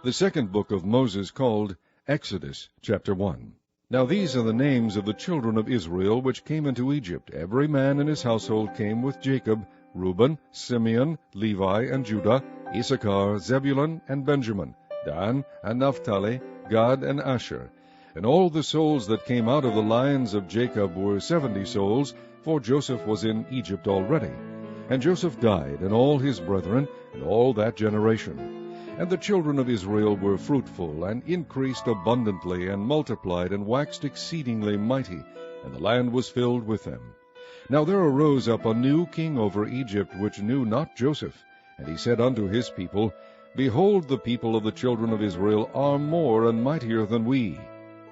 The second book of Moses, called Exodus, chapter 1. Now these are the names of the children of Israel which came into Egypt. Every man in his household came with Jacob: Reuben, Simeon, Levi, and Judah, Issachar, Zebulun, and Benjamin, Dan, and Naphtali, Gad, and Asher. And all the souls that came out of the lions of Jacob were 70 souls, for Joseph was in Egypt already. And Joseph died, and all his brethren, and all that generation. And the children of Israel were fruitful, and increased abundantly, and multiplied, and waxed exceedingly mighty, and the land was filled with them. Now there arose up a new king over Egypt, which knew not Joseph. And he said unto his people, Behold, the people of the children of Israel are more and mightier than we.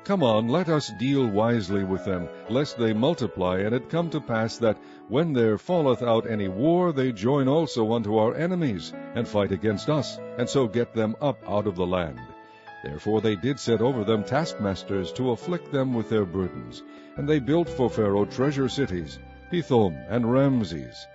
Come on, let us deal wisely with them, lest they multiply. And it come to pass that, when there falleth out any war, they join also unto our enemies, and fight against us, and so get them up out of the land. Therefore they did set over them taskmasters, to afflict them with their burdens. And they built for Pharaoh treasure cities, Pithom and Ramses.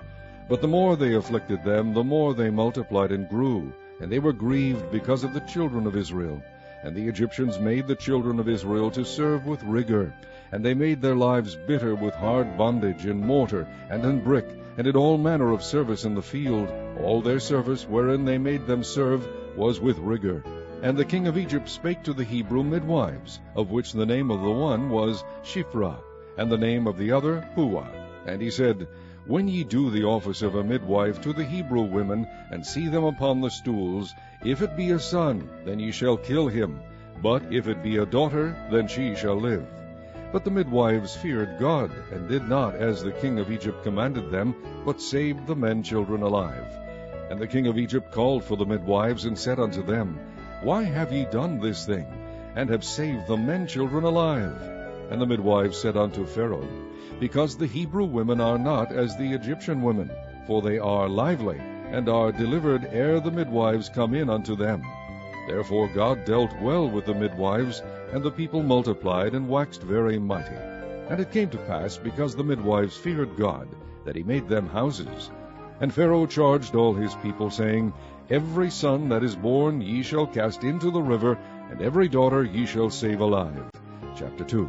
But the more they afflicted them, the more they multiplied and grew, and they were grieved because of the children of Israel. And the Egyptians made the children of Israel to serve with rigor, and they made their lives bitter with hard bondage, in mortar, and in brick, and in all manner of service in the field. All their service, wherein they made them serve, was with rigor. And the king of Egypt spake to the Hebrew midwives, of which the name of the one was Shiphrah, and the name of the other Puah. And he said, When ye do the office of a midwife to the Hebrew women, and see them upon the stools, if it be a son, then ye shall kill him, but if it be a daughter, then she shall live. But the midwives feared God, and did not as the king of Egypt commanded them, but saved the men children alive. And the king of Egypt called for the midwives, and said unto them, Why have ye done this thing, and have saved the men children alive? And the midwives said unto Pharaoh, Because the Hebrew women are not as the Egyptian women, for they are lively, and are delivered ere the midwives come in unto them. Therefore God dealt well with the midwives, and the people multiplied, and waxed very mighty. And it came to pass, because the midwives feared God, that he made them houses. And Pharaoh charged all his people, saying, Every son that is born ye shall cast into the river, and every daughter ye shall save alive. Chapter 2.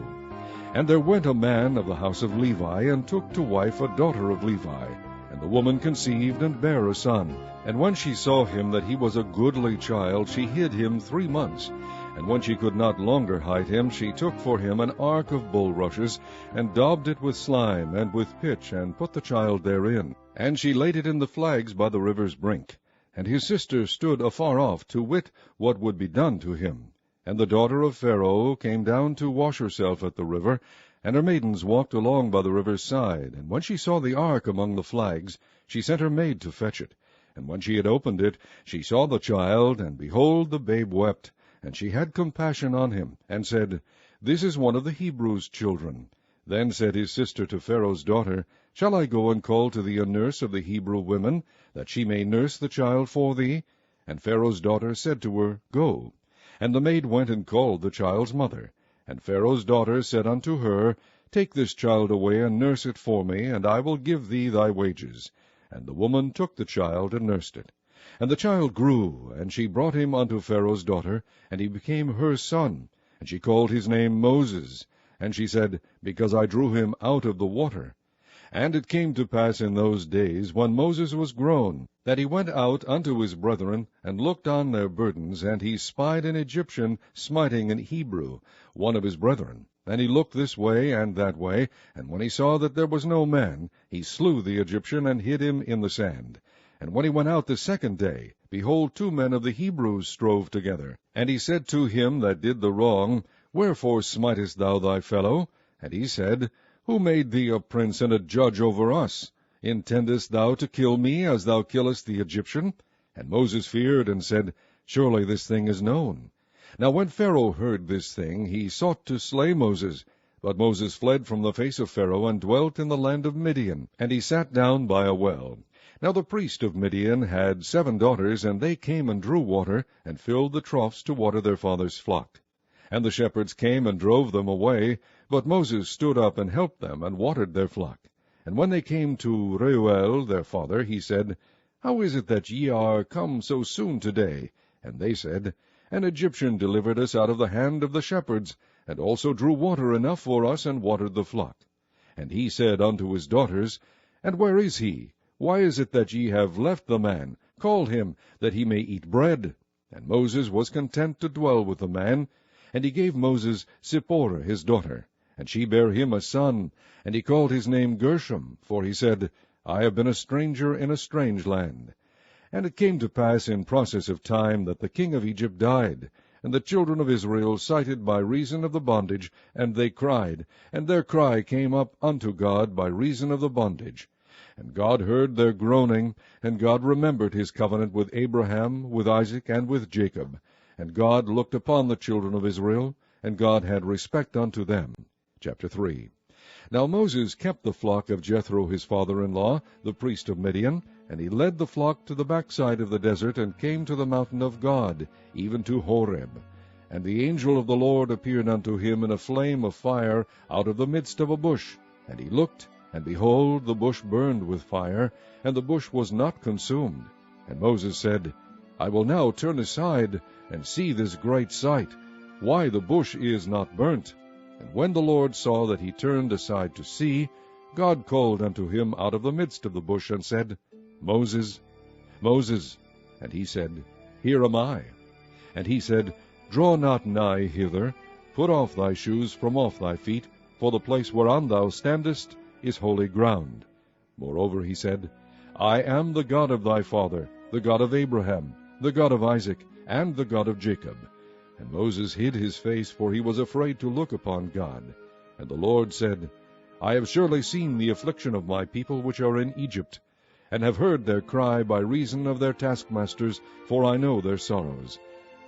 And there went a man of the house of Levi, and took to wife a daughter of Levi. And the woman conceived, and bare a son. And when she saw him that he was a goodly child, she hid him 3 months. And when she could not longer hide him, she took for him an ark of bulrushes, and daubed it with slime, and with pitch, and put the child therein. And she laid it in the flags by the river's brink. And his sister stood afar off, to wit what would be done to him. And the daughter of Pharaoh came down to wash herself at the river, and her maidens walked along by the river's side. And when she saw the ark among the flags, she sent her maid to fetch it. And when she had opened it, she saw the child, and behold, the babe wept. And she had compassion on him, and said, This is one of the Hebrews' children. Then said his sister to Pharaoh's daughter, Shall I go and call to thee a nurse of the Hebrew women, that she may nurse the child for thee? And Pharaoh's daughter said to her, Go. And the maid went and called the child's mother. And Pharaoh's daughter said unto her, Take this child away, and nurse it for me, and I will give thee thy wages. And the woman took the child, and nursed it. And the child grew, and she brought him unto Pharaoh's daughter, and he became her son. And she called his name Moses. And she said, Because I drew him out of the water. And it came to pass in those days, when Moses was grown, that he went out unto his brethren, and looked on their burdens, and he spied an Egyptian smiting an Hebrew, one of his brethren. And he looked this way and that way, and when he saw that there was no man, he slew the Egyptian, and hid him in the sand. And when he went out the second day, behold, 2 men of the Hebrews strove together. And he said to him that did the wrong, Wherefore smitest thou thy fellow? And he said, Who made thee a prince and a judge over us? Intendest thou to kill me, as thou killest the Egyptian? And Moses feared, and said, Surely this thing is known. Now when Pharaoh heard this thing, he sought to slay Moses. But Moses fled from the face of Pharaoh, and dwelt in the land of Midian. And he sat down by a well. Now the priest of Midian had 7 daughters, and they came and drew water, and filled the troughs to water their father's flock. And the shepherds came and drove them away, but Moses stood up and helped them, and watered their flock. And when they came to Reuel their father, he said, How is it that ye are come so soon today? And they said, An Egyptian delivered us out of the hand of the shepherds, and also drew water enough for us, and watered the flock. And he said unto his daughters, And where is he? Why is it that ye have left the man? Call him, that he may eat bread. And Moses was content to dwell with the man. And he gave Moses Zipporah his daughter, and she bare him a son, and he called his name Gershom, for he said, I have been a stranger in a strange land. And it came to pass in process of time that the king of Egypt died, and the children of Israel sighted by reason of the bondage, and they cried, and their cry came up unto God by reason of the bondage. And God heard their groaning, and God remembered his covenant with Abraham, with Isaac, and with Jacob. And God looked upon the children of Israel, and God had respect unto them. Chapter 3. Now Moses kept the flock of Jethro his father-in-law, the priest of Midian, and he led the flock to the backside of the desert, and came to the mountain of God, even to Horeb. And the angel of the Lord appeared unto him in a flame of fire out of the midst of a bush. And he looked, and behold, the bush burned with fire, and the bush was not consumed. And Moses said, I will now turn aside, and see this great sight, why the bush is not burnt. And when the Lord saw that he turned aside to see, God called unto him out of the midst of the bush, and said, Moses, Moses. And he said, Here am I. And he said, Draw not nigh hither, put off thy shoes from off thy feet, for the place whereon thou standest is holy ground. Moreover he said, I am the God of thy father, the God of Abraham, the God of Isaac, and the God of Jacob. And Moses hid his face, for he was afraid to look upon God. And the Lord said, I have surely seen the affliction of my people which are in Egypt, and have heard their cry by reason of their taskmasters, for I know their sorrows.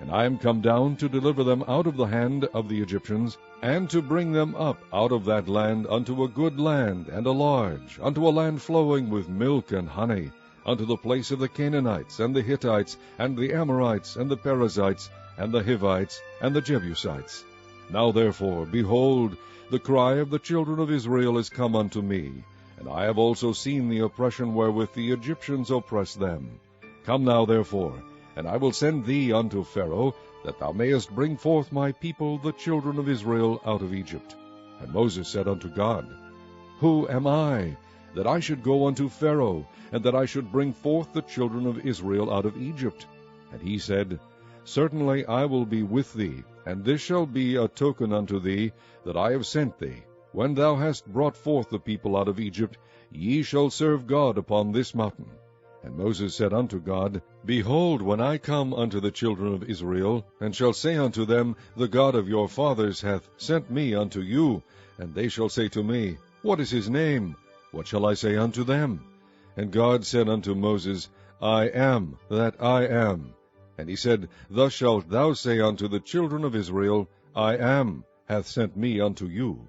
And I am come down to deliver them out of the hand of the Egyptians, and to bring them up out of that land unto a good land, and a large, unto a land flowing with milk and honey, unto the place of the Canaanites, and the Hittites, and the Amorites, and the Perizzites, and the Hivites, and the Jebusites. Now therefore, behold, the cry of the children of Israel is come unto me, and I have also seen the oppression wherewith the Egyptians oppress them. Come now therefore, and I will send thee unto Pharaoh, that thou mayest bring forth my people, the children of Israel, out of Egypt. And Moses said unto God, Who am I, that I should go unto Pharaoh, and that I should bring forth the children of Israel out of Egypt? And he said, Certainly I will be with thee, and this shall be a token unto thee, that I have sent thee. When thou hast brought forth the people out of Egypt, ye shall serve God upon this mountain. And Moses said unto God, Behold, when I come unto the children of Israel, and shall say unto them, The God of your fathers hath sent me unto you, and they shall say to me, What is his name? What shall I say unto them? And God said unto Moses, I am that I am. And he said, Thus shalt thou say unto the children of Israel, I am hath sent me unto you.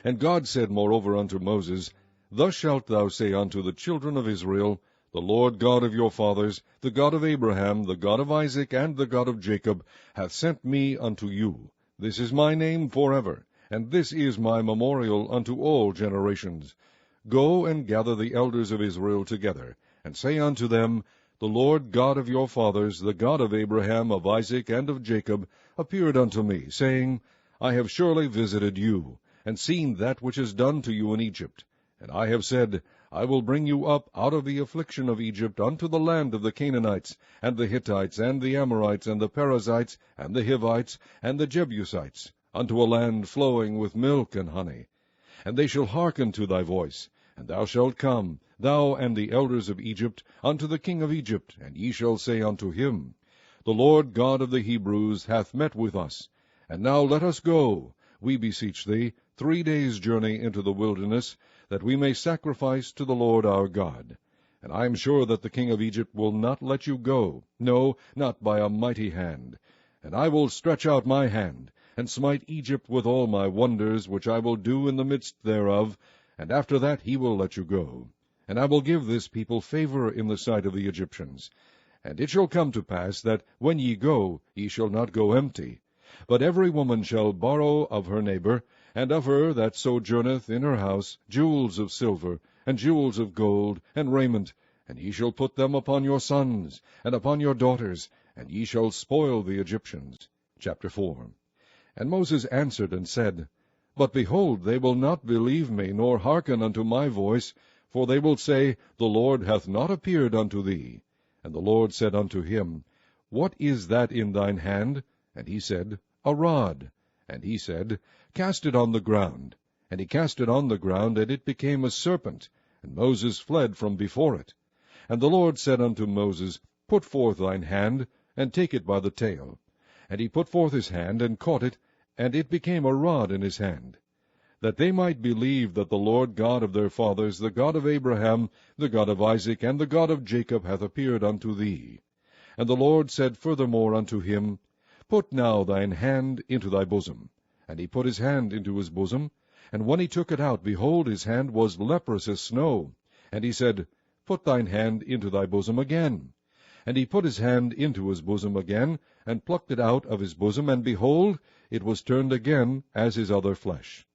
And God said moreover unto Moses, Thus shalt thou say unto the children of Israel, The Lord God of your fathers, the God of Abraham, the God of Isaac, and the God of Jacob, hath sent me unto you. This is my name forever, and this is my memorial unto all generations. Go and gather the elders of Israel together, and say unto them, The Lord God of your fathers, the God of Abraham, of Isaac, and of Jacob, appeared unto me, saying, I have surely visited you, and seen that which is done to you in Egypt. And I have said, I will bring you up out of the affliction of Egypt unto the land of the Canaanites, and the Hittites, and the Amorites, and the Perizzites, and the Hivites, and the Jebusites, unto a land flowing with milk and honey. And they shall hearken to thy voice, and thou shalt come, thou and the elders of Egypt, unto the king of Egypt, and ye shall say unto him, The Lord God of the Hebrews hath met with us. And now let us go, we beseech thee, 3 days' journey into the wilderness, that we may sacrifice to the Lord our God. And I am sure that the king of Egypt will not let you go, no, not by a mighty hand. And I will stretch out my hand, and smite Egypt with all my wonders, which I will do in the midst thereof, and after that he will let you go. And I will give this people favor in the sight of the Egyptians. And it shall come to pass that, when ye go, ye shall not go empty. But every woman shall borrow of her neighbor, and of her that sojourneth in her house, jewels of silver, and jewels of gold, and raiment, and ye shall put them upon your sons, and upon your daughters, and ye shall spoil the Egyptians. Chapter 4. And Moses answered and said, But behold, they will not believe me, nor hearken unto my voice, for they will say, The Lord hath not appeared unto thee. And the Lord said unto him, What is that in thine hand? And he said, A rod. And he said, Cast it on the ground. And he cast it on the ground, and it became a serpent, and Moses fled from before it. And the Lord said unto Moses, Put forth thine hand, and take it by the tail. And he put forth his hand, and caught it, and it became a rod in his hand, that they might believe that the Lord God of their fathers, the God of Abraham, the God of Isaac, and the God of Jacob, hath appeared unto thee. And the Lord said furthermore unto him, Put now thine hand into thy bosom. And he put his hand into his bosom, and when he took it out, behold, his hand was leprous as snow. And he said, Put thine hand into thy bosom again. And he put his hand into his bosom again, and plucked it out of his bosom, and behold, it was turned again as his other flesh.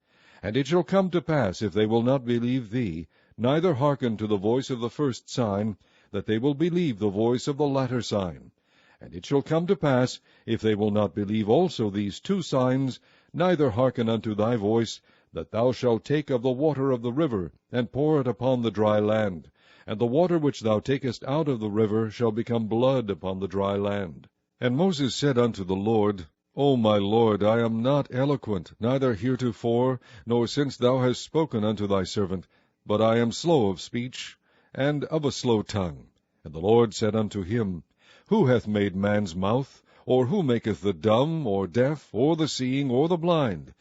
And it shall come to pass, if they will not believe thee, neither hearken to the voice of the first sign, that they will believe the voice of the latter sign. And it shall come to pass, if they will not believe also these two signs, neither hearken unto thy voice, that thou shalt take of the water of the river, and pour it upon the dry land. And the water which thou takest out of the river shall become blood upon the dry land. And Moses said unto the Lord, O my Lord, I am not eloquent, neither heretofore, nor since thou hast spoken unto thy servant, but I am slow of speech, and of a slow tongue. And the Lord said unto him, Who hath made man's mouth? Or who maketh the dumb, or deaf, or the seeing, or the blind?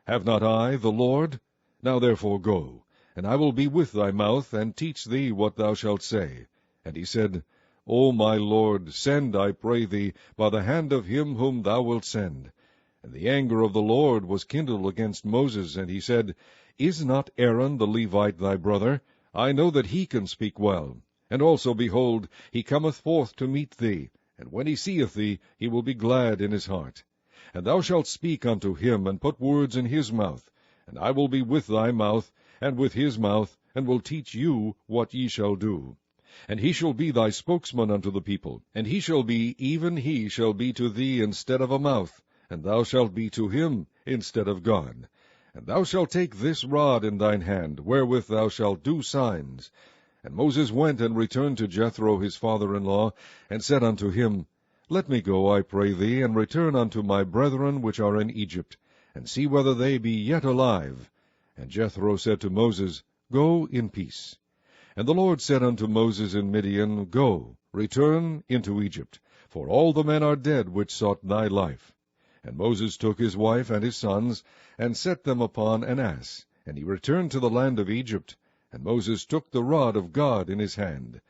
Have not I, the Lord? Now therefore go, and I will be with thy mouth, and teach thee what thou shalt say. And he said, O my Lord, send, I pray thee, by the hand of him whom thou wilt send. And the anger of the Lord was kindled against Moses, and he said, Is not Aaron the Levite thy brother? I know that he can speak well. And also, behold, he cometh forth to meet thee, and when he seeth thee, he will be glad in his heart. And thou shalt speak unto him, and put words in his mouth, and I will be with thy mouth, and with his mouth, and will teach you what ye shall do. And he shall be thy spokesman unto the people, and he shall be, even he shall be to thee instead of a mouth, and thou shalt be to him instead of God. And thou shalt take this rod in thine hand, wherewith thou shalt do signs. And Moses went and returned to Jethro his father-in-law, and said unto him, Let me go, I pray thee, and return unto my brethren which are in Egypt, and see whether they be yet alive. And Jethro said to Moses, Go in peace. And the Lord said unto Moses in Midian, Go, return into Egypt, for all the men are dead which sought thy life. And Moses took his wife and his sons, and set them upon an ass, and he returned to the land of Egypt. And Moses took the rod of God in his hand.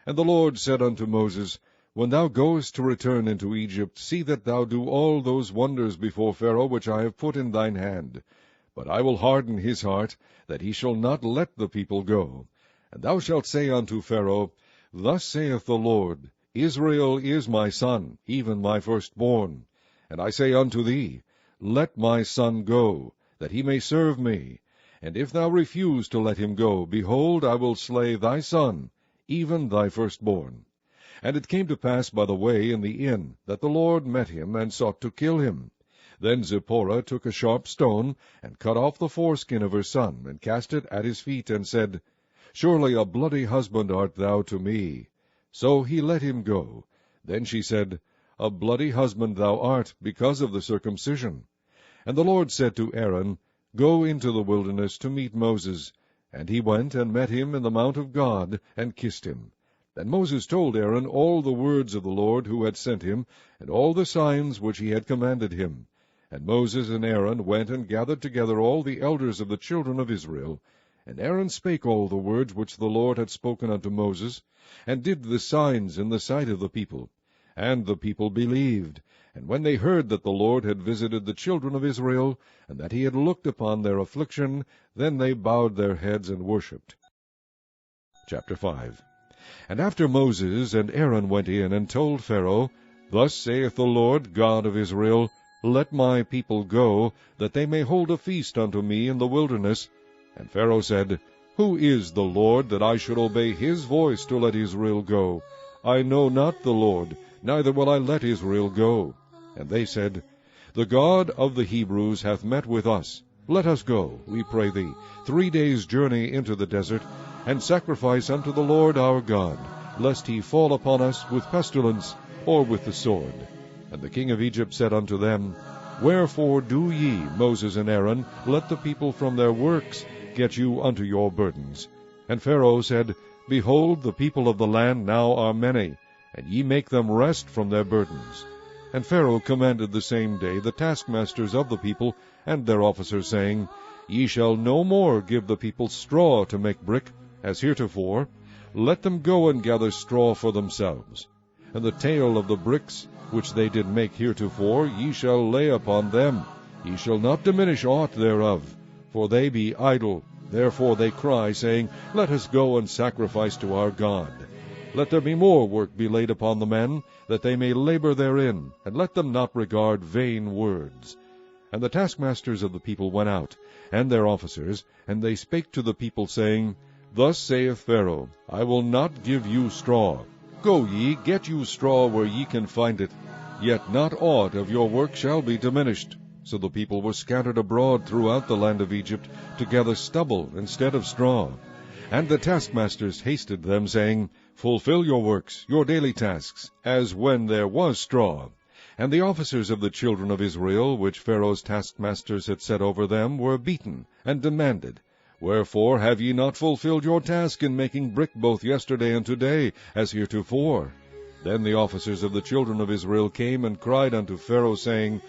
And the Lord said unto Moses, When thou goest to return into Egypt, see that thou do all those wonders before Pharaoh which I have put in thine hand. But I will harden his heart, that he shall not let the people go. And thou shalt say unto Pharaoh, Thus saith the Lord, Israel is my son, even my firstborn. And I say unto thee, Let my son go, that he may serve me. And if thou refuse to let him go, behold, I will slay thy son, even thy firstborn. And it came to pass by the way in the inn, that the Lord met him, and sought to kill him. Then Zipporah took a sharp stone, and cut off the foreskin of her son, and cast it at his feet, and said, Surely a bloody husband art thou to me. So he let him go. Then she said, A bloody husband thou art, because of the circumcision. And the Lord said to Aaron, Go into the wilderness to meet Moses. And he went and met him in the mount of God, and kissed him. And Moses told Aaron all the words of the Lord who had sent him, and all the signs which he had commanded him. And Moses and Aaron went and gathered together all the elders of the children of Israel. And Aaron spake all the words which the Lord had spoken unto Moses, and did the signs in the sight of the people. And the people believed. And when they heard that the Lord had visited the children of Israel, and that he had looked upon their affliction, then they bowed their heads and worshipped. Chapter 5. And after Moses and Aaron went in and told Pharaoh, Thus saith the Lord God of Israel, Let my people go, that they may hold a feast unto me in the wilderness. And Pharaoh said, Who is the Lord, that I should obey his voice to let Israel go? I know not the Lord, neither will I let Israel go. And they said, The God of the Hebrews hath met with us. Let us go, we pray thee, 3 days' journey into the desert, and sacrifice unto the Lord our God, lest he fall upon us with pestilence, or with the sword. And the king of Egypt said unto them, Wherefore do ye, Moses and Aaron, let the people from their works get you unto your burdens? And Pharaoh said, Behold, the people of the land now are many, and ye make them rest from their burdens. And Pharaoh commanded the same day the taskmasters of the people and their officers, saying, Ye shall no more give the people straw to make brick, as heretofore. Let them go and gather straw for themselves. And the tale of the bricks which they did make heretofore ye shall lay upon them. Ye shall not diminish aught thereof, for they be idle. Therefore they cry, saying, Let us go and sacrifice to our God. Let there be more work be laid upon the men, that they may labor therein, and let them not regard vain words. And the taskmasters of the people went out, and their officers, and they spake to the people, saying, Thus saith Pharaoh, I will not give you straw. Go ye, get you straw where ye can find it, yet not aught of your work shall be diminished. So the people were scattered abroad throughout the land of Egypt, to gather stubble instead of straw. And the taskmasters hasted them, saying, Fulfill your works, your daily tasks, as when there was straw. And the officers of the children of Israel, which Pharaoh's taskmasters had set over them, were beaten, and demanded, Wherefore have ye not fulfilled your task in making brick both yesterday and today, as heretofore? Then the officers of the children of Israel came and cried unto Pharaoh, saying,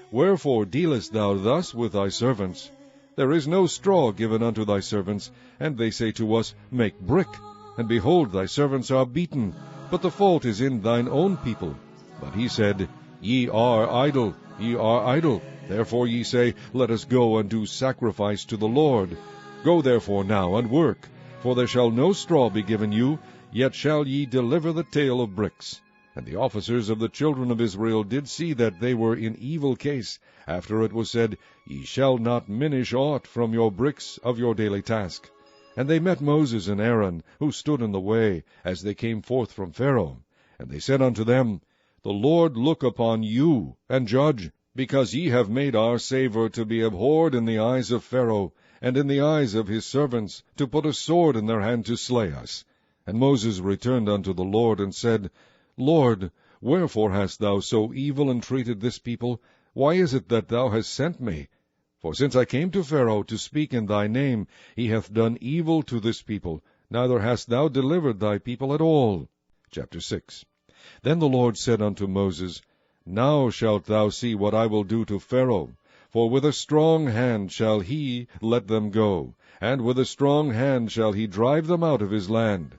Wherefore dealest thou thus with thy servants? There is no straw given unto thy servants, and they say to us, Make brick. And behold, thy servants are beaten, but the fault is in thine own people. But he said, Ye are idle, ye are idle. Therefore ye say, Let us go and do sacrifice to the Lord. Go therefore now and work, for there shall no straw be given you, yet shall ye deliver the tale of bricks. And the officers of the children of Israel did see that they were in evil case, after it was said, Ye shall not minish aught from your bricks of your daily task. And they met Moses and Aaron, who stood in the way, as they came forth from Pharaoh. And they said unto them, The Lord look upon you, and judge, because ye have made our savour to be abhorred in the eyes of Pharaoh, and in the eyes of his servants, to put a sword in their hand to slay us. And Moses returned unto the Lord, and said, Lord, wherefore hast thou so evil entreated this people? Why is it that thou hast sent me? For since I came to Pharaoh to speak in thy name, he hath done evil to this people, neither hast thou delivered thy people at all. Chapter 6. Then the Lord said unto Moses, Now shalt thou see what I will do to Pharaoh, for with a strong hand shall he let them go, and with a strong hand shall he drive them out of his land.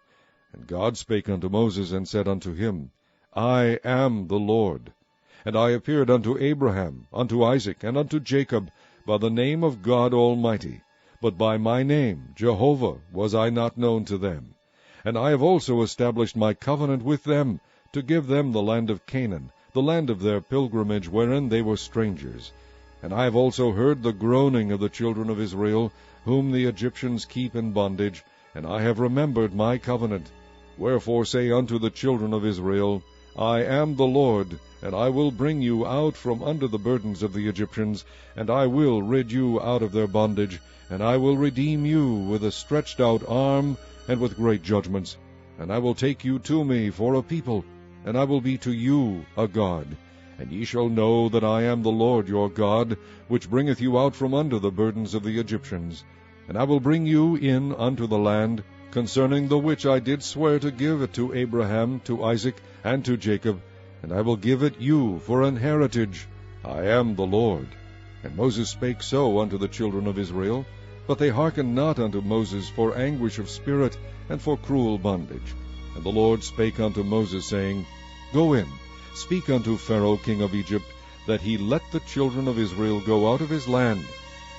And God spake unto Moses, and said unto him, I am the Lord. And I appeared unto Abraham, unto Isaac, and unto Jacob, by the name of God Almighty. But by my name, Jehovah, was I not known to them. And I have also established my covenant with them, to give them the land of Canaan, the land of their pilgrimage, wherein they were strangers. And I have also heard the groaning of the children of Israel, whom the Egyptians keep in bondage, and I have remembered my covenant. Wherefore say unto the children of Israel, I am the Lord, and I will bring you out from under the burdens of the Egyptians, and I will rid you out of their bondage, and I will redeem you with a stretched out arm, and with great judgments. And I will take you to me for a people, and I will be to you a God. And ye shall know that I am the Lord your God, which bringeth you out from under the burdens of the Egyptians. And I will bring you in unto the land, concerning the which I did swear to give it to Abraham, to Isaac, and to Jacob, and I will give it you for an heritage. I am the Lord. And Moses spake so unto the children of Israel, but they hearkened not unto Moses for anguish of spirit, and for cruel bondage. And the Lord spake unto Moses, saying, Go in, speak unto Pharaoh king of Egypt, that he let the children of Israel go out of his land.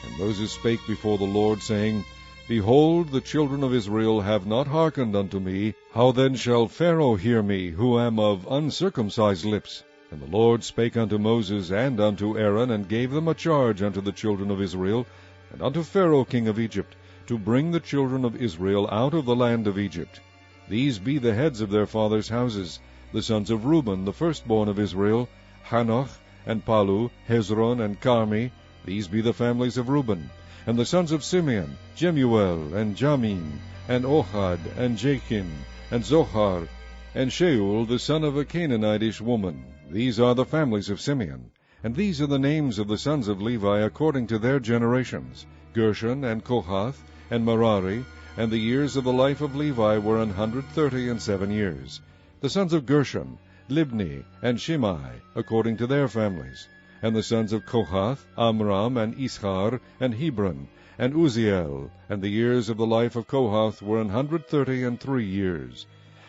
And Moses spake before the Lord, saying, Behold, the children of Israel have not hearkened unto me. How then shall Pharaoh hear me, who am of uncircumcised lips? And the Lord spake unto Moses and unto Aaron, and gave them a charge unto the children of Israel, and unto Pharaoh king of Egypt, to bring the children of Israel out of the land of Egypt. These be the heads of their fathers' houses, The sons of Reuben, the firstborn of Israel, Hanoch, and Palu, Hezron, and Carmi. These be the families of Reuben. And the sons of Simeon, Jemuel, and Jamin, and Ohad, and Jachin, and Zohar, and Shaul, the son of a Canaanitish woman. These are the families of Simeon. And these are the names of the sons of Levi according to their generations, Gershon, and Kohath, and Merari. And the years of the life of Levi were 137 years. The sons of Gershon, Libni, and Shimei, according to their families. And the sons of Kohath, Amram, and Ishar, and Hebron, and Uzziel. And the years of the life of Kohath were 133 years.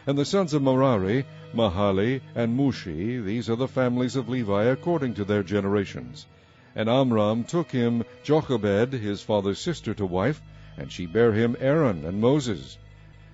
And the sons of Merari, Mahali, and Mushi. These are the families of Levi according to their generations. And Amram took him Jochebed, his father's sister, to wife, and she bare him Aaron and Moses.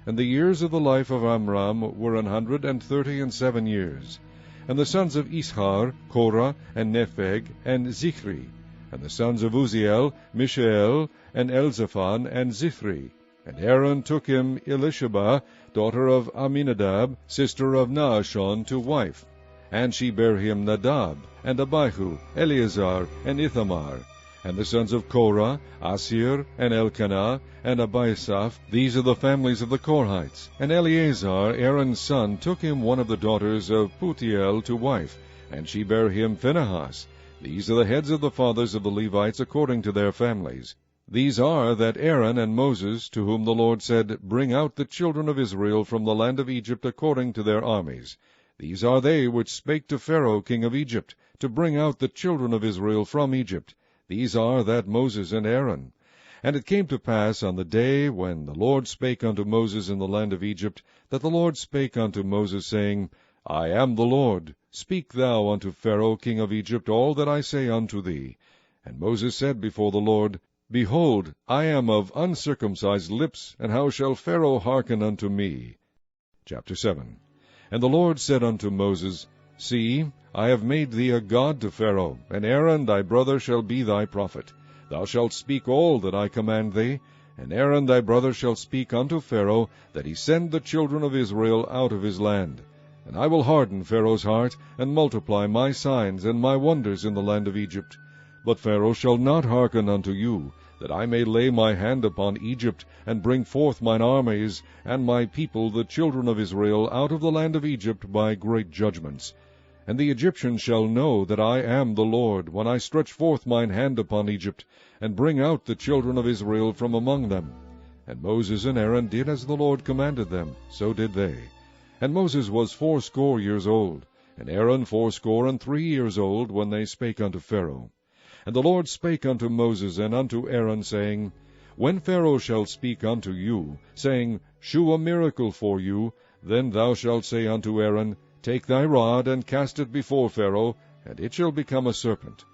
And the years of the life of Amram were 137 years. And the sons of Ishar, Korah, and Nepheg, and Zichri. And the sons of Uzziel, Mishael, and Elzaphan, and Zithri. And Aaron took him Elisheba, daughter of Aminadab, sister of Naashon, to wife. And she bare him Nadab, and Abihu, Eleazar, and Ithamar. And the sons of Korah, Asir, and Elkanah, and Abiasaph. These are the families of the Korhites. And Eleazar, Aaron's son, took him one of the daughters of Putiel to wife, and she bare him Phinehas. These are the heads of the fathers of the Levites according to their families. These are that Aaron and Moses, to whom the Lord said, Bring out the children of Israel from the land of Egypt according to their armies. These are they which spake to Pharaoh king of Egypt, to bring out the children of Israel from Egypt. These are that Moses and Aaron. And it came to pass on the day when the Lord spake unto Moses in the land of Egypt, that the Lord spake unto Moses, saying, I am the Lord. Speak thou unto Pharaoh king of Egypt all that I say unto thee. And Moses said before the Lord, Behold, I am of uncircumcised lips, and how shall Pharaoh hearken unto me? Chapter 7. And the Lord said unto Moses, See, I have made thee a god to Pharaoh, and Aaron thy brother shall be thy prophet. Thou shalt speak all that I command thee, and Aaron thy brother shall speak unto Pharaoh, that he send the children of Israel out of his land. And I will harden Pharaoh's heart, and multiply my signs and my wonders in the land of Egypt. But Pharaoh shall not hearken unto you, that I may lay my hand upon Egypt, and bring forth mine armies, and my people the children of Israel, out of the land of Egypt by great judgments. And the Egyptians shall know that I am the Lord, when I stretch forth mine hand upon Egypt, and bring out the children of Israel from among them. And Moses and Aaron did as the Lord commanded them, so did they. And Moses was 80 years old, and Aaron 83 years old, when they spake unto Pharaoh. And the Lord spake unto Moses and unto Aaron, saying, When Pharaoh shall speak unto you, saying, Shew a miracle for you, then thou shalt say unto Aaron, Take thy rod, and cast it before Pharaoh, and it shall become a serpent.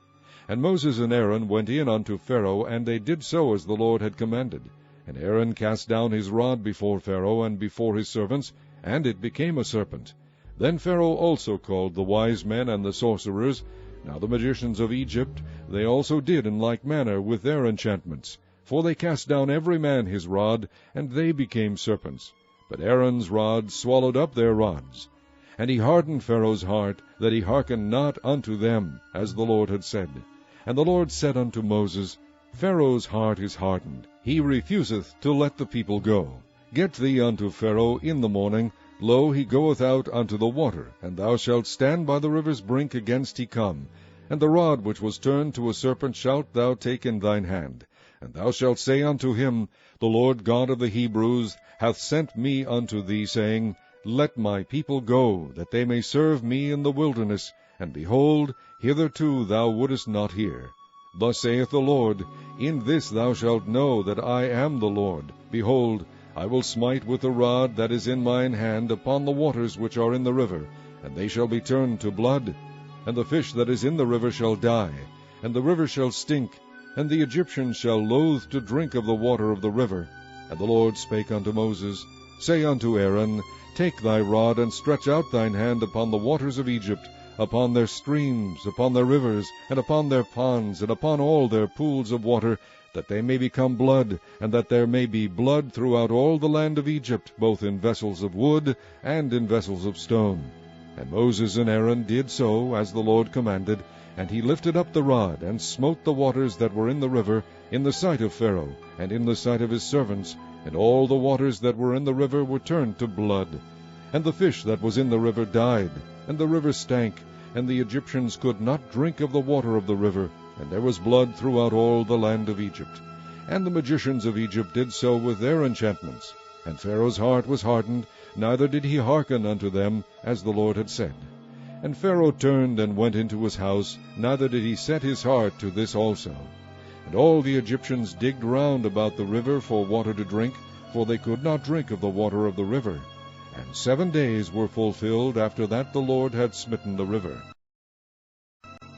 And Moses and Aaron went in unto Pharaoh, and they did so as the Lord had commanded. And Aaron cast down his rod before Pharaoh and before his servants, and it became a serpent. Then Pharaoh also called the wise men and the sorcerers. Now the magicians of Egypt, they also did in like manner with their enchantments. For they cast down every man his rod, and they became serpents. But Aaron's rod swallowed up their rods. And he hardened Pharaoh's heart, that he hearkened not unto them, as the Lord had said. And the Lord said unto Moses, Pharaoh's heart is hardened, he refuseth to let the people go. Get thee unto Pharaoh in the morning, lo, he goeth out unto the water, and thou shalt stand by the river's brink against he come. And the rod which was turned to a serpent shalt thou take in thine hand. And thou shalt say unto him, The Lord God of the Hebrews hath sent me unto thee, saying, Let my people go, that they may serve me in the wilderness. And behold, hitherto thou wouldest not hear. Thus saith the Lord, In this thou shalt know that I am the Lord. Behold, I will smite with the rod that is in mine hand upon the waters which are in the river, and they shall be turned to blood. And the fish that is in the river shall die, and the river shall stink, and the Egyptians shall loathe to drink of the water of the river. And the Lord spake unto Moses, Say unto Aaron, Take thy rod, and stretch out thine hand upon the waters of Egypt, upon their streams, upon their rivers, and upon their ponds, and upon all their pools of water, that they may become blood, and that there may be blood throughout all the land of Egypt, both in vessels of wood and in vessels of stone. And Moses and Aaron did so, as the Lord commanded, and he lifted up the rod, and smote the waters that were in the river, in the sight of Pharaoh, and in the sight of his servants, and all the waters that were in the river were turned to blood. And the fish that was in the river died, and the river stank, and the Egyptians could not drink of the water of the river, and there was blood throughout all the land of Egypt. And the magicians of Egypt did so with their enchantments. And Pharaoh's heart was hardened, neither did he hearken unto them, as the Lord had said. And Pharaoh turned and went into his house, neither did he set his heart to this also. And all the Egyptians digged round about the river for water to drink, for they could not drink of the water of the river. And 7 days were fulfilled after that the Lord had smitten the river.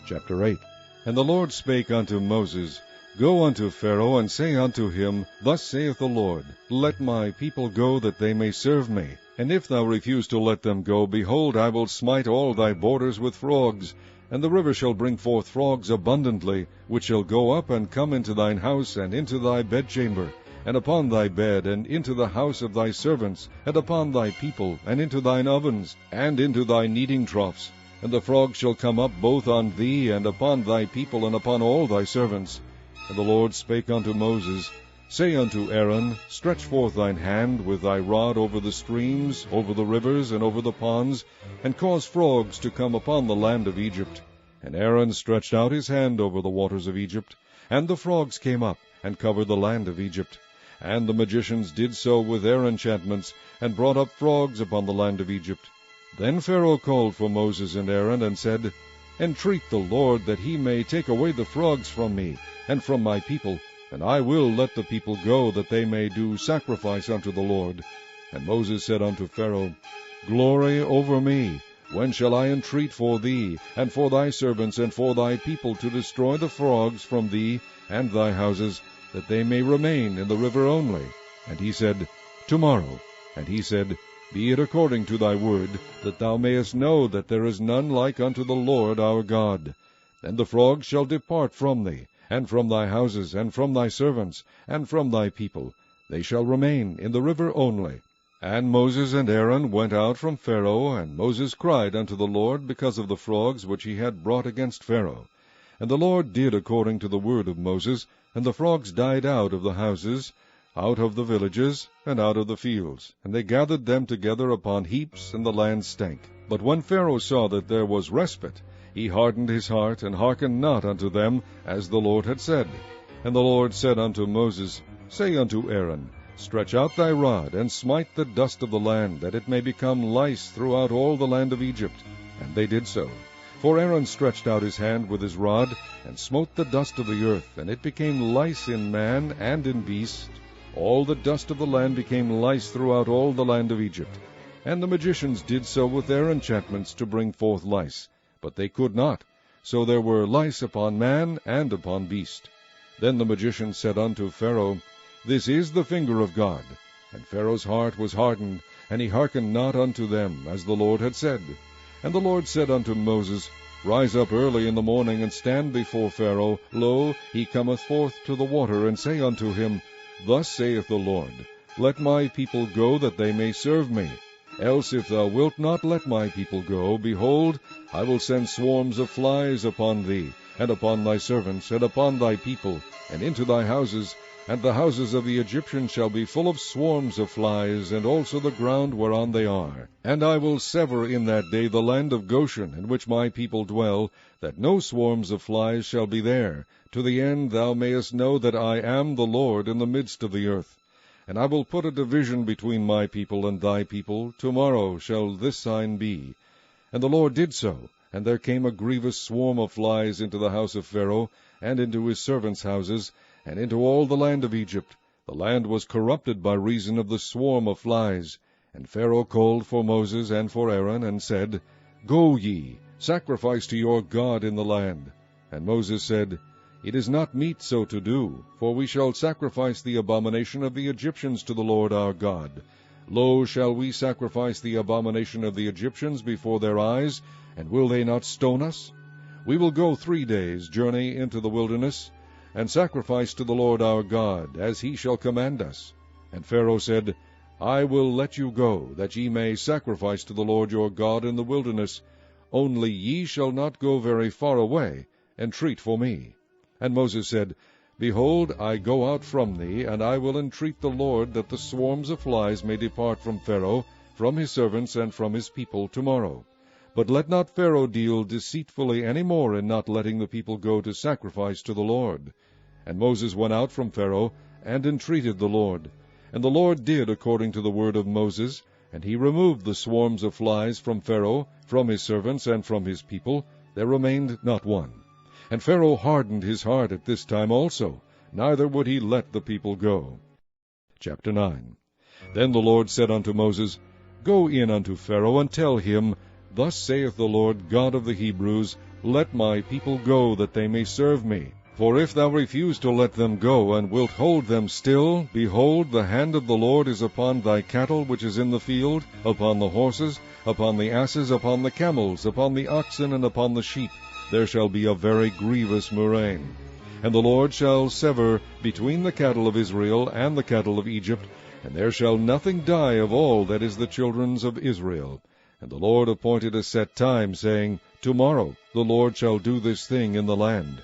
Chapter 8. And the Lord spake unto Moses, Go unto Pharaoh, and say unto him, Thus saith the Lord, Let my people go, that they may serve me. And if thou refuse to let them go, behold, I will smite all thy borders with frogs. And the river shall bring forth frogs abundantly, which shall go up and come into thine house, and into thy bedchamber, and upon thy bed, and into the house of thy servants, and upon thy people, and into thine ovens, and into thy kneading troughs. And the frogs shall come up both on thee, and upon thy people, and upon all thy servants. And the Lord spake unto Moses, Say unto Aaron, Stretch forth thine hand with thy rod over the streams, over the rivers, and over the ponds, and cause frogs to come upon the land of Egypt. And Aaron stretched out his hand over the waters of Egypt, and the frogs came up, and covered the land of Egypt. And the magicians did so with their enchantments, and brought up frogs upon the land of Egypt. Then Pharaoh called for Moses and Aaron, and said, Entreat the Lord that he may take away the frogs from me, and from my people, and I will let the people go, that they may do sacrifice unto the Lord. And Moses said unto Pharaoh, Glory over me, when shall I entreat for thee, and for thy servants, and for thy people, to destroy the frogs from thee and thy houses, that they may remain in the river only? And he said, Tomorrow. And he said, Be it according to thy word, that thou mayest know that there is none like unto the Lord our God. And the frogs shall depart from thee, and from thy houses, and from thy servants, and from thy people. They shall remain in the river only. And Moses and Aaron went out from Pharaoh, and Moses cried unto the Lord because of the frogs which he had brought against Pharaoh. And the Lord did according to the word of Moses, and the frogs died out of the houses, out of the villages, and out of the fields. And they gathered them together upon heaps, and the land stank. But when Pharaoh saw that there was respite, he hardened his heart, and hearkened not unto them, as the Lord had said. And the Lord said unto Moses, Say unto Aaron, Stretch out thy rod, and smite the dust of the land, that it may become lice throughout all the land of Egypt. And they did so. For Aaron stretched out his hand with his rod, and smote the dust of the earth, and it became lice in man and in beast. All the dust of the land became lice throughout all the land of Egypt. And the magicians did so with their enchantments to bring forth lice. But they could not. So there were lice upon man and upon beast. Then the magicians said unto Pharaoh, This is the finger of God. And Pharaoh's heart was hardened, and he hearkened not unto them, as the Lord had said. And the Lord said unto Moses, Rise up early in the morning, and stand before Pharaoh. Lo, he cometh forth to the water, and say unto him, Thus saith the Lord, Let my people go, that they may serve me. Else if thou wilt not let my people go, behold, I will send swarms of flies upon thee, and upon thy servants, and upon thy people, and into thy houses, and the houses of the Egyptians shall be full of swarms of flies, and also the ground whereon they are. And I will sever in that day the land of Goshen, in which my people dwell, that no swarms of flies shall be there, to the end thou mayest know that I am the Lord in the midst of the earth. And I will put a division between my people and thy people. Tomorrow shall this sign be. And the Lord did so, and there came a grievous swarm of flies into the house of Pharaoh, and into his servants' houses, and into all the land of Egypt. The land was corrupted by reason of the swarm of flies. And Pharaoh called for Moses and for Aaron, and said, Go ye, sacrifice to your God in the land. And Moses said, It is not meet so to do, for we shall sacrifice the abomination of the Egyptians to the Lord our God. Lo, shall we sacrifice the abomination of the Egyptians before their eyes, and will they not stone us? We will go 3 days' journey into the wilderness, and sacrifice to the Lord our God, as he shall command us. And Pharaoh said, I will let you go, that ye may sacrifice to the Lord your God in the wilderness. Only ye shall not go very far away, entreat for me. And Moses said, Behold, I go out from thee, and I will entreat the Lord that the swarms of flies may depart from Pharaoh, from his servants, and from his people tomorrow. But let not Pharaoh deal deceitfully any more in not letting the people go to sacrifice to the Lord. And Moses went out from Pharaoh, and entreated the Lord. And the Lord did according to the word of Moses, and he removed the swarms of flies from Pharaoh, from his servants, and from his people. There remained not one. And Pharaoh hardened his heart at this time also, neither would he let the people go. Chapter 9. Then the Lord said unto Moses, Go in unto Pharaoh, and tell him, Thus saith the Lord God of the Hebrews, Let my people go, that they may serve me. For if thou refuse to let them go, and wilt hold them still, behold, the hand of the Lord is upon thy cattle which is in the field, upon the horses, upon the asses, upon the camels, upon the oxen, and upon the sheep. There shall be a very grievous murrain. And the Lord shall sever between the cattle of Israel and the cattle of Egypt, and there shall nothing die of all that is the children's of Israel. And the Lord appointed a set time, saying, Tomorrow the Lord shall do this thing in the land.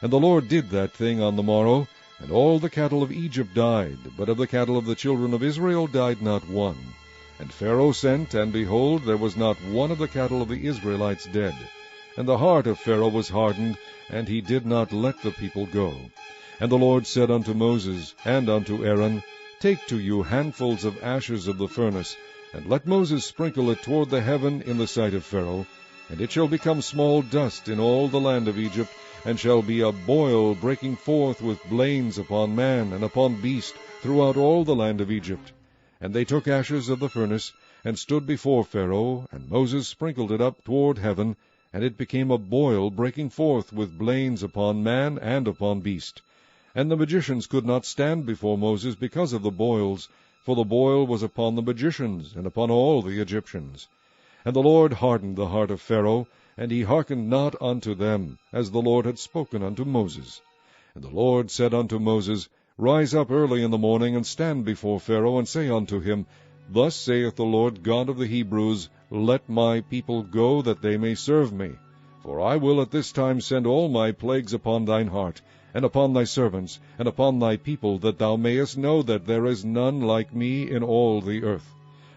And the Lord did that thing on the morrow, and all the cattle of Egypt died, but of the cattle of the children of Israel died not one. And Pharaoh sent, and behold, there was not one of the cattle of the Israelites dead. And the heart of Pharaoh was hardened, and he did not let the people go. And the Lord said unto Moses and unto Aaron, Take to you handfuls of ashes of the furnace, and let Moses sprinkle it toward the heaven in the sight of Pharaoh, and it shall become small dust in all the land of Egypt, and shall be a boil breaking forth with blains upon man and upon beast throughout all the land of Egypt. And they took ashes of the furnace, and stood before Pharaoh, and Moses sprinkled it up toward heaven, and it became a boil breaking forth with blains upon man and upon beast. And the magicians could not stand before Moses because of the boils, for the boil was upon the magicians, and upon all the Egyptians. And the Lord hardened the heart of Pharaoh, and he hearkened not unto them, as the Lord had spoken unto Moses. And the Lord said unto Moses, Rise up early in the morning, and stand before Pharaoh, and say unto him, Thus saith the Lord God of the Hebrews, Let my people go, that they may serve me. For I will at this time send all my plagues upon thine heart, and upon thy servants, and upon thy people, that thou mayest know that there is none like me in all the earth.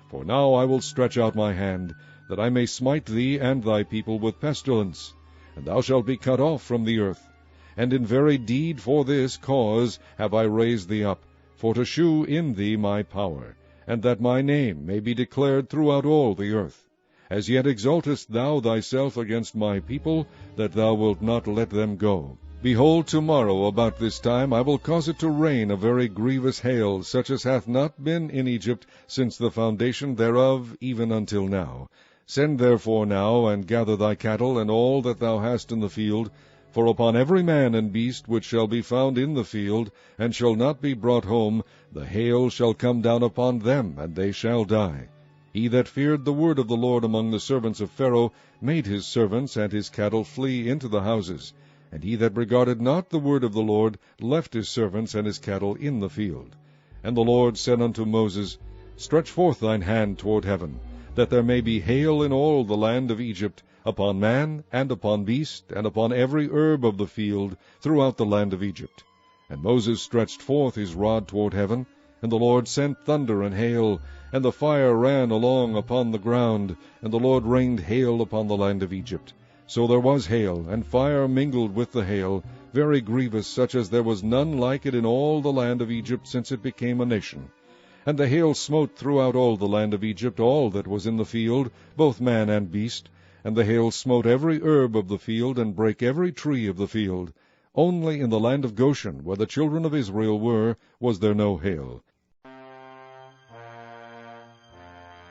For now I will stretch out my hand, that I may smite thee and thy people with pestilence, and thou shalt be cut off from the earth. And in very deed for this cause have I raised thee up, for to shew in thee my power, and that my name may be declared throughout all the earth. As yet exaltest thou thyself against my people, that thou wilt not let them go. Behold, tomorrow about this time I will cause it to rain a very grievous hail, such as hath not been in Egypt since the foundation thereof even until now. Send therefore now, and gather thy cattle, and all that thou hast in the field, for upon every man and beast which shall be found in the field, and shall not be brought home, the hail shall come down upon them, and they shall die. He that feared the word of the Lord among the servants of Pharaoh made his servants and his cattle flee into the houses. And he that regarded not the word of the Lord left his servants and his cattle in the field. And the Lord said unto Moses, Stretch forth thine hand toward heaven, that there may be hail in all the land of Egypt, upon man, and upon beast, and upon every herb of the field, throughout the land of Egypt. And Moses stretched forth his rod toward heaven, and the Lord sent thunder and hail, and the fire ran along upon the ground, and the Lord rained hail upon the land of Egypt. So there was hail, and fire mingled with the hail, very grievous, such as there was none like it in all the land of Egypt since it became a nation. And the hail smote throughout all the land of Egypt all that was in the field, both man and beast. And the hail smote every herb of the field, and brake every tree of the field. Only in the land of Goshen, where the children of Israel were, was there no hail.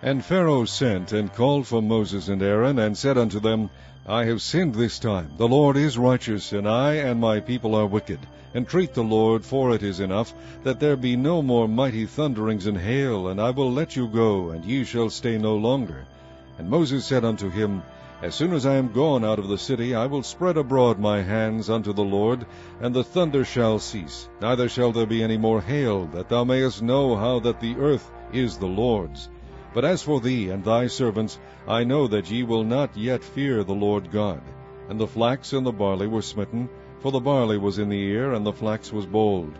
And Pharaoh sent and called for Moses and Aaron, and said unto them, I have sinned this time. The Lord is righteous, and I and my people are wicked. Entreat the Lord, for it is enough, that there be no more mighty thunderings and hail, and I will let you go, and ye shall stay no longer. And Moses said unto him, As soon as I am gone out of the city, I will spread abroad my hands unto the Lord, and the thunder shall cease, neither shall there be any more hail, that thou mayest know how that the earth is the Lord's. But as for thee and thy servants, I know that ye will not yet fear the Lord God. And the flax and the barley were smitten, for the barley was in the ear, and the flax was bold.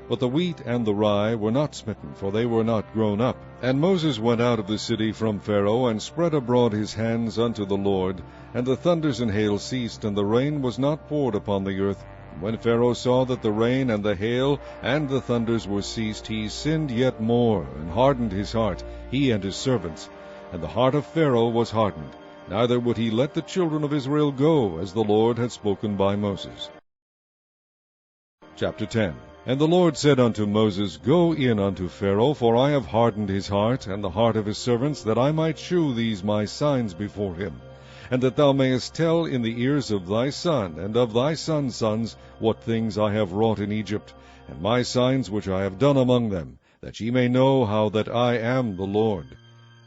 But the wheat and the rye were not smitten, for they were not grown up. And Moses went out of the city from Pharaoh, and spread abroad his hands unto the Lord. And the thunders and hail ceased, and the rain was not poured upon the earth. And when Pharaoh saw that the rain and the hail and the thunders were ceased, he sinned yet more, and hardened his heart, he and his servants. And the heart of Pharaoh was hardened, neither would he let the children of Israel go, as the Lord had spoken by Moses. Chapter 10. And the Lord said unto Moses, Go in unto Pharaoh, for I have hardened his heart, and the heart of his servants, that I might shew these my signs before him, and that thou mayest tell in the ears of thy son, and of thy son's sons, what things I have wrought in Egypt, and my signs which I have done among them, that ye may know how that I am the Lord.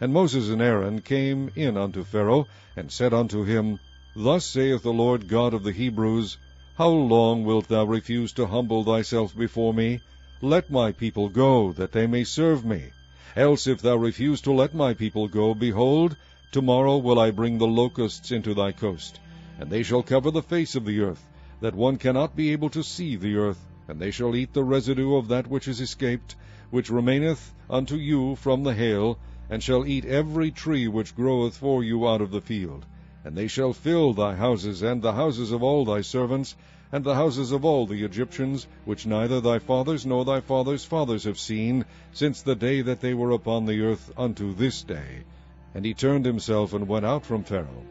And Moses and Aaron came in unto Pharaoh, and said unto him, Thus saith the Lord God of the Hebrews, How long wilt thou refuse to humble thyself before me? Let my people go, that they may serve me. Else if thou refuse to let my people go, behold, tomorrow will I bring the locusts into thy coast, and they shall cover the face of the earth, that one cannot be able to see the earth, and they shall eat the residue of that which is escaped, which remaineth unto you from the hail, and shall eat every tree which groweth for you out of the field. And they shall fill thy houses, and the houses of all thy servants, and the houses of all the Egyptians, which neither thy fathers nor thy fathers' fathers have seen, since the day that they were upon the earth unto this day. And he turned himself and went out from Pharaoh.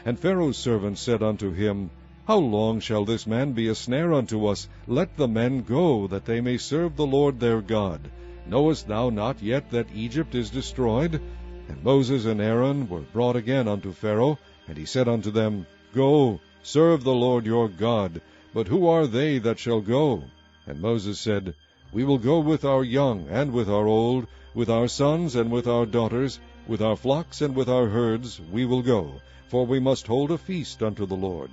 And Pharaoh's servants said unto him, How long shall this man be a snare unto us? Let the men go, that they may serve the Lord their God. Knowest thou not yet that Egypt is destroyed? And Moses and Aaron were brought again unto Pharaoh, and he said unto them, Go, serve the Lord your God. But who are they that shall go? And Moses said, We will go with our young and with our old, with our sons and with our daughters, with our flocks and with our herds we will go, for we must hold a feast unto the Lord.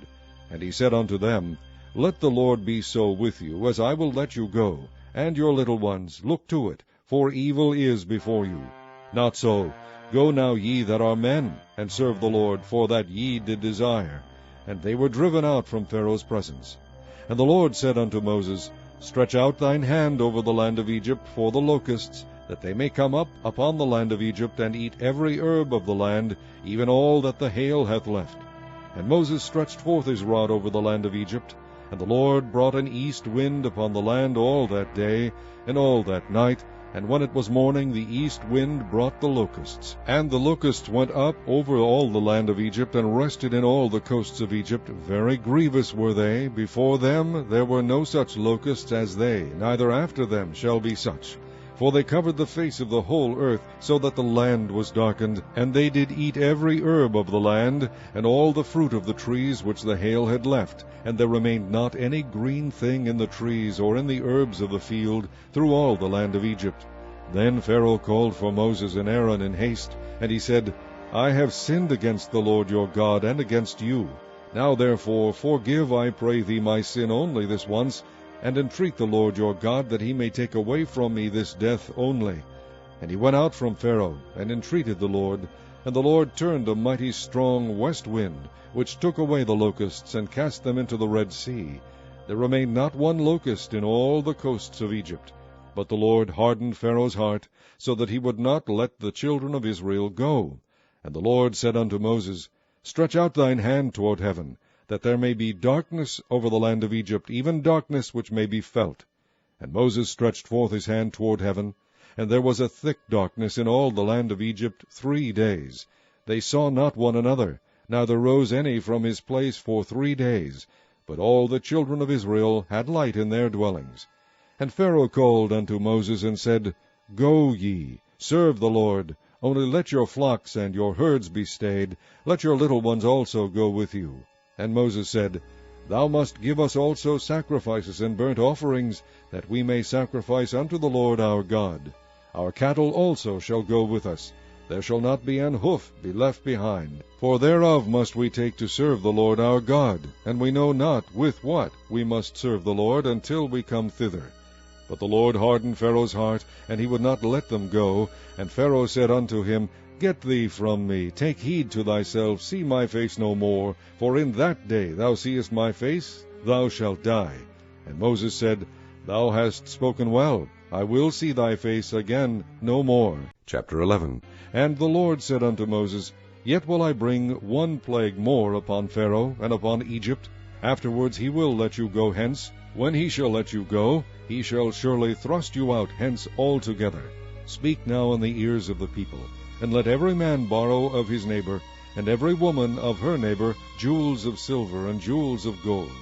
And he said unto them, Let the Lord be so with you, as I will let you go, and your little ones, look to it, for evil is before you. Not so. Go now ye that are men, and serve the Lord, for that ye did desire. And they were driven out from Pharaoh's presence. And the Lord said unto Moses, Stretch out thine hand over the land of Egypt for the locusts, that they may come up upon the land of Egypt, and eat every herb of the land, even all that the hail hath left. And Moses stretched forth his rod over the land of Egypt, and the Lord brought an east wind upon the land all that day, and all that night, and when it was morning, the east wind brought the locusts. And the locusts went up over all the land of Egypt, and rested in all the coasts of Egypt. Very grievous were they. Before them there were no such locusts as they, neither after them shall be such. For they covered the face of the whole earth, so that the land was darkened. And they did eat every herb of the land, and all the fruit of the trees which the hail had left. And there remained not any green thing in the trees, or in the herbs of the field, through all the land of Egypt. Then Pharaoh called for Moses and Aaron in haste, and he said, I have sinned against the Lord your God, and against you. Now therefore forgive, I pray thee, my sin only this once, and entreat the Lord your God, that he may take away from me this death only. And he went out from Pharaoh, and entreated the Lord. And the Lord turned a mighty strong west wind, which took away the locusts, and cast them into the Red Sea. There remained not one locust in all the coasts of Egypt. But the Lord hardened Pharaoh's heart, so that he would not let the children of Israel go. And the Lord said unto Moses, Stretch out thine hand toward heaven, that there may be darkness over the land of Egypt, even darkness which may be felt. And Moses stretched forth his hand toward heaven, and there was a thick darkness in all the land of Egypt 3 days. They saw not one another, neither rose any from his place for 3 days. But all the children of Israel had light in their dwellings. And Pharaoh called unto Moses, and said, Go ye, serve the Lord, only let your flocks and your herds be stayed, let your little ones also go with you. And Moses said, Thou must give us also sacrifices and burnt offerings, that we may sacrifice unto the Lord our God. Our cattle also shall go with us. there shall not be an hoof be left behind. For thereof must we take to serve the Lord our God, and we know not with what we must serve the Lord until we come thither. But the Lord hardened Pharaoh's heart, and he would not let them go. And Pharaoh said unto him, Get thee from me, take heed to thyself, see my face no more, for in that day thou seest my face, thou shalt die. And Moses said, Thou hast spoken well, I will see thy face again no more. Chapter 11. And the Lord said unto Moses, Yet will I bring one plague more upon Pharaoh and upon Egypt. Afterwards he will let you go hence. When he shall let you go, he shall surely thrust you out hence altogether. Speak now in the ears of the people, and let every man borrow of his neighbor, and every woman of her neighbor, jewels of silver and jewels of gold.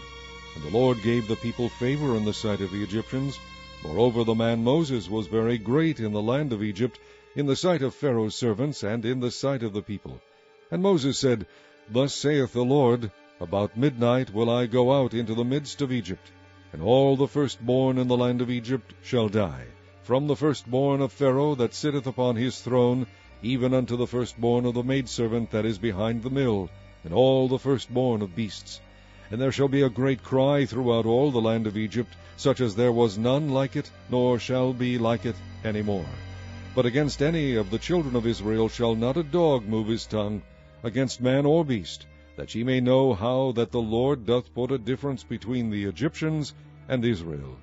And the Lord gave the people favor in the sight of the Egyptians. Moreover, the man Moses was very great in the land of Egypt, in the sight of Pharaoh's servants, and in the sight of the people. And Moses said, Thus saith the Lord, About midnight will I go out into the midst of Egypt, and all the firstborn in the land of Egypt shall die, from the firstborn of Pharaoh that sitteth upon his throne, even unto the firstborn of the maidservant that is behind the mill, and all the firstborn of beasts. And there shall be a great cry throughout all the land of Egypt, such as there was none like it, nor shall be like it any more. But against any of the children of Israel shall not a dog move his tongue, against man or beast, that ye may know how that the Lord doth put a difference between the Egyptians and Israel.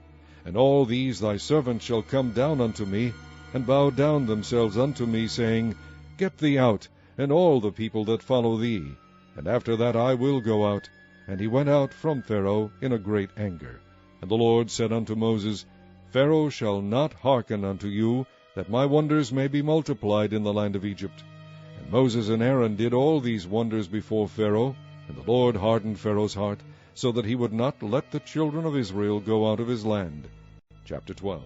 And all these thy servants shall come down unto me, and bow down themselves unto me, saying, Get thee out, and all the people that follow thee. And after that I will go out. And he went out from Pharaoh in a great anger. And the Lord said unto Moses, Pharaoh shall not hearken unto you, that my wonders may be multiplied in the land of Egypt. And Moses and Aaron did all these wonders before Pharaoh, and the Lord hardened Pharaoh's heart, so that he would not let the children of Israel go out of his land. Chapter 12.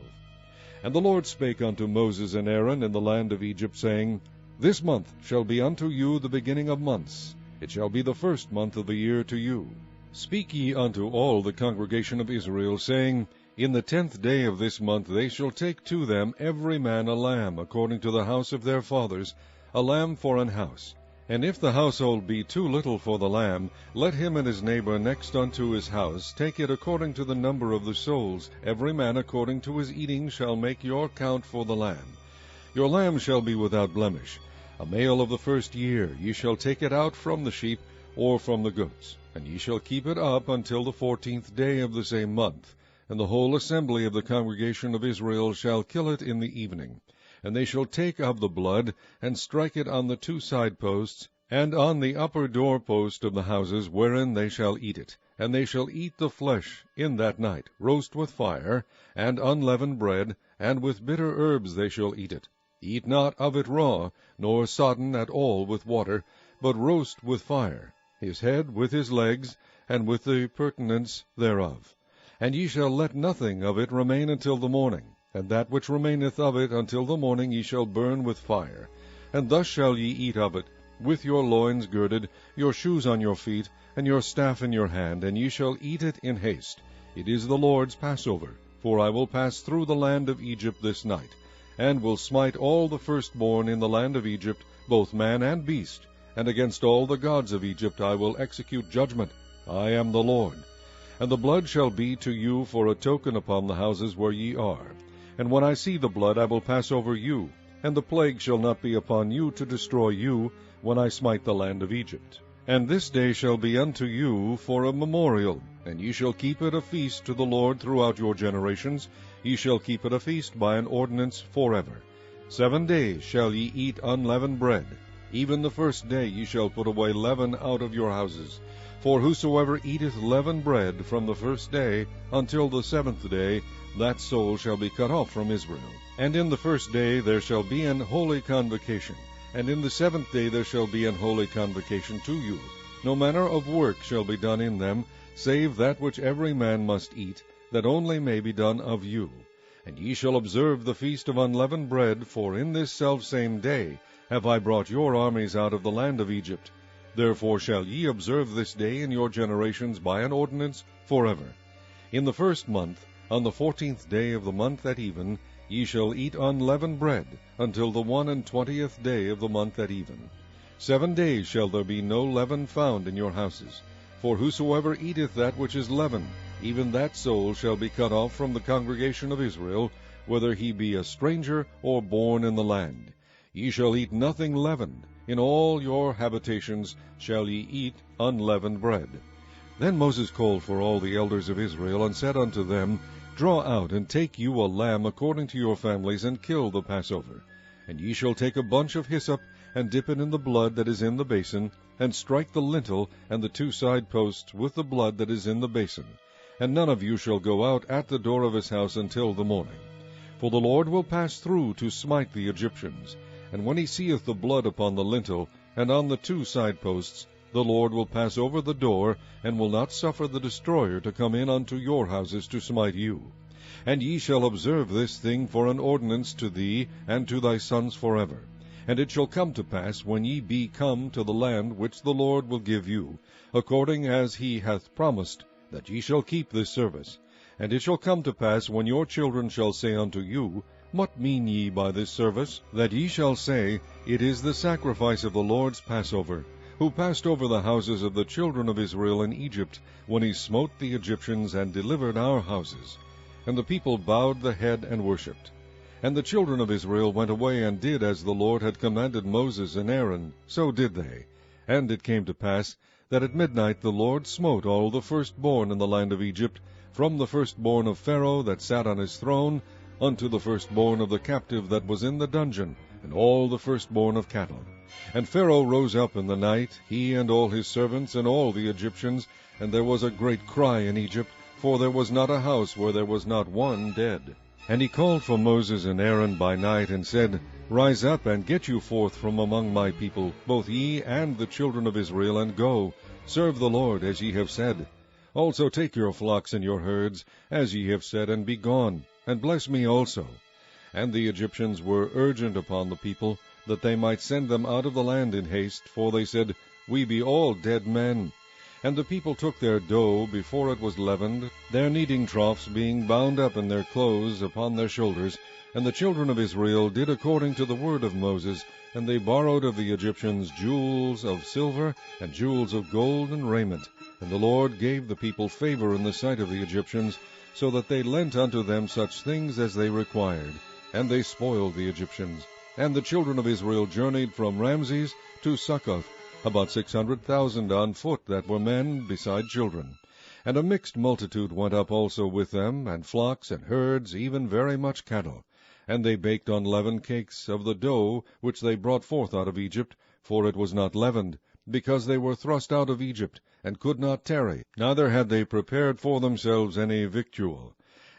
And the Lord spake unto Moses and Aaron in the land of Egypt, saying, This month shall be unto you the beginning of months. It shall be the first month of the year to you. Speak ye unto all the congregation of Israel, saying, In the 10th day of this month they shall take to them every man a lamb, according to the house of their fathers, a lamb for an house. And if the household be too little for the lamb, let him and his neighbor next unto his house take it according to the number of the souls. Every man according to his eating shall make your count for the lamb. Your lamb shall be without blemish. A male of the first year, ye shall take it out from the sheep, or from the goats, and ye shall keep it up until the 14th day of the same month. And the whole assembly of the congregation of Israel shall kill it in the evening. And they shall take of the blood, and strike it on the 2 side posts, and on the upper door post of the houses wherein they shall eat it. And they shall eat the flesh in that night, roast with fire, and unleavened bread, and with bitter herbs they shall eat it. Eat not of it raw, nor sodden at all with water, but roast with fire, his head with his legs, and with the purtenance thereof. And ye shall let nothing of it remain until the morning, and that which remaineth of it until the morning ye shall burn with fire. And thus shall ye eat of it, with your loins girded, your shoes on your feet, and your staff in your hand, and ye shall eat it in haste. It is the Lord's Passover, for I will pass through the land of Egypt this night, and will smite all the firstborn in the land of Egypt, both man and beast, and against all the gods of Egypt I will execute judgment. I am the Lord. And the blood shall be to you for a token upon the houses where ye are. And when I see the blood I will pass over you, and the plague shall not be upon you to destroy you, when I smite the land of Egypt. And this day shall be unto you for a memorial, and ye shall keep it a feast to the Lord throughout your generations. Ye shall keep it a feast by an ordinance forever. 7 days shall ye eat unleavened bread. Even the first day ye shall put away leaven out of your houses. For whosoever eateth leavened bread from the first day until the 7th day, that soul shall be cut off from Israel. And in the first day there shall be an holy convocation, and in the 7th day there shall be an holy convocation to you. No manner of work shall be done in them, save that which every man must eat, that only may be done of you. And ye shall observe the feast of unleavened bread, for in this selfsame day have I brought your armies out of the land of Egypt. Therefore shall ye observe this day in your generations by an ordinance forever. In the 1st month, on the 14th day of the month at even, Ye shall eat unleavened bread until the 21st day of the month at even. 7 days shall there be no leaven found in your houses. For whosoever eateth that which is leavened, even that soul shall be cut off from the congregation of Israel, whether he be a stranger or born in the land. Ye shall eat nothing leavened. In all your habitations shall ye eat unleavened bread. Then Moses called for all the elders of Israel, and said unto them, Draw out, and take you a lamb according to your families, and kill the Passover. And ye shall take a bunch of hyssop, and dip it in the blood that is in the basin, and strike the lintel and the 2 side posts with the blood that is in the basin. And none of you shall go out at the door of his house until the morning. For the Lord will pass through to smite the Egyptians. And when he seeth the blood upon the lintel and on the 2 side posts, the Lord will pass over the door, and will not suffer the destroyer to come in unto your houses to smite you. And ye shall observe this thing for an ordinance to thee and to thy sons forever. And it shall come to pass, when ye be come to the land which the Lord will give you, according as he hath promised, that ye shall keep this service. And it shall come to pass, when your children shall say unto you, What mean ye by this service? That ye shall say, It is the sacrifice of the Lord's Passover, who passed over the houses of the children of Israel in Egypt, when he smote the Egyptians and delivered our houses. And the people bowed the head and worshipped. And the children of Israel went away and did as the Lord had commanded Moses and Aaron, so did they. And it came to pass, that at midnight the Lord smote all the firstborn in the land of Egypt, from the firstborn of Pharaoh that sat on his throne, unto the firstborn of the captive that was in the dungeon, and all the firstborn of cattle. And Pharaoh rose up in the night, he and all his servants, and all the Egyptians, and there was a great cry in Egypt, for there was not a house where there was not one dead. And he called for Moses and Aaron by night, and said, Rise up, and get you forth from among my people, both ye and the children of Israel, and go, serve the Lord, as ye have said. Also take your flocks and your herds, as ye have said, and be gone, and bless me also. And the Egyptians were urgent upon the people, that they might send them out of the land in haste, for they said, We be all dead men. And the people took their dough before it was leavened, their kneading troughs being bound up in their clothes upon their shoulders. And the children of Israel did according to the word of Moses, and they borrowed of the Egyptians jewels of silver, and jewels of gold, and raiment. And the Lord gave the people favor in the sight of the Egyptians, so that they lent unto them such things as they required. And they spoiled the Egyptians. And the children of Israel journeyed from Ramses to Succoth, about 600,000 on foot that were men, beside children. And a mixed multitude went up also with them, and flocks and herds, even very much cattle. And they baked unleavened cakes of the dough which they brought forth out of Egypt, for it was not leavened, because they were thrust out of Egypt, and could not tarry, neither had they prepared for themselves any victual.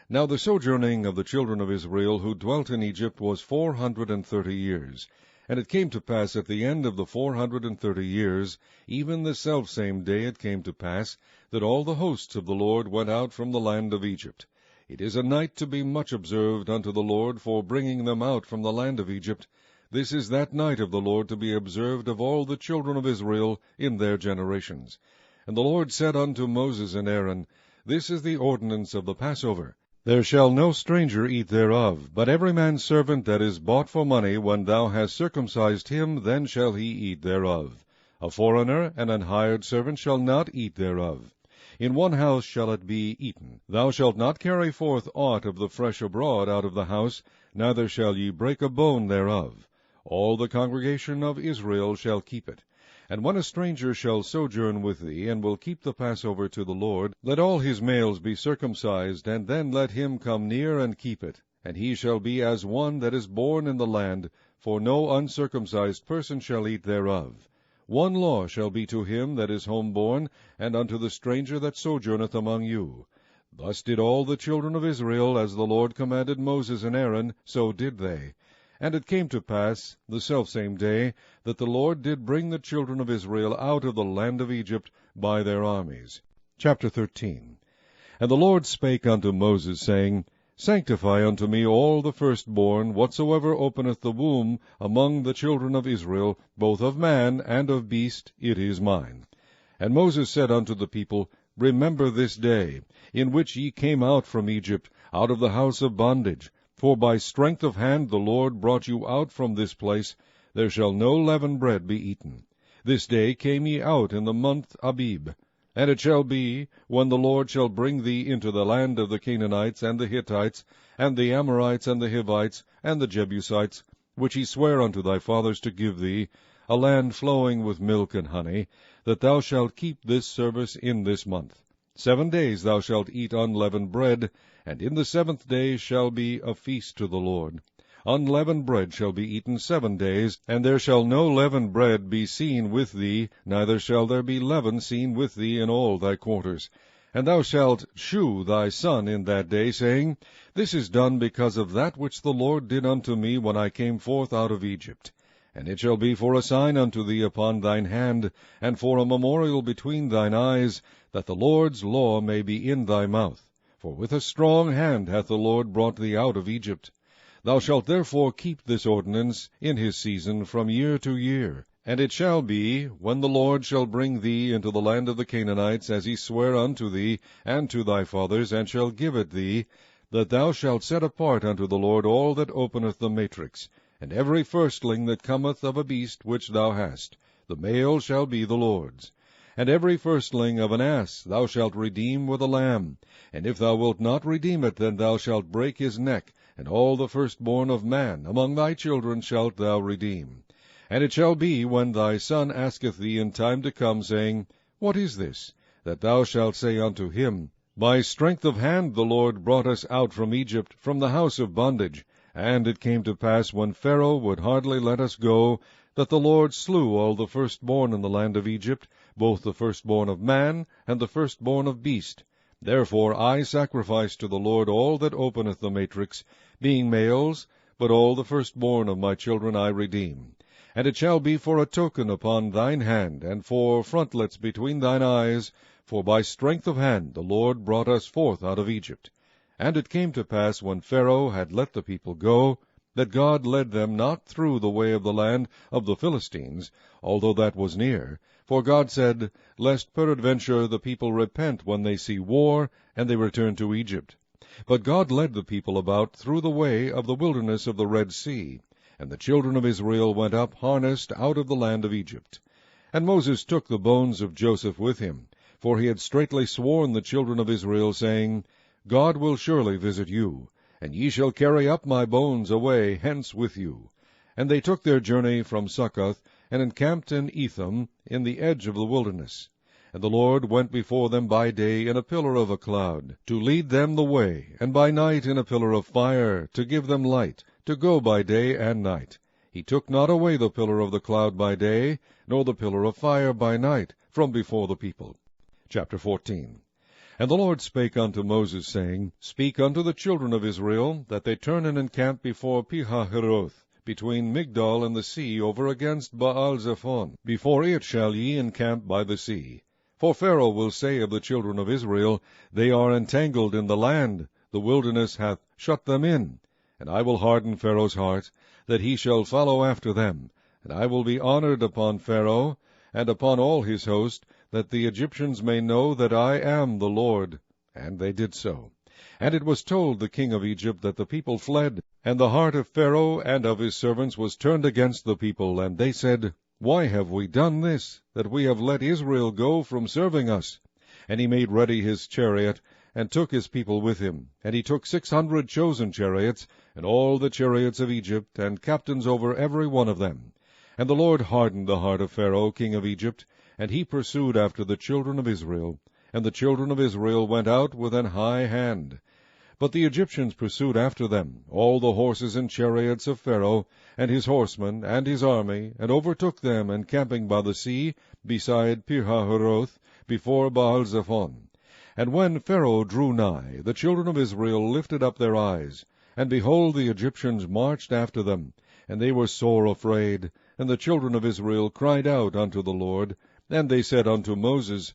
Now the sojourning of the children of Israel who dwelt in Egypt was 430 years. And it came to pass at the end of the 430 years, even the selfsame day it came to pass, that all the hosts of the Lord went out from the land of Egypt. It is a night to be much observed unto the Lord for bringing them out from the land of Egypt. This is that night of the Lord to be observed of all the children of Israel in their generations. And the Lord said unto Moses and Aaron, This is the ordinance of the Passover. There shall no stranger eat thereof, but every man's servant that is bought for money, when thou hast circumcised him, then shall he eat thereof. A foreigner and an hired servant shall not eat thereof. In one house shall it be eaten. Thou shalt not carry forth aught of the flesh abroad out of the house, neither shall ye break a bone thereof. All the congregation of Israel shall keep it. And when a stranger shall sojourn with thee, and will keep the Passover to the Lord, let all his males be circumcised, and then let him come near and keep it. And he shall be as one that is born in the land, for no uncircumcised person shall eat thereof. One law shall be to him that is homeborn, and unto the stranger that sojourneth among you. Thus did all the children of Israel, as the Lord commanded Moses and Aaron, so did they. And it came to pass, the selfsame day, that the Lord did bring the children of Israel out of the land of Egypt by their armies. Chapter 13. And the Lord spake unto Moses, saying, Sanctify unto me all the firstborn, whatsoever openeth the womb among the children of Israel, both of man and of beast, it is mine. And Moses said unto the people, Remember this day, in which ye came out from Egypt, out of the house of bondage, For by strength of hand the Lord brought you out from this place. There shall no leavened bread be eaten. This day came ye out in the month Abib. And it shall be, when the Lord shall bring thee into the land of the Canaanites, and the Hittites, and the Amorites, and the Hivites, and the Jebusites, which he sware unto thy fathers to give thee, a land flowing with milk and honey, that thou shalt keep this service in this month. 7 days thou shalt eat unleavened bread, and in the 7th day shall be a feast to the Lord. Unleavened bread shall be eaten 7 days, and there shall no leavened bread be seen with thee, neither shall there be leaven seen with thee in all thy quarters. And thou shalt shew thy son in that day, saying, This is done because of that which the Lord did unto me when I came forth out of Egypt. And it shall be for a sign unto thee upon thine hand, and for a memorial between thine eyes, that the Lord's law may be in thy mouth. For with a strong hand hath the Lord brought thee out of Egypt. Thou shalt therefore keep this ordinance in his season from year to year. And it shall be, when the Lord shall bring thee into the land of the Canaanites, as he sware unto thee and to thy fathers, and shall give it thee, that thou shalt set apart unto the Lord all that openeth the matrix, and every firstling that cometh of a beast which thou hast. The male shall be the Lord's. And every firstling of an ass thou shalt redeem with a lamb. And if thou wilt not redeem it, then thou shalt break his neck, and all the firstborn of man among thy children shalt thou redeem. And it shall be, when thy son asketh thee in time to come, saying, What is this? That thou shalt say unto him, By strength of hand the Lord brought us out from Egypt, from the house of bondage. And it came to pass, when Pharaoh would hardly let us go, that the Lord slew all the firstborn in the land of Egypt, both the firstborn of man and the firstborn of beast. Therefore I sacrifice to the Lord all that openeth the matrix, being males, but all the firstborn of my children I redeem. And it shall be for a token upon thine hand, and for frontlets between thine eyes, for by strength of hand the Lord brought us forth out of Egypt. And it came to pass, when Pharaoh had let the people go, that God led them not through the way of the land of the Philistines, although that was near. For God said, Lest peradventure the people repent when they see war, and they return to Egypt. But God led the people about through the way of the wilderness of the Red Sea. And the children of Israel went up harnessed out of the land of Egypt. And Moses took the bones of Joseph with him, for he had straitly sworn the children of Israel, saying, God will surely visit you, and ye shall carry up my bones away hence with you. And they took their journey from Succoth, and encamped in Etham, in the edge of the wilderness. And the Lord went before them by day in a pillar of a cloud, to lead them the way, and by night in a pillar of fire, to give them light, to go by day and night. He took not away the pillar of the cloud by day, nor the pillar of fire by night, from before the people. Chapter 14. And the Lord spake unto Moses, saying, Speak unto the children of Israel, that they turn and encamp before Pihahiroth, between Migdol and the sea, over against Baal-zephon. Before it shall ye encamp by the sea. For Pharaoh will say of the children of Israel, They are entangled in the land, the wilderness hath shut them in. And I will harden Pharaoh's heart, that he shall follow after them. And I will be honored upon Pharaoh, and upon all his host, that the Egyptians may know that I am the Lord. And they did so. And it was told the king of Egypt that the people fled, and the heart of Pharaoh and of his servants was turned against the people. And they said, Why have we done this, that we have let Israel go from serving us? And he made ready his chariot, and took his people with him. And he took 600 chosen chariots, and all the chariots of Egypt, and captains over every one of them. And the Lord hardened the heart of Pharaoh king of Egypt, and he pursued after the children of Israel. And the children of Israel went out with an high hand. But the Egyptians pursued after them, all the horses and chariots of Pharaoh, and his horsemen, and his army, and overtook them, encamping by the sea, beside Pihahiroth, before Baal-zephon. And when Pharaoh drew nigh, the children of Israel lifted up their eyes, and behold, the Egyptians marched after them, and they were sore afraid. And the children of Israel cried out unto the Lord, and they said unto Moses,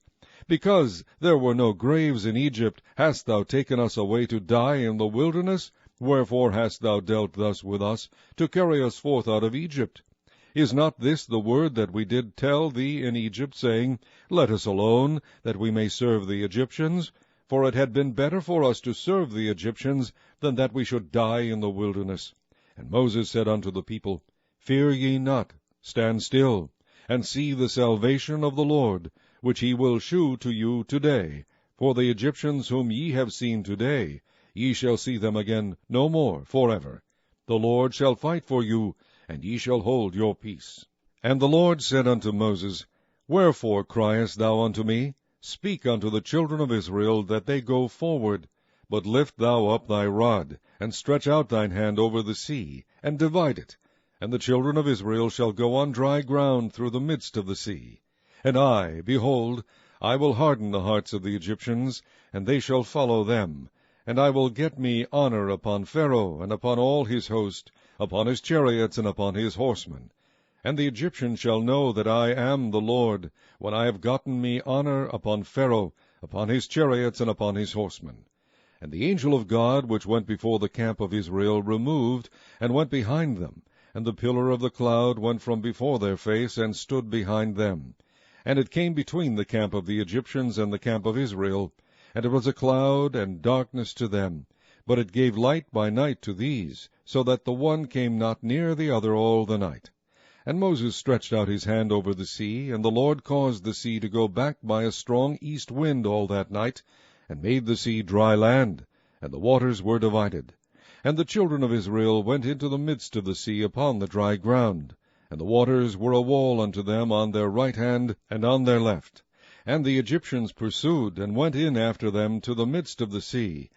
Because there were no graves in Egypt, hast thou taken us away to die in the wilderness? Wherefore hast thou dealt thus with us, to carry us forth out of Egypt? Is not this the word that we did tell thee in Egypt, saying, Let us alone, that we may serve the Egyptians? for it had been better for us to serve the Egyptians than that we should die in the wilderness. And Moses said unto the people, Fear ye not, stand still, and see the salvation of the Lord, which he will shew to you today. For the Egyptians whom ye have seen today, ye shall see them again no more forever. The Lord shall fight for you, and ye shall hold your peace. And the Lord said unto Moses, Wherefore criest thou unto me? Speak unto the children of Israel that they go forward. But lift thou up thy rod, and stretch out thine hand over the sea, and divide it. And the children of Israel shall go on dry ground through the midst of the sea. And I, behold, I will harden the hearts of the Egyptians, and they shall follow them. And I will get me honor upon Pharaoh, and upon all his host, upon his chariots, and upon his horsemen. And the Egyptians shall know that I am the Lord, when I have gotten me honor upon Pharaoh, upon his chariots, and upon his horsemen. And the angel of God, which went before the camp of Israel, removed, and went behind them. And the pillar of the cloud went from before their face, and stood behind them. And it came between the camp of the Egyptians and the camp of Israel. And it was a cloud and darkness to them. But it gave light by night to these, so that the one came not near the other all the night. And Moses stretched out his hand over the sea, and the Lord caused the sea to go back by a strong east wind all that night, and made the sea dry land, and the waters were divided. And the children of Israel went into the midst of the sea upon the dry ground, and the waters were a wall unto them on their right hand and on their left. And the Egyptians pursued, and went in after them to the midst of the sea,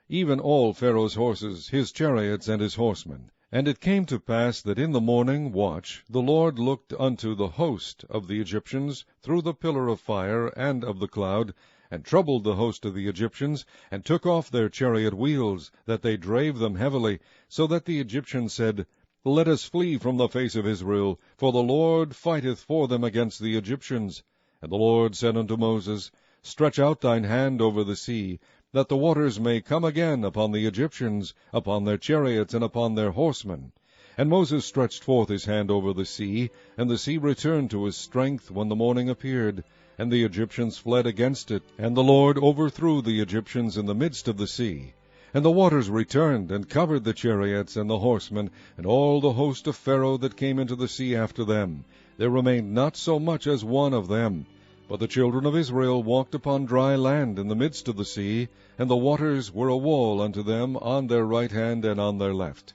even all Pharaoh's horses, his chariots, and his horsemen. And it came to pass that in the morning watch the Lord looked unto the host of the Egyptians through the pillar of fire and of the cloud, and troubled the host of the Egyptians, and took off their chariot wheels, that they drave them heavily, so that the Egyptians said, Let us flee from the face of Israel, for the Lord fighteth for them against the Egyptians. And the Lord said unto Moses, Stretch out thine hand over the sea, that the waters may come again upon the Egyptians, upon their chariots, and upon their horsemen. And Moses stretched forth his hand over the sea, and the sea returned to his strength when the morning appeared, and the Egyptians fled against it, and the Lord overthrew the Egyptians in the midst of the sea. And the waters returned, and covered the chariots and the horsemen, and all the host of Pharaoh that came into the sea after them. There remained not so much as one of them. But the children of Israel walked upon dry land in the midst of the sea, and the waters were a wall unto them on their right hand and on their left.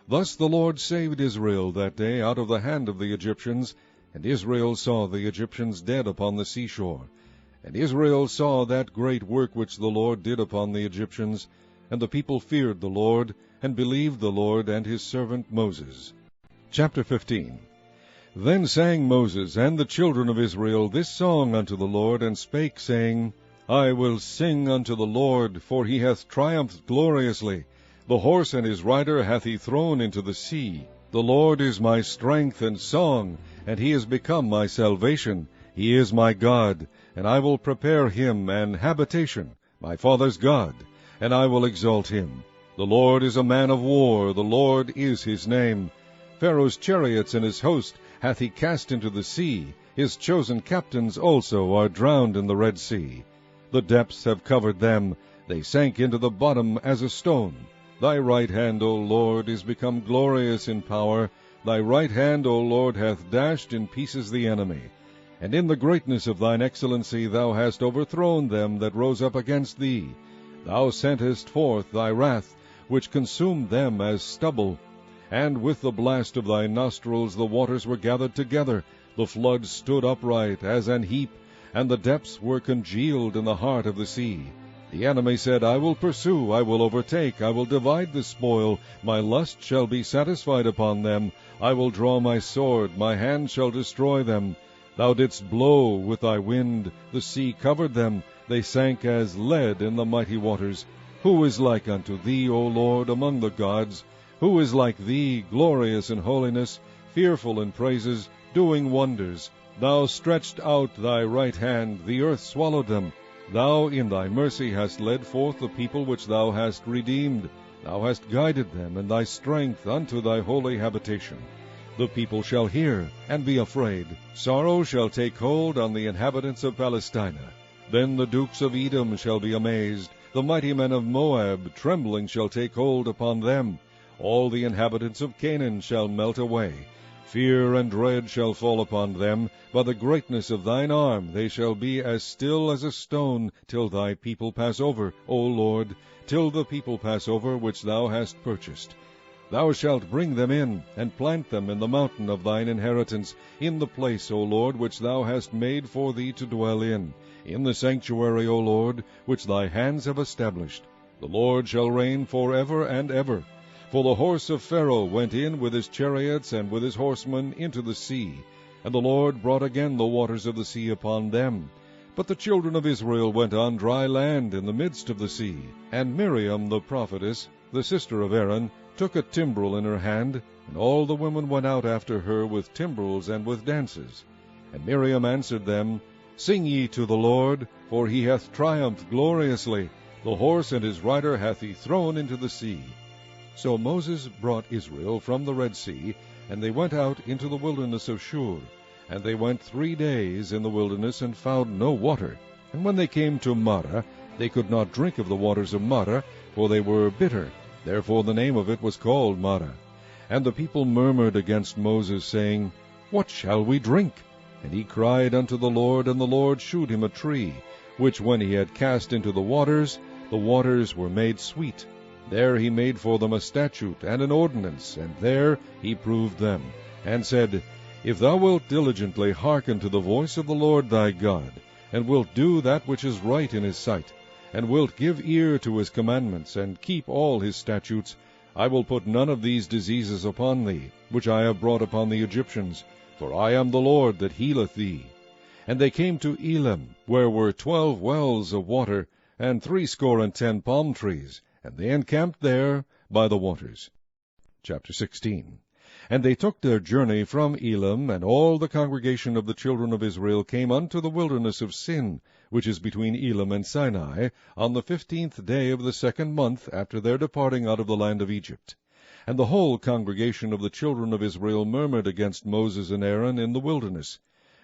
Thus the Lord saved Israel that day out of the hand of the Egyptians, and Israel saw the Egyptians dead upon the seashore. And Israel saw that great work which the Lord did upon the Egyptians, and the people feared the Lord, and believed the Lord and his servant Moses. Chapter 15. Then sang Moses and the children of Israel this song unto the Lord, and spake, saying, I will sing unto the Lord, for he hath triumphed gloriously. The horse and his rider hath he thrown into the sea. The Lord is my strength and song, and he is become my salvation. He is my God, and I will prepare him an habitation, my father's God, and I will exalt him. The Lord is a man of war, the Lord is his name. Pharaoh's chariots and his host hath he cast into the sea. His chosen captains also are drowned in the Red Sea. The depths have covered them. They sank into the bottom as a stone. Thy right hand, O Lord, is become glorious in power. Thy right hand, O Lord, hath dashed in pieces the enemy. And in the greatness of thine excellency thou hast overthrown them that rose up against thee. Thou sentest forth thy wrath, which consumed them as stubble. And with the blast of thy nostrils the waters were gathered together. The floods stood upright as an heap, and the depths were congealed in the heart of the sea. The enemy said, I will pursue, I will overtake, I will divide the spoil. My lust shall be satisfied upon them. I will draw my sword, my hand shall destroy them. Thou didst blow with thy wind, the sea covered them. They sank as lead in the mighty waters. Who is like unto thee, O Lord, among the gods? Who is like thee, glorious in holiness, fearful in praises, doing wonders? Thou stretched out thy right hand, the earth swallowed them. Thou in thy mercy hast led forth the people which thou hast redeemed. Thou hast guided them in thy strength unto thy holy habitation. The people shall hear, and be afraid. Sorrow shall take hold on the inhabitants of Palestina. Then the dukes of Edom shall be amazed, the mighty men of Moab, trembling shall take hold upon them. All the inhabitants of Canaan shall melt away. Fear and dread shall fall upon them. By the greatness of thine arm they shall be as still as a stone, till thy people pass over, O Lord, till the people pass over which thou hast purchased. Thou shalt bring them in, and plant them in the mountain of thine inheritance, in the place, O Lord, which thou hast made for thee to dwell in the sanctuary, O Lord, which thy hands have established. The Lord shall reign forever and ever. For the horse of Pharaoh went in with his chariots and with his horsemen into the sea, and the Lord brought again the waters of the sea upon them. But the children of Israel went on dry land in the midst of the sea. And Miriam the prophetess, the sister of Aaron, took a timbrel in her hand, and all the women went out after her with timbrels and with dances. And Miriam answered them, Sing ye to the Lord, for he hath triumphed gloriously. The horse and his rider hath he thrown into the sea. So Moses brought Israel from the Red Sea, and they went out into the wilderness of Shur. And they went 3 days in the wilderness, and found no water. And when they came to Marah, they could not drink of the waters of Marah, for they were bitter. Therefore the name of it was called Marah. And the people murmured against Moses, saying, What shall we drink? And he cried unto the Lord, and the Lord shewed him a tree, which when he had cast into the waters were made sweet. There he made for them a statute and an ordinance, and there he proved them, and said, If thou wilt diligently hearken to the voice of the Lord thy God, and wilt do that which is right in his sight, and wilt give ear to his commandments, and keep all his statutes, I will put none of these diseases upon thee, which I have brought upon the Egyptians, for I am the Lord that healeth thee. And they came to Elim, where were 12 wells of water, and 70 palm trees, and they encamped there by the waters. Chapter 16. And they took their journey from Elim, and all the congregation of the children of Israel came unto the wilderness of Sin, which is between Elim and Sinai, on the 15th day of the 2nd month after their departing out of the land of Egypt. And the whole congregation of the children of Israel murmured against Moses and Aaron in the wilderness.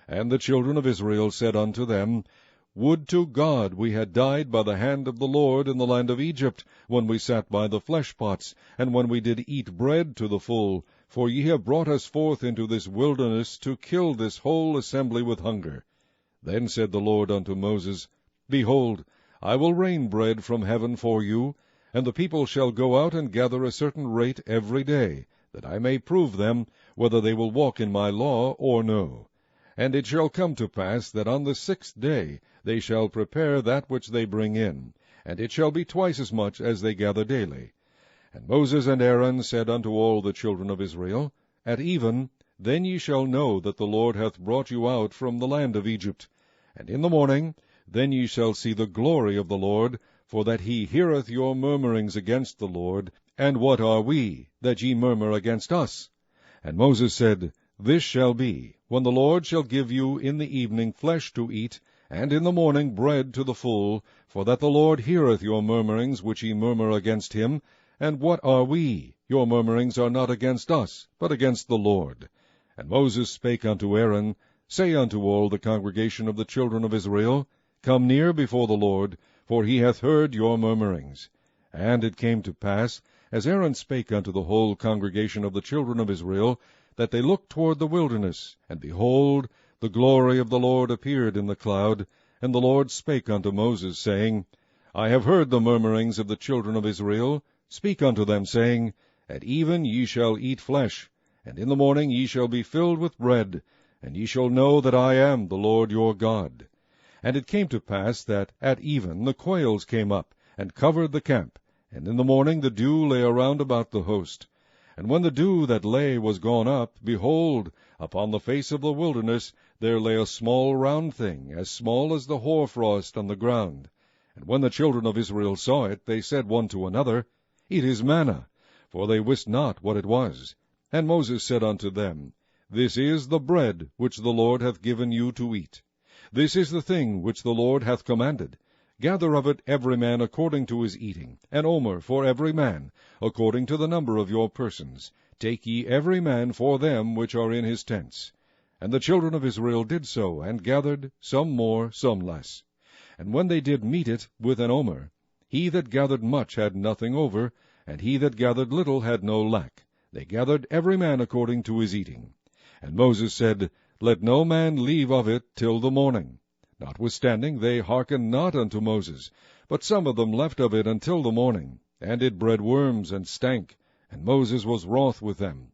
And the children of Israel said unto them, Would to God we had died by the hand of the Lord in the land of Egypt, when we sat by the flesh pots, and when we did eat bread to the full, for ye have brought us forth into this wilderness to kill this whole assembly with hunger. Then said the Lord unto Moses, Behold, I will rain bread from heaven for you, and the people shall go out and gather a certain rate every day, that I may prove them, whether they will walk in my law or no. And it shall come to pass that on the 6th day they shall prepare that which they bring in, and it shall be twice as much as they gather daily. And Moses and Aaron said unto all the children of Israel, At even, then ye shall know that the Lord hath brought you out from the land of Egypt. And in the morning, then ye shall see the glory of the Lord, for that he heareth your murmurings against the Lord. And what are we, that ye murmur against us? And Moses said, This shall be, when the Lord shall give you in the evening flesh to eat, and in the morning bread to the full, for that the Lord heareth your murmurings which ye murmur against him. And what are we? Your murmurings are not against us, but against the Lord. And Moses spake unto Aaron, Say unto all the congregation of the children of Israel, Come near before the Lord, for he hath heard your murmurings. And it came to pass, as Aaron spake unto the whole congregation of the children of Israel, that they looked toward the wilderness, and behold, the glory of the Lord appeared in the cloud. And the Lord spake unto Moses, saying, I have heard the murmurings of the children of Israel. Speak unto them, saying, At even ye shall eat flesh, and in the morning ye shall be filled with bread, and ye shall know that I am the Lord your God. And it came to pass that at even the quails came up, and covered the camp, and in the morning the dew lay around about the host. And when the dew that lay was gone up, behold, upon the face of the wilderness there lay a small round thing, as small as the hoarfrost on the ground. And when the children of Israel saw it, they said one to another, It is manna, for they wist not what it was. And Moses said unto them, This is the bread which the Lord hath given you to eat. This is the thing which the Lord hath commanded. Gather of it every man according to his eating, an omer for every man, according to the number of your persons. Take ye every man for them which are in his tents. And the children of Israel did so, and gathered, some more, some less. And when they did meet it with an omer, he that gathered much had nothing over, and he that gathered little had no lack. They gathered every man according to his eating. And Moses said, Let no man leave of it till the morning. Notwithstanding they hearkened not unto Moses, but some of them left of it until the morning, and it bred worms and stank, and Moses was wroth with them.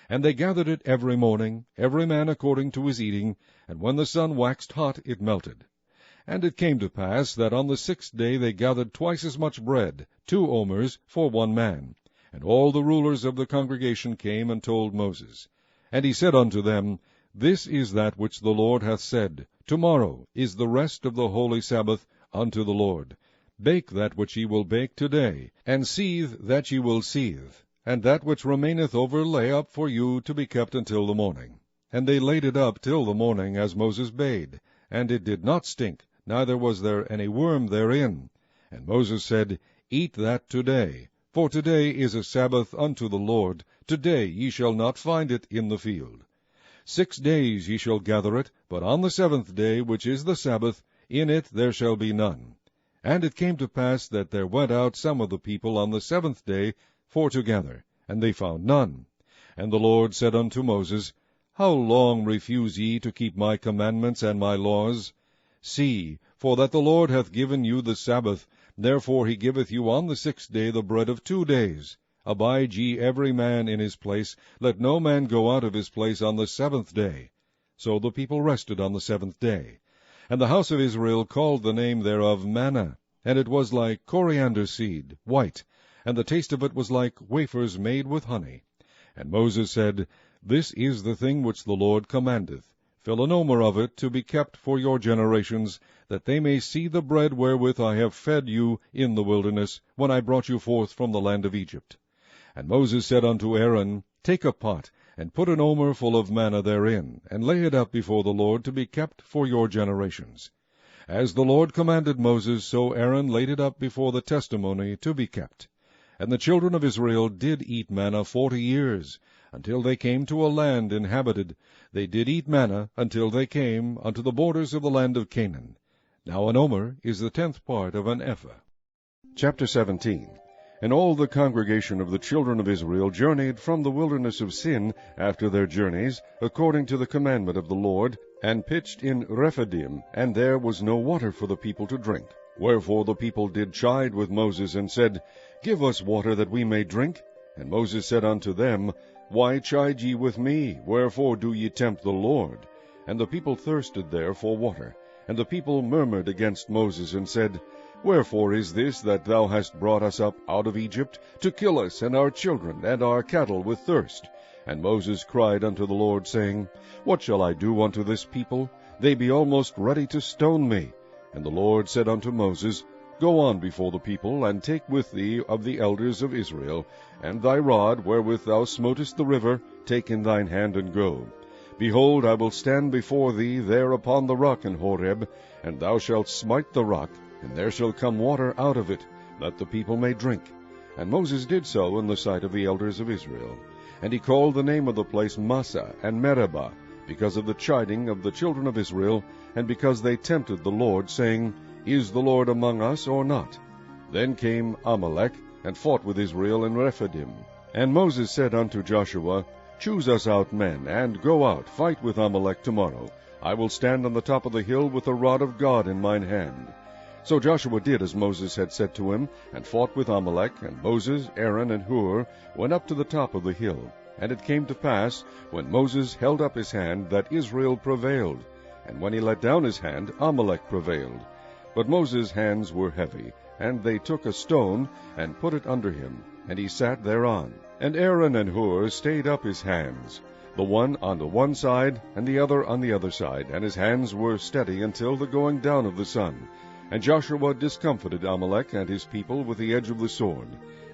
And they gathered it every morning, every man according to his eating, and when the sun waxed hot it melted. And it came to pass that on the 6th day they gathered twice as much bread, 2 omers, for 1 man. And all the rulers of the congregation came and told Moses. And he said unto them, This is that which the Lord hath said, Tomorrow is the rest of the holy Sabbath unto the Lord. Bake that which ye will bake today, and seethe that ye will seethe, and that which remaineth over lay up for you to be kept until the morning. And they laid it up till the morning, as Moses bade, and it did not stink, neither was there any worm therein. And Moses said, Eat that today, for today is a Sabbath unto the Lord. Today ye shall not find it in the field. 6 days ye shall gather it, but on the 7th day, which is the Sabbath, in it there shall be none. And it came to pass that there went out some of the people on the 7th day for to gather, and they found none. And the Lord said unto Moses, How long refuse ye to keep my commandments and my laws? See, for that the Lord hath given you the Sabbath, therefore he giveth you on the 6th day the bread of 2 days. Abide ye every man in his place, let no man go out of his place on the 7th day. So the people rested on the 7th day. And the house of Israel called the name thereof manna, and it was like coriander seed, white, and the taste of it was like wafers made with honey. And Moses said, This is the thing which the Lord commandeth. Fill an omer of it to be kept for your generations, that they may see the bread wherewith I have fed you in the wilderness, when I brought you forth from the land of Egypt. And Moses said unto Aaron, Take a pot, and put an omer full of manna therein, and lay it up before the Lord to be kept for your generations. As the Lord commanded Moses, so Aaron laid it up before the testimony to be kept. And the children of Israel did eat manna 40 years, until they came to a land inhabited. They did eat manna until they came unto the borders of the land of Canaan. Now an omer is the 10th part of an ephah. Chapter 17. And all the congregation of the children of Israel journeyed from the wilderness of Sin after their journeys, according to the commandment of the Lord, and pitched in Rephidim, and there was no water for the people to drink. Wherefore the people did chide with Moses, and said, Give us water that we may drink. And Moses said unto them, Why chide ye with me? Wherefore do ye tempt the Lord? And the people thirsted there for water. And the people murmured against Moses, and said, Wherefore is this that thou hast brought us up out of Egypt, to kill us and our children and our cattle with thirst? And Moses cried unto the Lord, saying, What shall I do unto this people? They be almost ready to stone me. And the Lord said unto Moses, Go on before the people, and take with thee of the elders of Israel, and thy rod wherewith thou smotest the river, take in thine hand, and go. Behold, I will stand before thee there upon the rock in Horeb, and thou shalt smite the rock, and there shall come water out of it, that the people may drink. And Moses did so in the sight of the elders of Israel. And he called the name of the place Massah and Meribah, because of the chiding of the children of Israel, and because they tempted the Lord, saying, Is the Lord among us or not? Then came Amalek, and fought with Israel in Rephidim. And Moses said unto Joshua, Choose us out men, and go out, fight with Amalek tomorrow. I will stand on the top of the hill with the rod of God in mine hand. So Joshua did as Moses had said to him, and fought with Amalek, and Moses, Aaron, and Hur went up to the top of the hill. And it came to pass, when Moses held up his hand, that Israel prevailed. And when he let down his hand, Amalek prevailed. But Moses' hands were heavy, and they took a stone, and put it under him, and he sat thereon. And Aaron and Hur stayed up his hands, the one on the one side, and the other on the other side, and his hands were steady until the going down of the sun. And Joshua discomfited Amalek and his people with the edge of the sword.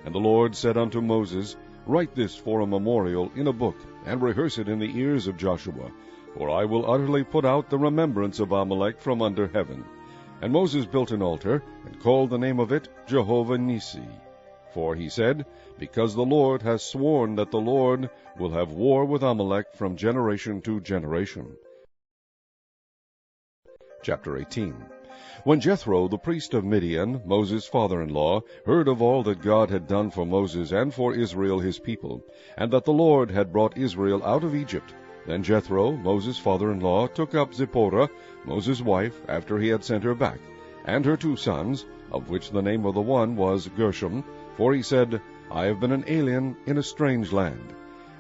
And the Lord said unto Moses, Write this for a memorial in a book, and rehearse it in the ears of Joshua, for I will utterly put out the remembrance of Amalek from under heaven. And Moses built an altar, and called the name of it Jehovah Nissi. For he said, Because the Lord has sworn that the Lord will have war with Amalek from generation to generation. Chapter 18. When Jethro, the priest of Midian, Moses' father-in-law, heard of all that God had done for Moses and for Israel his people, and that the Lord had brought Israel out of Egypt, then Jethro, Moses' father-in-law, took up Zipporah, Moses' wife, after he had sent her back, and her 2 sons, of which the name of the one was Gershom, for he said, I have been an alien in a strange land.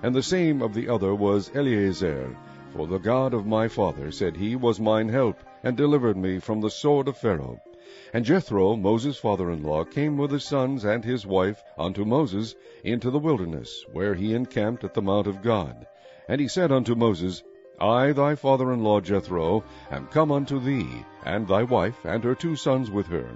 And the same of the other was Eleazar, for the God of my father, said he, was mine help, and delivered me from the sword of Pharaoh. And Jethro, Moses' father-in-law, came with his sons and his wife unto Moses into the wilderness, where he encamped at the mount of God. And he said unto Moses, I, thy father-in-law Jethro, am come unto thee, and thy wife, and her 2 sons with her.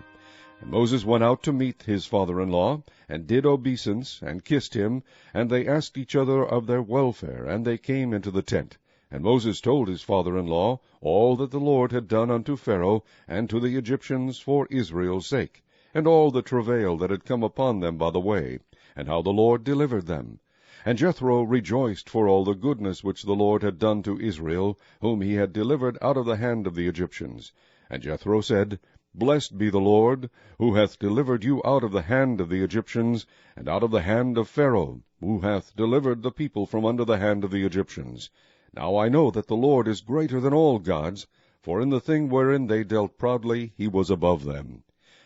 And Moses went out to meet his father-in-law, and did obeisance, and kissed him, and they asked each other of their welfare, and they came into the tent. And Moses told his father-in-law all that the Lord had done unto Pharaoh and to the Egyptians for Israel's sake, and all the travail that had come upon them by the way, and how the Lord delivered them. And Jethro rejoiced for all the goodness which the Lord had done to Israel, whom he had delivered out of the hand of the Egyptians. And Jethro said, Blessed be the Lord, who hath delivered you out of the hand of the Egyptians, and out of the hand of Pharaoh, who hath delivered the people from under the hand of the Egyptians. Now I know that the Lord is greater than all gods, for in the thing wherein they dealt proudly he was above them.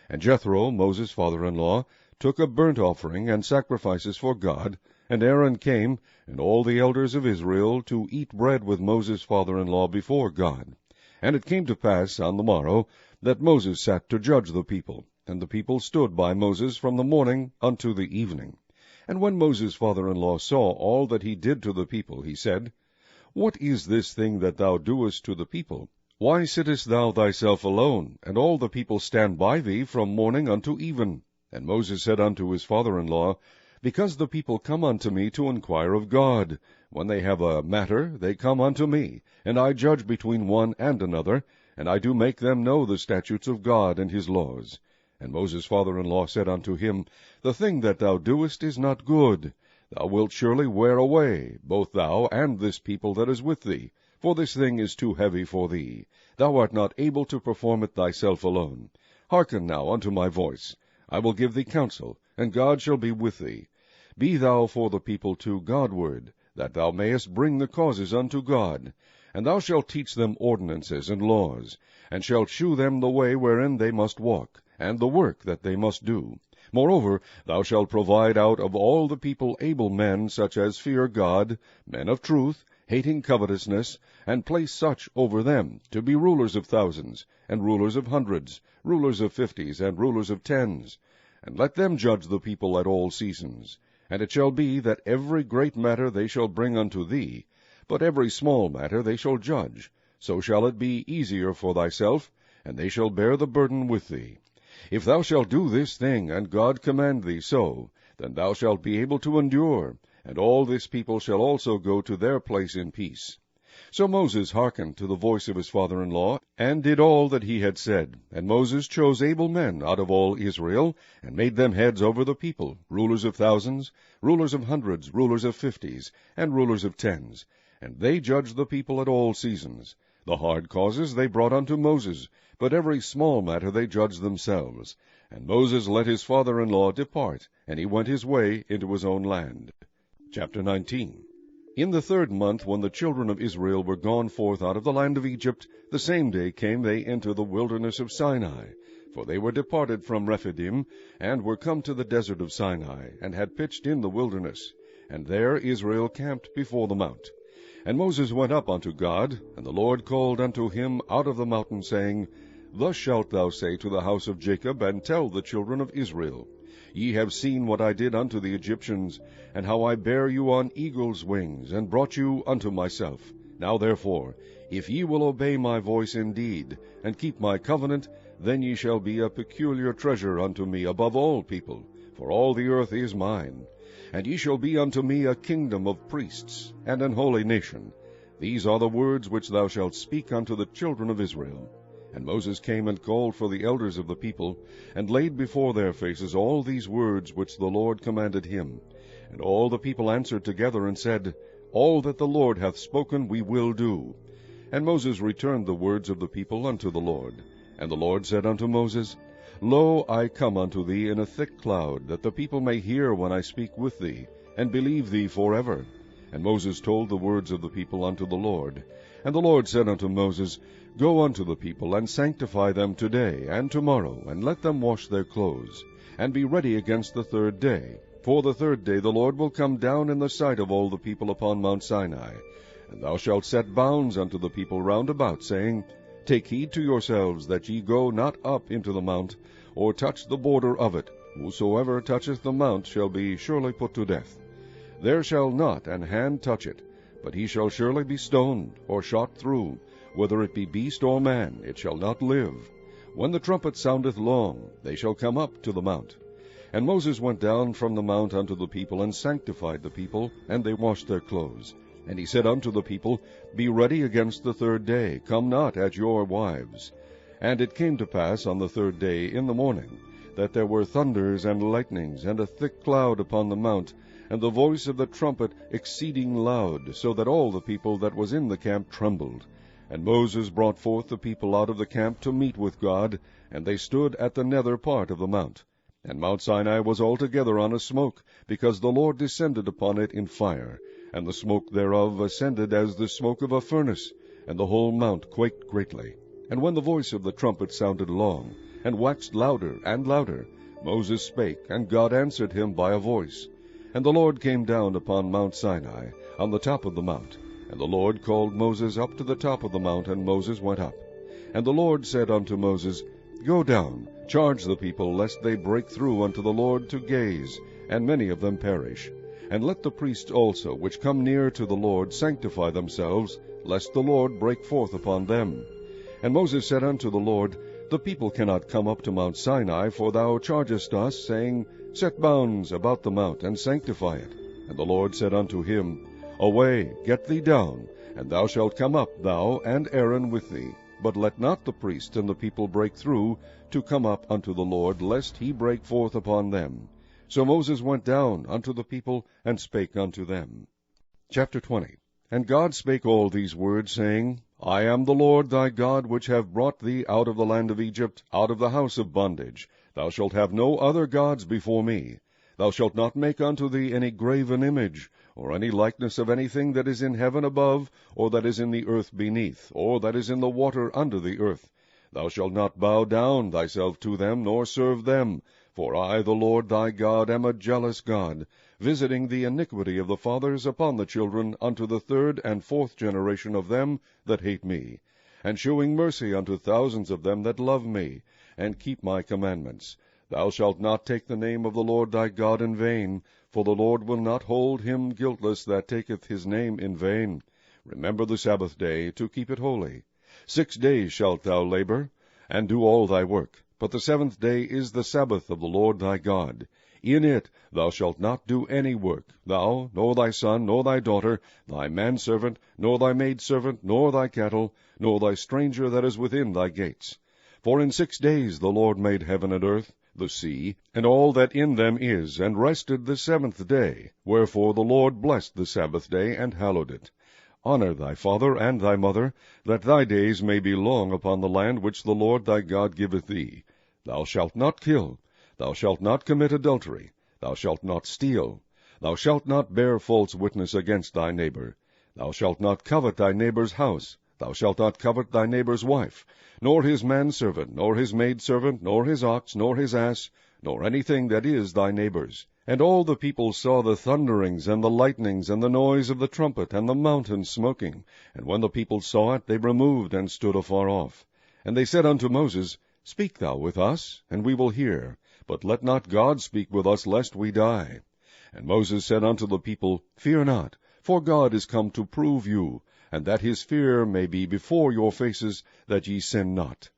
And Jethro, Moses' father-in-law, took a burnt offering and sacrifices for God, and Aaron came, and all the elders of Israel, to eat bread with Moses' father-in-law before God. And it came to pass on the morrow, that Moses sat to judge the people, and the people stood by Moses from the morning unto the evening. And when Moses' father-in-law saw all that he did to the people, he said, What is this thing that thou doest to the people? Why sittest thou thyself alone, and all the people stand by thee from morning unto even? And Moses said unto his father-in-law, Because the people come unto me to inquire of God. When they have a matter, they come unto me, and I judge between one and another, and I do make them know the statutes of God and his laws. And Moses' father-in-law said unto him, The thing that thou doest is not good. Thou wilt surely wear away, both thou and this people that is with thee, for this thing is too heavy for thee. Thou art not able to perform it thyself alone. Hearken now unto my voice. I will give thee counsel, and God shall be with thee. Be thou for the people to Godward, that thou mayest bring the causes unto God. And thou shalt teach them ordinances and laws, and shalt shew them the way wherein they must walk, and the work that they must do. Moreover, thou shalt provide out of all the people able men, such as fear God, men of truth, hating covetousness, and place such over them, to be rulers of thousands, and rulers of hundreds, rulers of 50s, and rulers of 10s. And let them judge the people at all seasons. And it shall be that every great matter they shall bring unto thee, but every small matter they shall judge. So shall it be easier for thyself, and they shall bear the burden with thee. If thou shalt do this thing, and God command thee so, then thou shalt be able to endure, and all this people shall also go to their place in peace. So Moses hearkened to the voice of his father-in-law, and did all that he had said. And Moses chose able men out of all Israel, and made them heads over the people, rulers of thousands, rulers of hundreds, rulers of 50s, and rulers of 10s. And they judged the people at all seasons. The hard causes they brought unto Moses, but every small matter they judged themselves. And Moses let his father-in-law depart, and he went his way into his own land. Chapter 19. In the 3rd month, when the children of Israel were gone forth out of the land of Egypt, the same day came they into the wilderness of Sinai. For they were departed from Rephidim, and were come to the desert of Sinai, and had pitched in the wilderness. And there Israel camped before the mount. And Moses went up unto God, and the Lord called unto him out of the mountain, saying, Thus shalt thou say to the house of Jacob, and tell the children of Israel, Ye have seen what I did unto the Egyptians, and how I bare you on eagle's wings, and brought you unto myself. Now therefore, if ye will obey my voice indeed, and keep my covenant, then ye shall be a peculiar treasure unto me above all people, for all the earth is mine. And ye shall be unto me a kingdom of priests, and an holy nation. These are the words which thou shalt speak unto the children of Israel. And Moses came and called for the elders of the people, and laid before their faces all these words which the Lord commanded him. And all the people answered together, and said, All that the Lord hath spoken we will do. And Moses returned the words of the people unto the Lord. And the Lord said unto Moses, Lo, I come unto thee in a thick cloud, that the people may hear when I speak with thee, and believe thee forever. And Moses told the words of the people unto the Lord. And the Lord said unto Moses, Go unto the people, and sanctify them today and tomorrow, and let them wash their clothes, and be ready against the third day. For the third day the Lord will come down in the sight of all the people upon Mount Sinai. And thou shalt set bounds unto the people round about, saying, Take heed to yourselves that ye go not up into the mount, or touch the border of it. Whosoever toucheth the mount shall be surely put to death. There shall not an hand touch it, but he shall surely be stoned, or shot through. Whether it be beast or man, it shall not live. When the trumpet soundeth long, they shall come up to the mount. And Moses went down from the mount unto the people, and sanctified the people, and they washed their clothes. And he said unto the people, Be ready against the third day, come not at your wives. And it came to pass on the third day in the morning, that there were thunders and lightnings, and a thick cloud upon the mount, and the voice of the trumpet exceeding loud, so that all the people that was in the camp trembled. And Moses brought forth the people out of the camp to meet with God, and they stood at the nether part of the mount. And Mount Sinai was altogether on a smoke, because the Lord descended upon it in fire, and the smoke thereof ascended as the smoke of a furnace, and the whole mount quaked greatly. And when the voice of the trumpet sounded long, and waxed louder and louder, Moses spake, and God answered him by a voice. And the Lord came down upon Mount Sinai, on the top of the mount. And the Lord called Moses up to the top of the mount, and Moses went up. And the Lord said unto Moses, Go down, charge the people, lest they break through unto the Lord to gaze, and many of them perish. And let the priests also, which come near to the Lord, sanctify themselves, lest the Lord break forth upon them. And Moses said unto the Lord, The people cannot come up to Mount Sinai, for thou chargest us, saying, Set bounds about the mount, and sanctify it. And the Lord said unto him, Away, get thee down, and thou shalt come up, thou and Aaron with thee. But let not the priests and the people break through to come up unto the Lord, lest he break forth upon them. So Moses went down unto the people, and spake unto them. Chapter 20. And God spake all these words, saying, I am the Lord thy God, which have brought thee out of the land of Egypt, out of the house of bondage. Thou shalt have no other gods before me. Thou shalt not make unto thee any graven image, or any likeness of anything that is in heaven above, or that is in the earth beneath, or that is in the water under the earth. Thou shalt not bow down thyself to them, nor serve them. For I, the Lord thy God, am a jealous God, visiting the iniquity of the fathers upon the children unto the third and fourth generation of them that hate me, and shewing mercy unto thousands of them that love me, and keep my commandments. Thou shalt not take the name of the Lord thy God in vain, for the Lord will not hold him guiltless that taketh his name in vain. Remember the Sabbath day, to keep it holy. 6 days shalt thou labor, and do all thy work. But the seventh day is the Sabbath of the Lord thy God. In it thou shalt not do any work, thou, nor thy son, nor thy daughter, thy manservant, nor thy maidservant, nor thy cattle, nor thy stranger that is within thy gates. For in 6 days the Lord made heaven and earth, the sea, and all that in them is, and rested the seventh day. Wherefore the Lord blessed the Sabbath day, and hallowed it. Honor thy father and thy mother, that thy days may be long upon the land which the Lord thy God giveth thee. Thou shalt not kill. Thou shalt not commit adultery. Thou shalt not steal. Thou shalt not bear false witness against thy neighbor. Thou shalt not covet thy neighbor's house. Thou shalt not covet thy neighbor's wife, nor his manservant, nor his maidservant, nor his ox, nor his ass, nor anything that is thy neighbor's. And all the people saw the thunderings, and the lightnings, and the noise of the trumpet, and the mountain smoking. And when the people saw it, they removed, and stood afar off. And they said unto Moses, Speak thou with us, and we will hear. But let not God speak with us, lest we die. And Moses said unto the people, Fear not, for God is come to prove you, and that his fear may be before your faces, that ye sin not.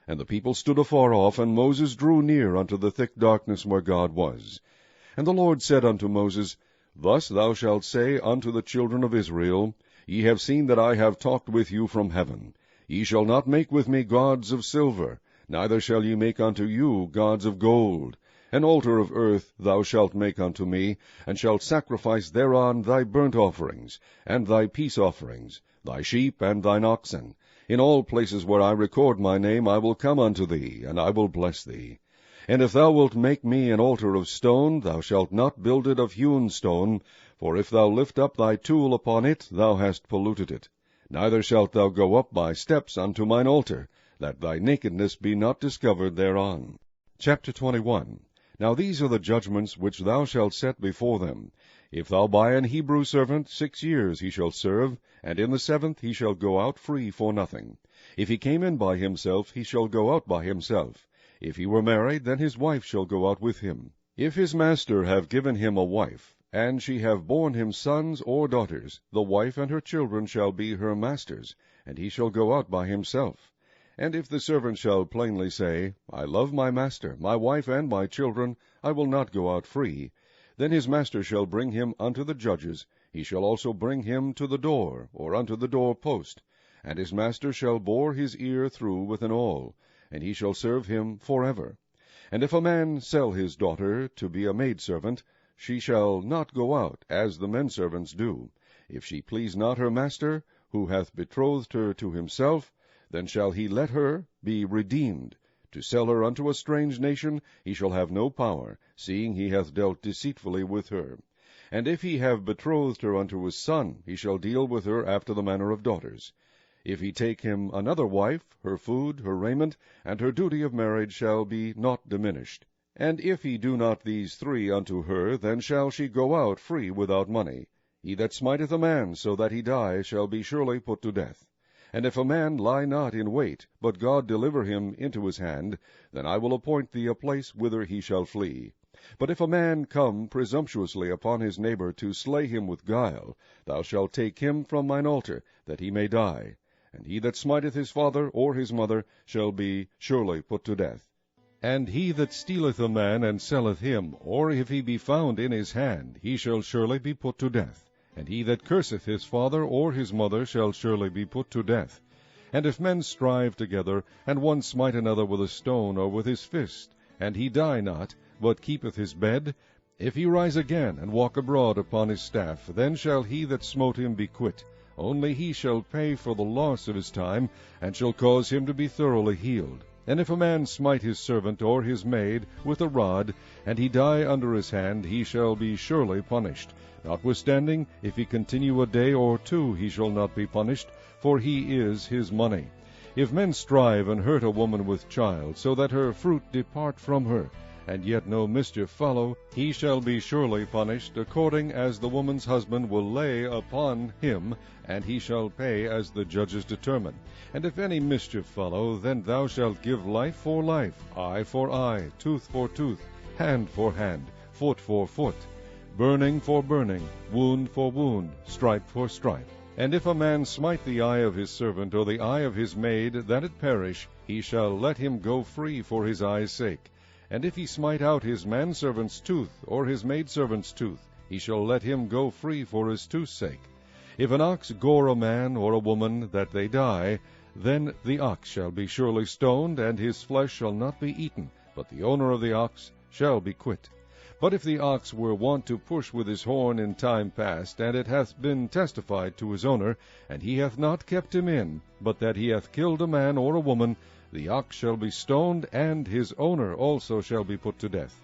And the people stood afar off, and Moses drew near unto the thick darkness where God was. And the Lord said unto Moses, Thus thou shalt say unto the children of Israel, Ye have seen that I have talked with you from heaven. Ye shall not make with me gods of silver, neither shall ye make unto you gods of gold. An altar of earth thou shalt make unto me, and shalt sacrifice thereon thy burnt offerings, and thy peace offerings, thy sheep and thine oxen. In all places where I record my name I will come unto thee, and I will bless thee. And if thou wilt make me an altar of stone, thou shalt not build it of hewn stone, for if thou lift up thy tool upon it, thou hast polluted it. Neither shalt thou go up by steps unto mine altar, that thy nakedness be not discovered thereon. Chapter 21. Now these are the judgments which thou shalt set before them. If thou buy an Hebrew servant, 6 years he shall serve, and in the 7th he shall go out free for nothing. If he came in by himself, he shall go out by himself. If he were married, then his wife shall go out with him. If his master have given him a wife, and she have borne him sons or daughters, the wife and her children shall be her master's, and he shall go out by himself. And if the servant shall plainly say, I love my master, my wife, and my children, I will not go out free, then his master shall bring him unto the judges. He shall also bring him to the door, or unto the door post, and his master shall bore his ear through with an awl, and he shall serve him forever. And if a man sell his daughter to be a maidservant, she shall not go out, as the menservants do. If she please not her master, who hath betrothed her to himself, then shall he let her be redeemed. To sell her unto a strange nation he shall have no power, seeing he hath dealt deceitfully with her. And if he have betrothed her unto his son, he shall deal with her after the manner of daughters. If he take him another wife, her food, her raiment, and her duty of marriage shall be not diminished. And if he do not these 3 unto her, then shall she go out free without money. He that smiteth a man so that he die shall be surely put to death. And if a man lie not in wait, but God deliver him into his hand, then I will appoint thee a place whither he shall flee. But if a man come presumptuously upon his neighbor to slay him with guile, thou shalt take him from mine altar, that he may die. And he that smiteth his father or his mother shall be surely put to death. And he that stealeth a man and selleth him, or if he be found in his hand, he shall surely be put to death. And he that curseth his father or his mother shall surely be put to death. And if men strive together, and one smite another with a stone or with his fist, and he die not, but keepeth his bed, if he rise again and walk abroad upon his staff, then shall he that smote him be quit. Only he shall pay for the loss of his time, and shall cause him to be thoroughly healed. And if a man smite his servant or his maid with a rod, and he die under his hand, he shall be surely punished. Notwithstanding, if he continue a day or 2, he shall not be punished, for he is his money. If men strive and hurt a woman with child, so that her fruit depart from her, and yet no mischief follow, he shall be surely punished, according as the woman's husband will lay upon him, and he shall pay as the judges determine. And if any mischief follow, then thou shalt give life for life, eye for eye, tooth for tooth, hand for hand, foot for foot, burning for burning, wound for wound, stripe for stripe. And if a man smite the eye of his servant, or the eye of his maid, that it perish, he shall let him go free for his eye's sake. And if he smite out his manservant's tooth, or his maidservant's tooth, he shall let him go free for his tooth's sake. If an ox gore a man or a woman, that they die, then the ox shall be surely stoned, and his flesh shall not be eaten, but the owner of the ox shall be quit. But if the ox were wont to push with his horn in time past, and it hath been testified to his owner, and he hath not kept him in, but that he hath killed a man or a woman, the ox shall be stoned, and his owner also shall be put to death.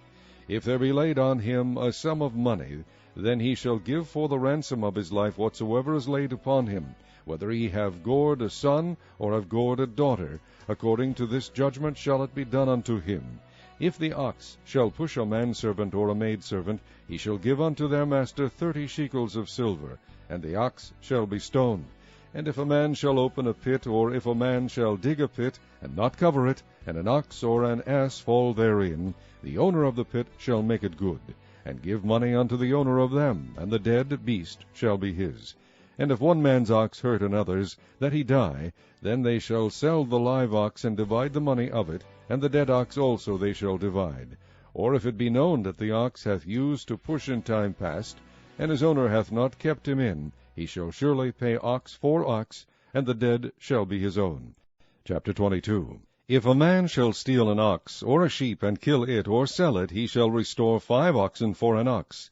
If there be laid on him a sum of money, then he shall give for the ransom of his life whatsoever is laid upon him, whether he have gored a son or have gored a daughter. According to this judgment shall it be done unto him. If the ox shall push a manservant or a maidservant, he shall give unto their master 30 shekels of silver, and the ox shall be stoned. And if a man shall open a pit, or if a man shall dig a pit, and not cover it, and an ox or an ass fall therein, the owner of the pit shall make it good, and give money unto the owner of them, and the dead beast shall be his. And if one man's ox hurt another's, that he die, then they shall sell the live ox, and divide the money of it, and the dead ox also they shall divide. Or if it be known that the ox hath used to push in time past, and his owner hath not kept him in, he shall surely pay ox for ox, and the dead shall be his own. Chapter 22. If a man shall steal an ox or a sheep, and kill it, or sell it, he shall restore 5 oxen for an ox,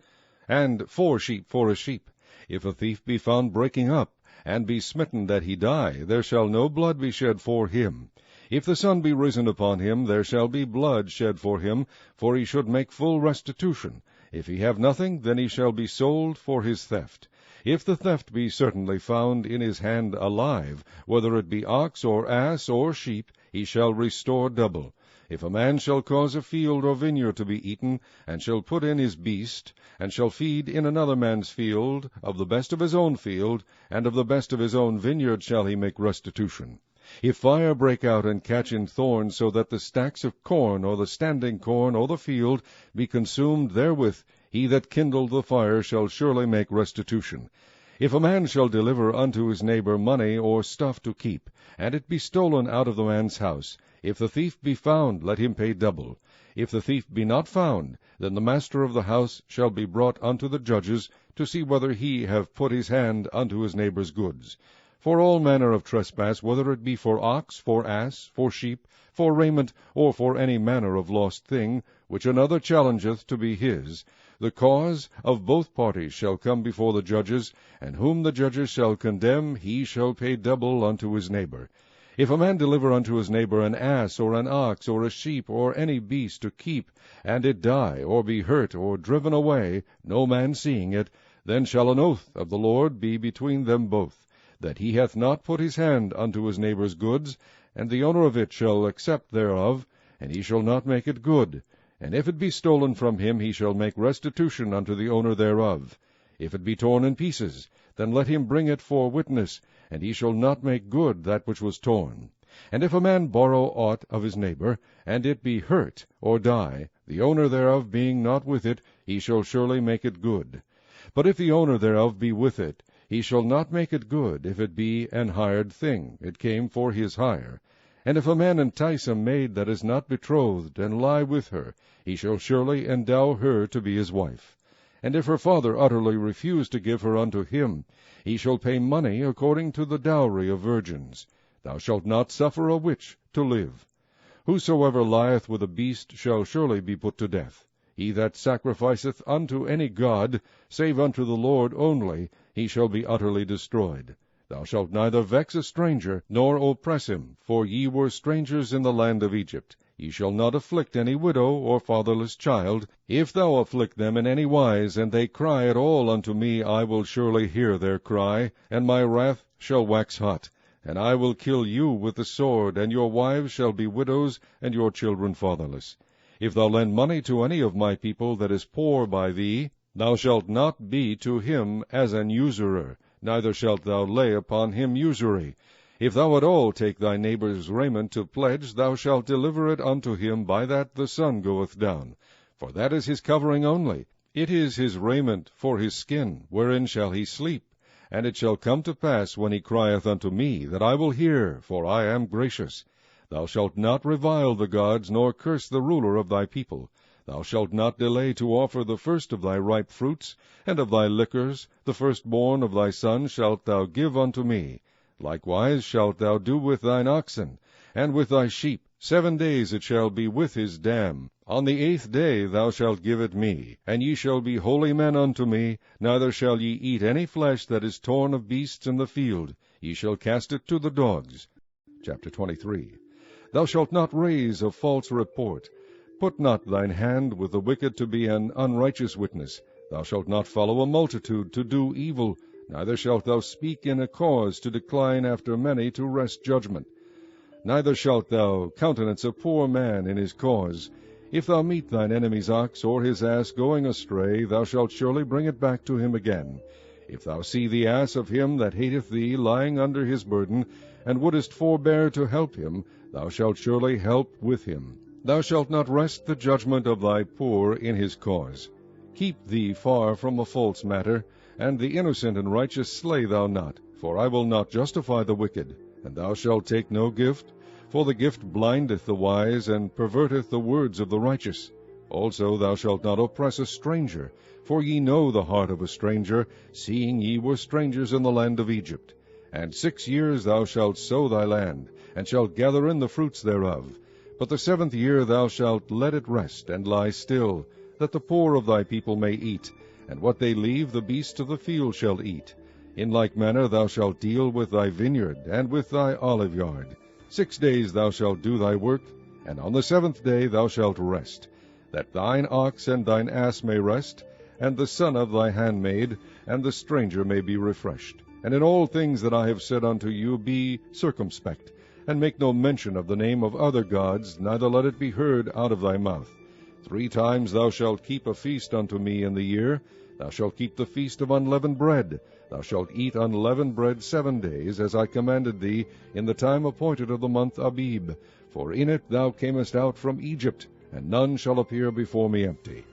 and 4 sheep for a sheep. If a thief be found breaking up, and be smitten that he die, there shall no blood be shed for him. If the sun be risen upon him, there shall be blood shed for him, for he should make full restitution. If he have nothing, then he shall be sold for his theft. If the theft be certainly found in his hand alive, whether it be ox or ass or sheep, he shall restore double. If a man shall cause a field or vineyard to be eaten, and shall put in his beast, and shall feed in another man's field, of the best of his own field, and of the best of his own vineyard shall he make restitution. If fire break out and catch in thorns, so that the stacks of corn, or the standing corn, or the field, be consumed therewith, he that kindled the fire shall surely make restitution. If a man shall deliver unto his neighbor money or stuff to keep, and it be stolen out of the man's house, if the thief be found, let him pay double. If the thief be not found, then the master of the house shall be brought unto the judges, to see whether he have put his hand unto his neighbor's goods. For all manner of trespass, whether it be for ox, for ass, for sheep, for raiment, or for any manner of lost thing, which another challengeth to be his, the cause of both parties shall come before the judges, and whom the judges shall condemn, he shall pay double unto his neighbor. If a man deliver unto his neighbor an ass, or an ox, or a sheep, or any beast to keep, and it die, or be hurt, or driven away, no man seeing it, then shall an oath of the Lord be between them both, that he hath not put his hand unto his neighbor's goods, and the owner of it shall accept thereof, and he shall not make it good. And if it be stolen from him, he shall make restitution unto the owner thereof. If it be torn in pieces, then let him bring it for witness, and he shall not make good that which was torn. And if a man borrow aught of his neighbor, and it be hurt, or die, the owner thereof being not with it, he shall surely make it good. But if the owner thereof be with it, he shall not make it good, if it be an hired thing, it came for his hire. And if a man entice a maid that is not betrothed, and lie with her, he shall surely endow her to be his wife. And if her father utterly refuse to give her unto him, he shall pay money according to the dowry of virgins. Thou shalt not suffer a witch to live. Whosoever lieth with a beast shall surely be put to death. He that sacrificeth unto any god, save unto the Lord only, he shall be utterly destroyed. Thou shalt neither vex a stranger, nor oppress him, for ye were strangers in the land of Egypt. Ye shall not afflict any widow or fatherless child. If thou afflict them in any wise, and they cry at all unto me, I will surely hear their cry, and my wrath shall wax hot. And I will kill you with the sword, and your wives shall be widows, and your children fatherless. If thou lend money to any of my people that is poor by thee, thou shalt not be to him as an usurer, neither shalt thou lay upon him usury. If thou at all take thy neighbor's raiment to pledge, thou shalt deliver it unto him by that the sun goeth down. For that is his covering only. It is his raiment for his skin, wherein shall he sleep. And it shall come to pass, when he crieth unto me, that I will hear, for I am gracious. Thou shalt not revile the gods, nor curse the ruler of thy people. Thou shalt not delay to offer the first of thy ripe fruits, and of thy liquors, the firstborn of thy sons shalt thou give unto me. Likewise shalt thou do with thine oxen, and with thy sheep. 7 days it shall be with his dam. On the 8th day thou shalt give it me, and ye shall be holy men unto me, neither shall ye eat any flesh that is torn of beasts in the field. Ye shall cast it to the dogs. Chapter 23. Thou shalt not raise a false report. Put not thine hand with the wicked to be an unrighteous witness. Thou shalt not follow a multitude to do evil, neither shalt thou speak in a cause to decline after many to wrest judgment. Neither shalt thou countenance a poor man in his cause. If thou meet thine enemy's ox or his ass going astray, thou shalt surely bring it back to him again. If thou see the ass of him that hateth thee lying under his burden, and wouldest forbear to help him, thou shalt surely help with him. Thou shalt not wrest the judgment of thy poor in his cause. Keep thee far from a false matter, and the innocent and righteous slay thou not, for I will not justify the wicked. And thou shalt take no gift, for the gift blindeth the wise, and perverteth the words of the righteous. Also thou shalt not oppress a stranger, for ye know the heart of a stranger, seeing ye were strangers in the land of Egypt. And 6 years thou shalt sow thy land, and shalt gather in the fruits thereof. But the 7th year thou shalt let it rest, and lie still, that the poor of thy people may eat, and what they leave the beasts of the field shall eat. In like manner thou shalt deal with thy vineyard, and with thy oliveyard. 6 days thou shalt do thy work, and on the 7th day thou shalt rest, that thine ox and thine ass may rest, and the son of thy handmaid, and the stranger may be refreshed. And in all things that I have said unto you be circumspect, and make no mention of the name of other gods, neither let it be heard out of thy mouth. 3 times thou shalt keep a feast unto me in the year. Thou shalt keep the feast of unleavened bread. Thou shalt eat unleavened bread 7 days, as I commanded thee, in the time appointed of the month Abib. For in it thou camest out from Egypt, and none shall appear before me empty.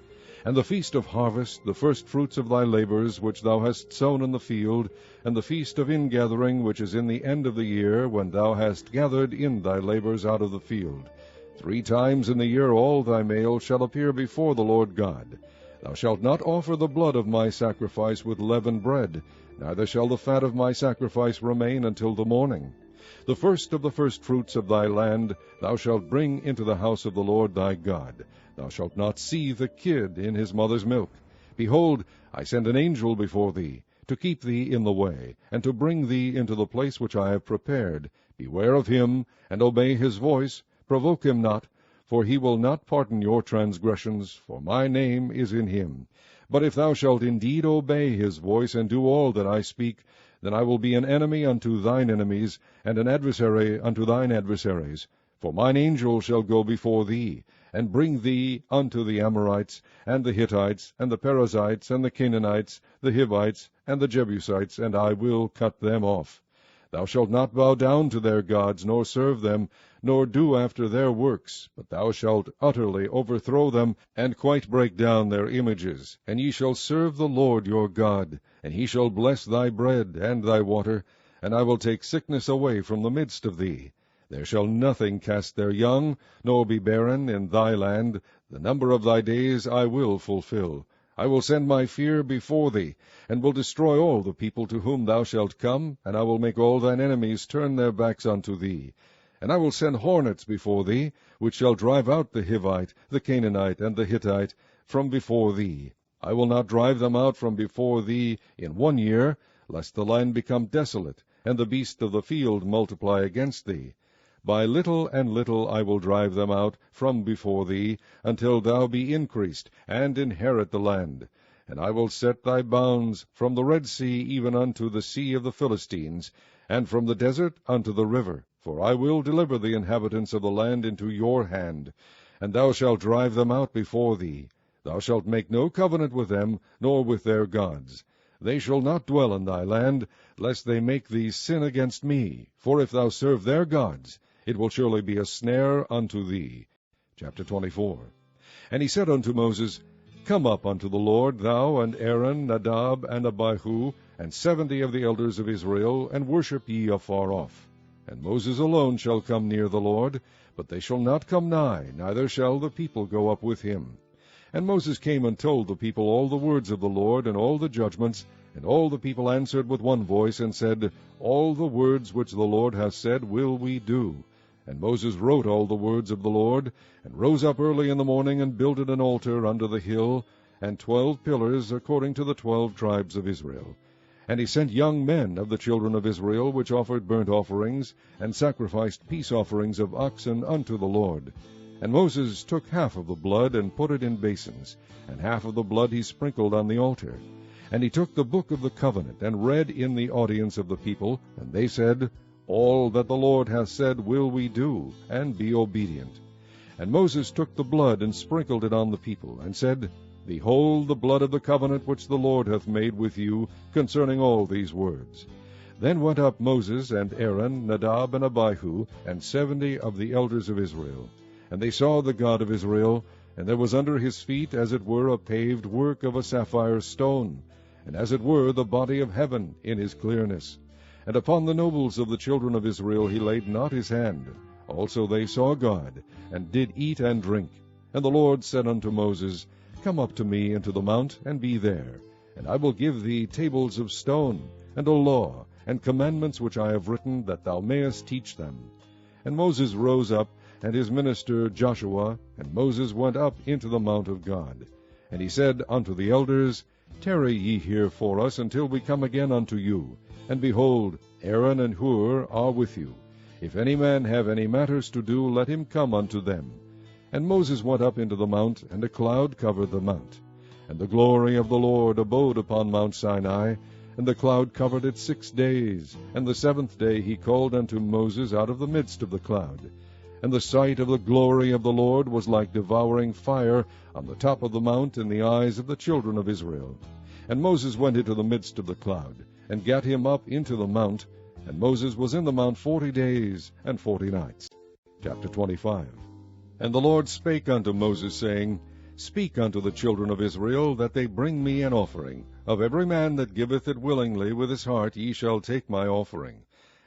And the feast of harvest, the first fruits of thy labors, which thou hast sown in the field, and the feast of ingathering, which is in the end of the year, when thou hast gathered in thy labors out of the field. 3 times in the year all thy male shall appear before the Lord God. Thou shalt not offer the blood of my sacrifice with leavened bread, neither shall the fat of my sacrifice remain until the morning. The first of the firstfruits of thy land thou shalt bring into the house of the Lord thy God. Thou shalt not seethe the kid in his mother's milk. Behold, I send an angel before thee, to keep thee in the way, and to bring thee into the place which I have prepared. Beware of him, and obey his voice. Provoke him not, for he will not pardon your transgressions, for my name is in him. But if thou shalt indeed obey his voice, and do all that I speak, then I will be an enemy unto thine enemies, and an adversary unto thine adversaries. For mine angel shall go before thee, and bring thee unto the Amorites, and the Hittites, and the Perizzites, and the Canaanites, the Hivites, and the Jebusites, and I will cut them off. Thou shalt not bow down to their gods, nor serve them, nor do after their works, but thou shalt utterly overthrow them, and quite break down their images. And ye shall serve the Lord your God, and he shall bless thy bread and thy water, and I will take sickness away from the midst of thee. There shall nothing cast their young, nor be barren in thy land. The number of thy days I will fulfill. I will send my fear before thee, and will destroy all the people to whom thou shalt come, and I will make all thine enemies turn their backs unto thee. And I will send hornets before thee, which shall drive out the Hivite, the Canaanite, and the Hittite from before thee. I will not drive them out from before thee in 1 year, lest the land become desolate, and the beasts of the field multiply against thee. By little and little I will drive them out from before thee, until thou be increased, and inherit the land. And I will set thy bounds from the Red Sea even unto the sea of the Philistines, and from the desert unto the river. For I will deliver the inhabitants of the land into your hand, and thou shalt drive them out before thee. Thou shalt make no covenant with them, nor with their gods. They shall not dwell in thy land, lest they make thee sin against me. For if thou serve their gods, it will surely be a snare unto thee. Chapter 24. And he said unto Moses, Come up unto the Lord, thou and Aaron, Nadab, and Abihu, and 70 of the elders of Israel, and worship ye afar off. And Moses alone shall come near the Lord, but they shall not come nigh, neither shall the people go up with him. And Moses came and told the people all the words of the Lord, and all the judgments. And all the people answered with one voice, and said, All the words which the Lord hath said will we do. And Moses wrote all the words of the Lord, and rose up early in the morning, and builded an altar under the hill, and 12 pillars according to the 12 tribes of Israel. And he sent young men of the children of Israel, which offered burnt offerings, and sacrificed peace offerings of oxen unto the Lord. And Moses took half of the blood, and put it in basins, and half of the blood he sprinkled on the altar. And he took the book of the covenant, and read in the audience of the people, and they said, All that the Lord hath said will we do, and be obedient. And Moses took the blood, and sprinkled it on the people, and said, Behold the blood of the covenant which the Lord hath made with you concerning all these words. Then went up Moses and Aaron, Nadab and Abihu, and 70 of the elders of Israel. And they saw the God of Israel, and there was under his feet as it were a paved work of a sapphire stone, and as it were the body of heaven in his clearness. And upon the nobles of the children of Israel he laid not his hand. Also they saw God, and did eat and drink. And the Lord said unto Moses, Come up to me into the mount, and be there. And I will give thee tables of stone, and a law, and commandments which I have written, that thou mayest teach them. And Moses rose up, and his minister Joshua, and Moses went up into the mount of God. And he said unto the elders, Tarry ye here for us until we come again unto you. And behold, Aaron and Hur are with you. If any man have any matters to do, let him come unto them. And Moses went up into the mount, and a cloud covered the mount. And the glory of the Lord abode upon Mount Sinai, and the cloud covered it 6 days. And the 7th day he called unto Moses out of the midst of the cloud. And the sight of the glory of the Lord was like devouring fire on the top of the mount in the eyes of the children of Israel. And Moses went into the midst of the cloud, and gat him up into the mount. And Moses was in the mount 40 days and 40 nights. Chapter 25. And the Lord spake unto Moses, saying, Speak unto the children of Israel, that they bring me an offering. Of every man that giveth it willingly with his heart ye shall take my offering.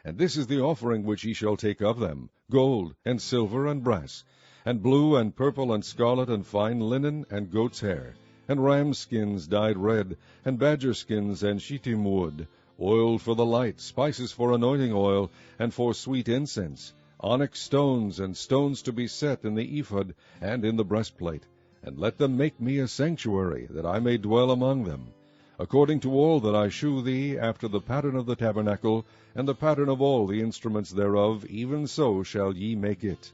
And this is the offering which ye shall take of them, gold, and silver, and brass, and blue, and purple, and scarlet, and fine linen, and goat's hair, and ram skins dyed red, and badger skins, and shittim wood, oil for the light, spices for anointing oil, and for sweet incense, onyx stones, and stones to be set in the ephod and in the breastplate. And let them make me a sanctuary, that I may dwell among them. According to all that I shew thee, after the pattern of the tabernacle, and the pattern of all the instruments thereof, even so shall ye make it.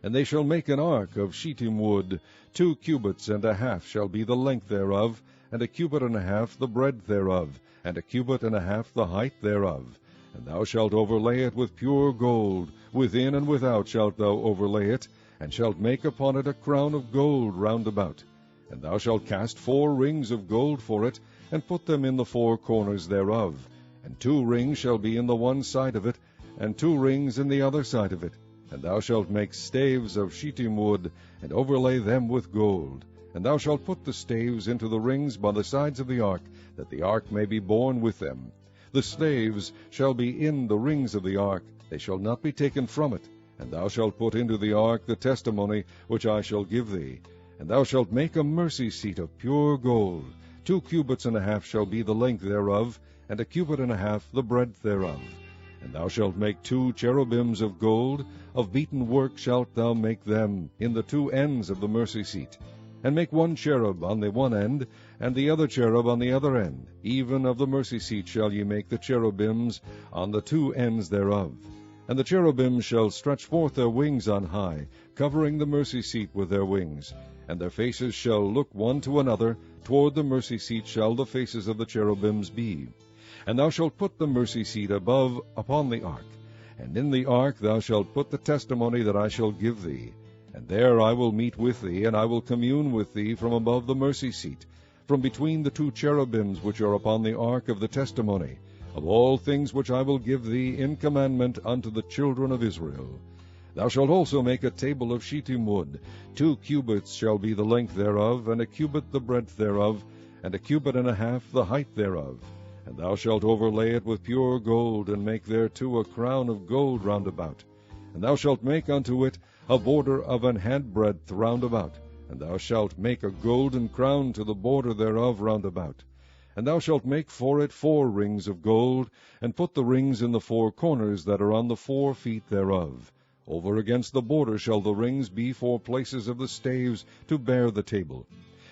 And they shall make an ark of shittim wood, 2 cubits and a half shall be the length thereof, and a cubit and a half the breadth thereof, and a cubit and a half the height thereof. And thou shalt overlay it with pure gold, within and without shalt thou overlay it, and shalt make upon it a crown of gold round about. And thou shalt cast 4 rings of gold for it, and put them in the 4 corners thereof. And 2 rings shall be in the one side of it, and 2 rings in the other side of it. And thou shalt make staves of shittim wood, and overlay them with gold. And thou shalt put the staves into the rings by the sides of the ark, that the ark may be borne with them. The staves shall be in the rings of the ark, they shall not be taken from it. And thou shalt put into the ark the testimony which I shall give thee. And thou shalt make a mercy seat of pure gold. 2 cubits and a half shall be the length thereof, and a cubit and a half the breadth thereof. And thou shalt make 2 cherubims of gold, of beaten work shalt thou make them, in the 2 ends of the mercy seat. And make 1 cherub on the one end, and the other cherub on the other end. Even of the mercy seat shall ye make the cherubims on the 2 ends thereof. And the cherubims shall stretch forth their wings on high, covering the mercy seat with their wings. And their faces shall look one to another, toward the mercy seat shall the faces of the cherubims be. And thou shalt put the mercy seat above upon the ark. And in the ark thou shalt put the testimony that I shall give thee. And there I will meet with thee, and I will commune with thee from above the mercy seat, from between the 2 cherubims which are upon the ark of the testimony, of all things which I will give thee in commandment unto the children of Israel. Thou shalt also make a table of shittim wood. 2 cubits shall be the length thereof, and a cubit the breadth thereof, and a cubit and a half the height thereof. And thou shalt overlay it with pure gold, and make thereto a crown of gold round about. And thou shalt make unto it a border of an handbreadth round about. And thou shalt make a golden crown to the border thereof round about. And thou shalt make for it 4 rings of gold, and put the rings in the 4 corners that are on the 4 feet thereof. Over against the border shall the rings be for places of the staves to bear the table.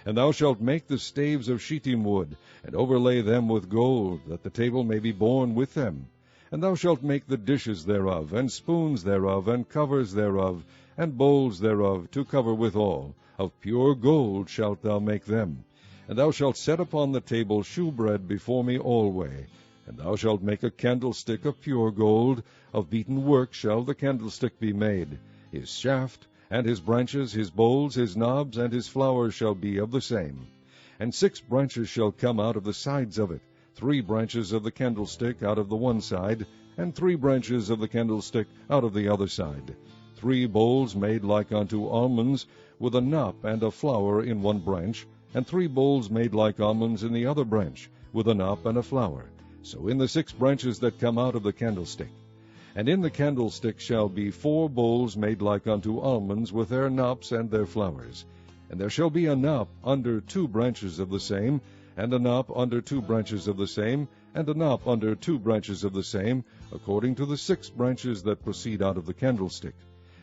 And thou shalt make the staves of shittim wood, and overlay them with gold, that the table may be borne with them. And thou shalt make the dishes thereof, and spoons thereof, and covers thereof, and bowls thereof, to cover withal. Of pure gold shalt thou make them. And thou shalt set upon the table shewbread before me alway. And thou shalt make a candlestick of pure gold. Of beaten work shall the candlestick be made. His shaft, and his branches, his bowls, his knobs, and his flowers shall be of the same. And 6 branches shall come out of the sides of it, 3 branches of the candlestick out of the one side, and 3 branches of the candlestick out of the other side. 3 bowls made like unto almonds, with a knop and a flower in one branch, and 3 bowls made like almonds in the other branch, with a knop and a flower. So in the 6 branches that come out of the candlestick. And in the candlestick shall be 4 bowls made like unto almonds, with their knops and their flowers. And there shall be a knop under 2 branches of the same, and a knop under 2 branches of the same, and a knop under 2 branches of the same, according to the 6 branches that proceed out of the candlestick.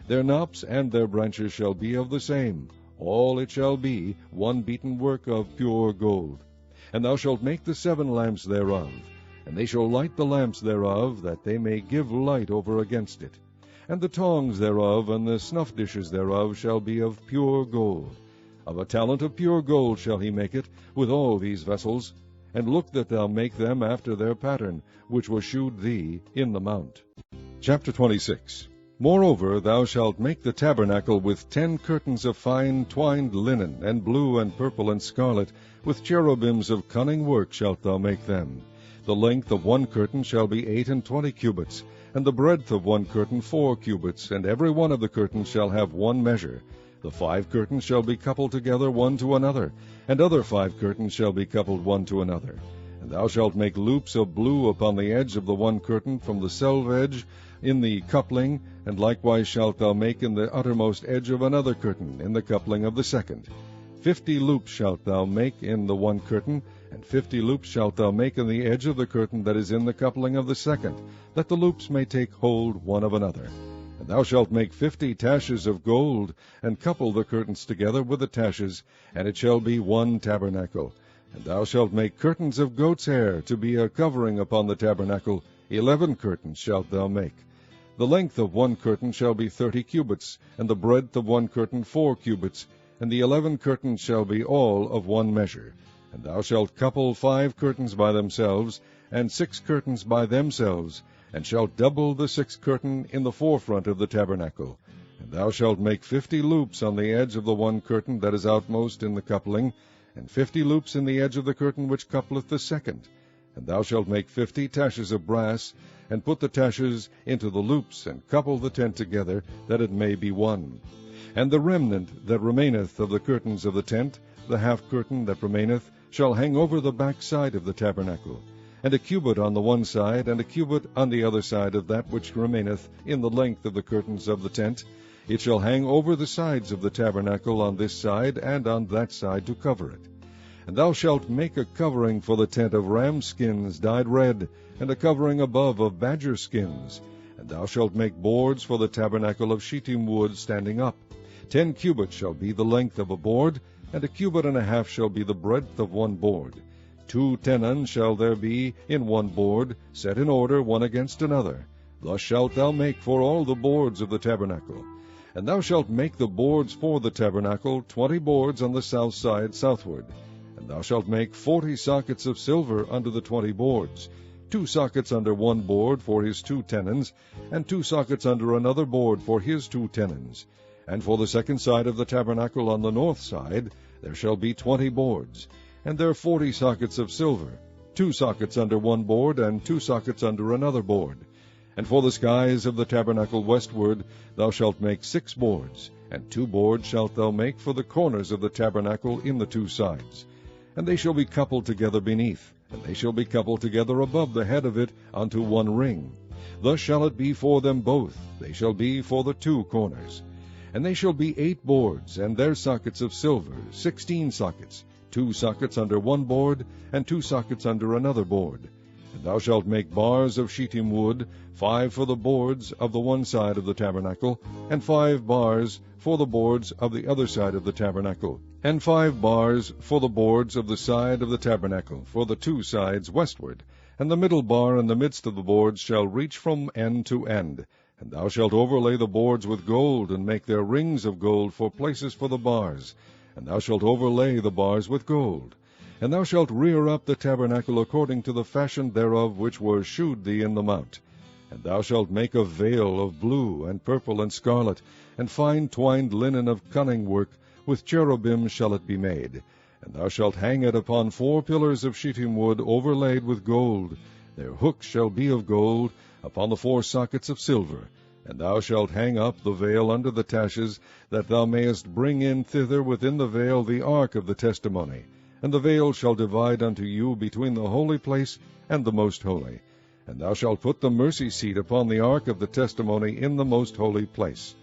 Their knops and their branches shall be of the same. all it shall be one beaten work of pure gold. And thou shalt make the 7 lamps thereof, and they shall light the lamps thereof, that they may give light over against it. And the tongs thereof and the snuff dishes thereof shall be of pure gold. Of a talent of pure gold shall he make it, with all these vessels. And look that thou make them after their pattern, which was shewed thee in the mount. Chapter 26. Moreover, thou shalt make the tabernacle with 10 curtains of fine twined linen, and blue and purple and scarlet, with cherubims of cunning work shalt thou make them. The length of one curtain shall be 28 cubits, and the breadth of one curtain 4 cubits, and every one of the curtains shall have one measure. The 5 curtains shall be coupled together one to another, and other 5 curtains shall be coupled one to another. And thou shalt make loops of blue upon the edge of the one curtain from the selve edge in the coupling, and likewise shalt thou make in the uttermost edge of another curtain in the coupling of the second. 50 loops shalt thou make in the one curtain, and 50 loops shalt thou make in the edge of the curtain that is in the coupling of the second, that the loops may take hold one of another. And thou shalt make 50 taches of gold, and couple the curtains together with the taches, and it shall be one tabernacle. And thou shalt make curtains of goat's hair to be a covering upon the tabernacle. 11 curtains shalt thou make. The length of one curtain shall be 30 cubits, and the breadth of one curtain 4 cubits, and the 11 curtains shall be all of one measure. And thou shalt couple 5 curtains by themselves, and 6 curtains by themselves, and shalt double the 6th curtain in the forefront of the tabernacle. And thou shalt make 50 loops on the edge of the one curtain that is outmost in the coupling, and 50 loops in the edge of the curtain which coupleth the second. And thou shalt make 50 taches of brass, and put the taches into the loops, and couple the tent together, that it may be one. And the remnant that remaineth of the curtains of the tent, the half curtain that remaineth, shall hang over the back side of the tabernacle, and a cubit on the one side, and a cubit on the other side of that which remaineth in the length of the curtains of the tent. It shall hang over the sides of the tabernacle on this side and on that side to cover it. And thou shalt make a covering for the tent of ram skins dyed red, and a covering above of badger skins. And thou shalt make boards for the tabernacle of shittim wood standing up. 10 cubits shall be the length of a board, and a cubit and a half shall be the breadth of one board. 2 tenons shall there be in one board, set in order one against another. Thus shalt thou make for all the boards of the tabernacle. And thou shalt make the boards for the tabernacle, 20 boards on the south side southward. And thou shalt make 40 sockets of silver under the 20 boards, 2 sockets under one board for his 2 tenons, and 2 sockets under another board for his 2 tenons. And for the second side of the tabernacle on the north side there shall be 20 boards, and there 40 sockets of silver, 2 sockets under one board, and 2 sockets under another board. And for the skies of the tabernacle westward thou shalt make 6 boards, and 2 boards shalt thou make for the corners of the tabernacle in the 2 sides. And they shall be coupled together beneath, and they shall be coupled together above the head of it unto one ring. Thus shall it be for them both, they shall be for the 2 corners. And they shall be 8 boards, and their sockets of silver, 16 sockets, 2 sockets under one board, and 2 sockets under another board. And thou shalt make bars of shittim wood, 5 for the boards of the one side of the tabernacle, and 5 bars for the boards of the other side of the tabernacle, and 5 bars for the boards of the side of the tabernacle, for the 2 sides westward. And the middle bar in the midst of the boards shall reach from end to end. And thou shalt overlay the boards with gold, and make their rings of gold for places for the bars. And thou shalt overlay the bars with gold. And thou shalt rear up the tabernacle according to the fashion thereof which was shewed thee in the mount. And thou shalt make a veil of blue, and purple, and scarlet, and fine twined linen of cunning work, with cherubim shall it be made. And thou shalt hang it upon 4 pillars of shittim wood overlaid with gold. Their hooks shall be of gold, upon the 4 sockets of silver. And thou shalt hang up the veil under the taches, that thou mayest bring in thither within the veil the ark of the testimony. And the veil shall divide unto you between the holy place and the most holy. And thou shalt put the mercy seat upon the ark of the testimony in the most holy place.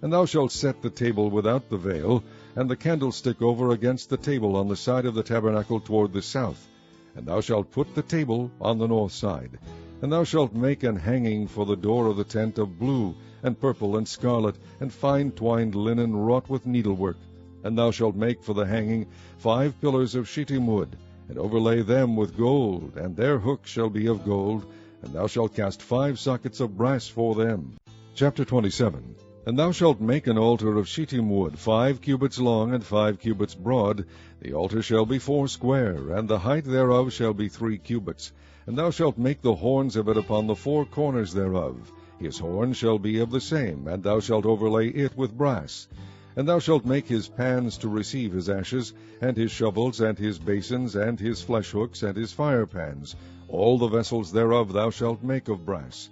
And thou shalt set the table without the veil, and the candlestick over against the table on the side of the tabernacle toward the south. And thou shalt put the table on the north side. And thou shalt make an hanging for the door of the tent of blue, and purple, and scarlet, and fine twined linen wrought with needlework. And thou shalt make for the hanging 5 pillars of shittim wood, and overlay them with gold, and their hooks shall be of gold, and thou shalt cast 5 sockets of brass for them. Chapter 27. And thou shalt make an altar of shittim wood, 5 cubits long and 5 cubits broad. The altar shall be 4 square, and the height thereof shall be 3 cubits. And thou shalt make the horns of it upon the 4 corners thereof. His horn shall be of the same, and thou shalt overlay it with brass. And thou shalt make his pans to receive his ashes, and his shovels, and his basins, and his flesh hooks, and his fire pans. All the vessels thereof thou shalt make of brass.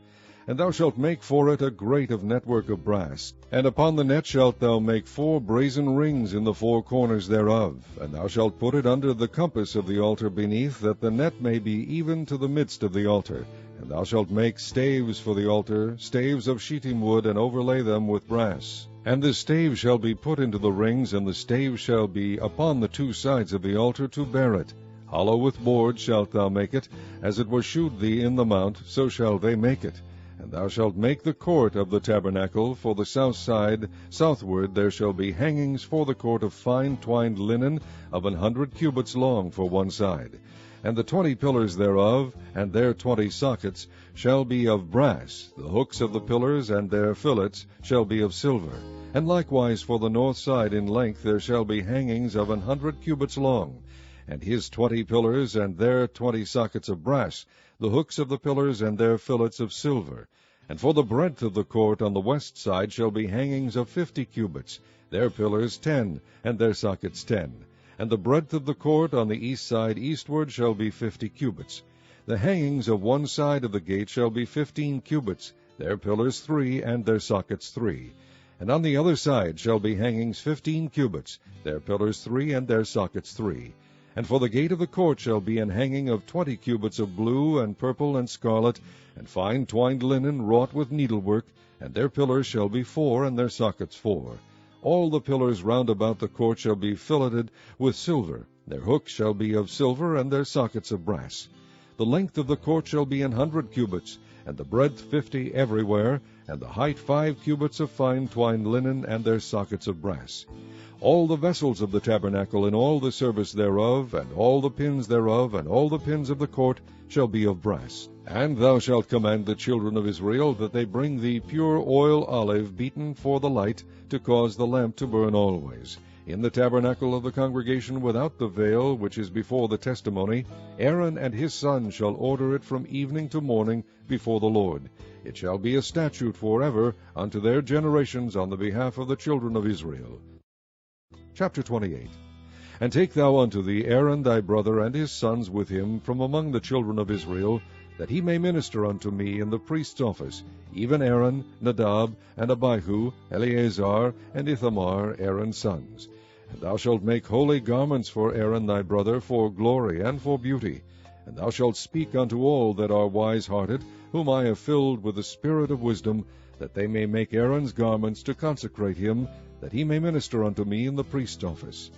And thou shalt make for it a grate of network of brass. And upon the net shalt thou make 4 brazen rings in the 4 corners thereof. And thou shalt put it under the compass of the altar beneath, that the net may be even to the midst of the altar. And thou shalt make staves for the altar, staves of shittim wood, and overlay them with brass. And the stave shall be put into the rings, and the stave shall be upon the 2 sides of the altar to bear it. Hollow with boards shalt thou make it, as it was shewed thee in the mount, so shall they make it. And thou shalt make the court of the tabernacle for the south side. Southward there shall be hangings for the court of fine twined linen of 100 cubits long for one side. And the 20 pillars thereof, and their 20 sockets, shall be of brass. The hooks of the pillars and their fillets shall be of silver. And likewise for the north side in length there shall be hangings of 100 cubits long. And his 20 pillars and their 20 sockets of brass, the hooks of the pillars and their fillets of silver. And for the breadth of the court on the west side shall be hangings of 50 cubits, their pillars 10, and their sockets 10. And the breadth of the court on the east side eastward shall be 50 cubits. The hangings of one side of the gate shall be 15 cubits, their pillars 3, and their sockets 3. And on the other side shall be hangings 15 cubits, their pillars 3, and their sockets 3. And for the gate of the court shall be an hanging of 20 cubits of blue, and purple, and scarlet, and fine twined linen wrought with needlework, and their pillars shall be 4, and their sockets 4. All the pillars round about the court shall be filleted with silver. Their hooks shall be of silver, and their sockets of brass. The length of the court shall be 100 cubits, and the breadth 50 everywhere, and the height 5 cubits of fine twined linen, and their sockets of brass. All the vessels of the tabernacle, and all the service thereof, and all the pins thereof, and all the pins of the court, shall be of brass. And thou shalt command the children of Israel that they bring thee pure oil olive beaten for the light, to cause the lamp to burn always. In the tabernacle of the congregation without the veil, which is before the testimony, Aaron and his sons shall order it from evening to morning before the Lord. It shall be a statute forever unto their generations on the behalf of the children of Israel. Chapter 28. And take thou unto thee Aaron thy brother and his sons with him from among the children of Israel, that he may minister unto me in the priest's office, even Aaron, Nadab, and Abihu, Eleazar, and Ithamar, Aaron's sons. And thou shalt make holy garments for Aaron thy brother, for glory and for beauty. And thou shalt speak unto all that are wise-hearted, whom I have filled with the spirit of wisdom, that they may make Aaron's garments to consecrate him, that he may minister unto me in the priest's office.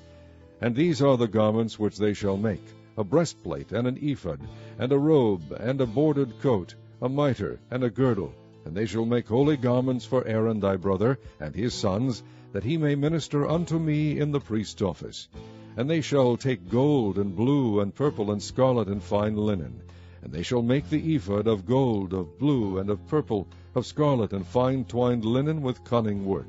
And these are the garments which they shall make: a breastplate, and an ephod, and a robe, and a bordered coat, a mitre, and a girdle. And they shall make holy garments for Aaron thy brother, and his sons, that he may minister unto me in the priest's office. And they shall take gold, and blue, and purple, and scarlet, and fine linen. And they shall make the ephod of gold, of blue, and of purple, of scarlet, and fine twined linen with cunning work.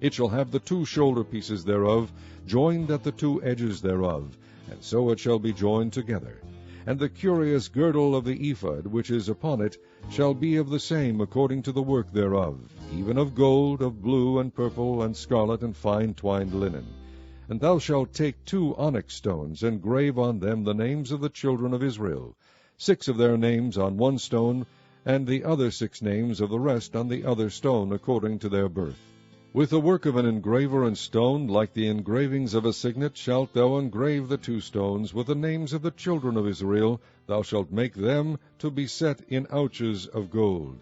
It shall have the 2 shoulder pieces thereof, joined at the 2 edges thereof, and so it shall be joined together. And the curious girdle of the ephod, which is upon it, shall be of the same according to the work thereof, even of gold, of blue, and purple, and scarlet, and fine twined linen. And thou shalt take 2 onyx stones, and grave on them the names of the children of Israel, 6 of their names on one stone, and the other 6 names of the rest on the other stone, according to their birth. With the work of an engraver in stone, like the engravings of a signet, shalt thou engrave the 2 stones with the names of the children of Israel. Thou shalt make them to be set in ouches of gold.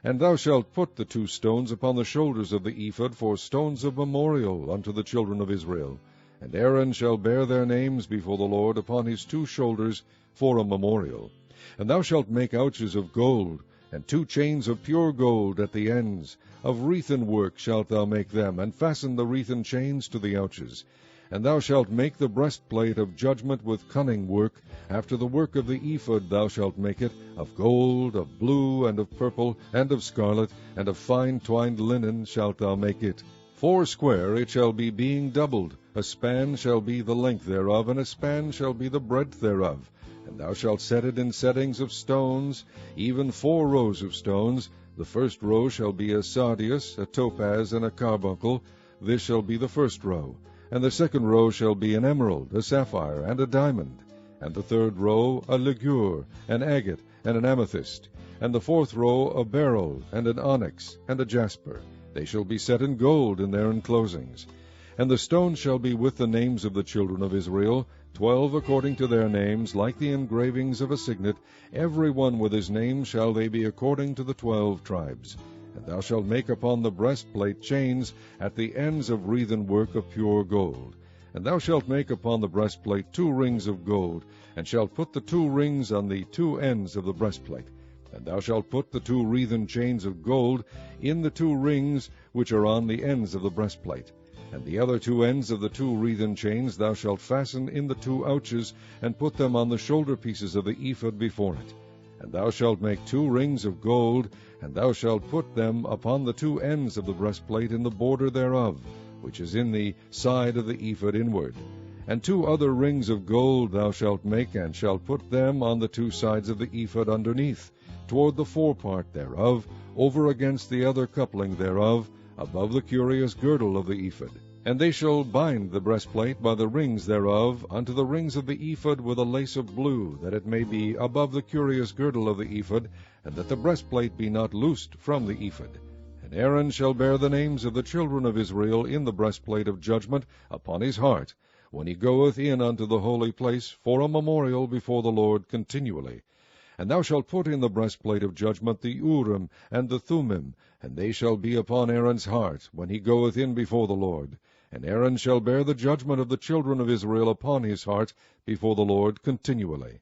And thou shalt put the 2 stones upon the shoulders of the ephod for stones of memorial unto the children of Israel. And Aaron shall bear their names before the Lord upon his 2 shoulders for a memorial. And thou shalt make ouches of gold, and 2 chains of pure gold at the ends. Of wreathen work shalt thou make them, and fasten the wreathen chains to the ouches. And thou shalt make the breastplate of judgment with cunning work. After the work of the ephod thou shalt make it, of gold, of blue, and of purple, and of scarlet, and of fine twined linen shalt thou make it. 4 it shall be, being doubled. A span shall be the length thereof, and a span shall be the breadth thereof. And thou shalt set it in settings of stones, even 4 rows of stones. The first row shall be a sardius, a topaz, and a carbuncle. This shall be the first row. And the second row shall be an emerald, a sapphire, and a diamond. And the third row a ligure, an agate, and an amethyst. And the 4th row a beryl, and an onyx, and a jasper. They shall be set in gold in their enclosings. And the stones shall be with the names of the children of Israel, 12 according to their names, like the engravings of a signet. Every one with his name shall they be according to the 12 tribes. And thou shalt make upon the breastplate chains at the ends of wreathen work of pure gold. And thou shalt make upon the breastplate 2 rings of gold, and shalt put the 2 rings on the 2 ends of the breastplate. And thou shalt put the 2 wreathen chains of gold in the 2 rings which are on the ends of the breastplate. And the other 2 ends of the 2 wreathen chains thou shalt fasten in the 2 ouches, and put them on the shoulder pieces of the ephod before it. And thou shalt make 2 rings of gold, and thou shalt put them upon the 2 ends of the breastplate in the border thereof, which is in the side of the ephod inward. And 2 other rings of gold thou shalt make, and shalt put them on the 2 sides of the ephod underneath, toward the forepart thereof, over against the other coupling thereof, above the curious girdle of the ephod. And they shall bind the breastplate by the rings thereof unto the rings of the ephod with a lace of blue, that it may be above the curious girdle of the ephod, and that the breastplate be not loosed from the ephod. And Aaron shall bear the names of the children of Israel in the breastplate of judgment upon his heart, when he goeth in unto the holy place, for a memorial before the Lord continually. And thou shalt put in the breastplate of judgment the Urim and the Thummim, and they shall be upon Aaron's heart, when he goeth in before the Lord. And Aaron shall bear the judgment of the children of Israel upon his heart before the Lord continually.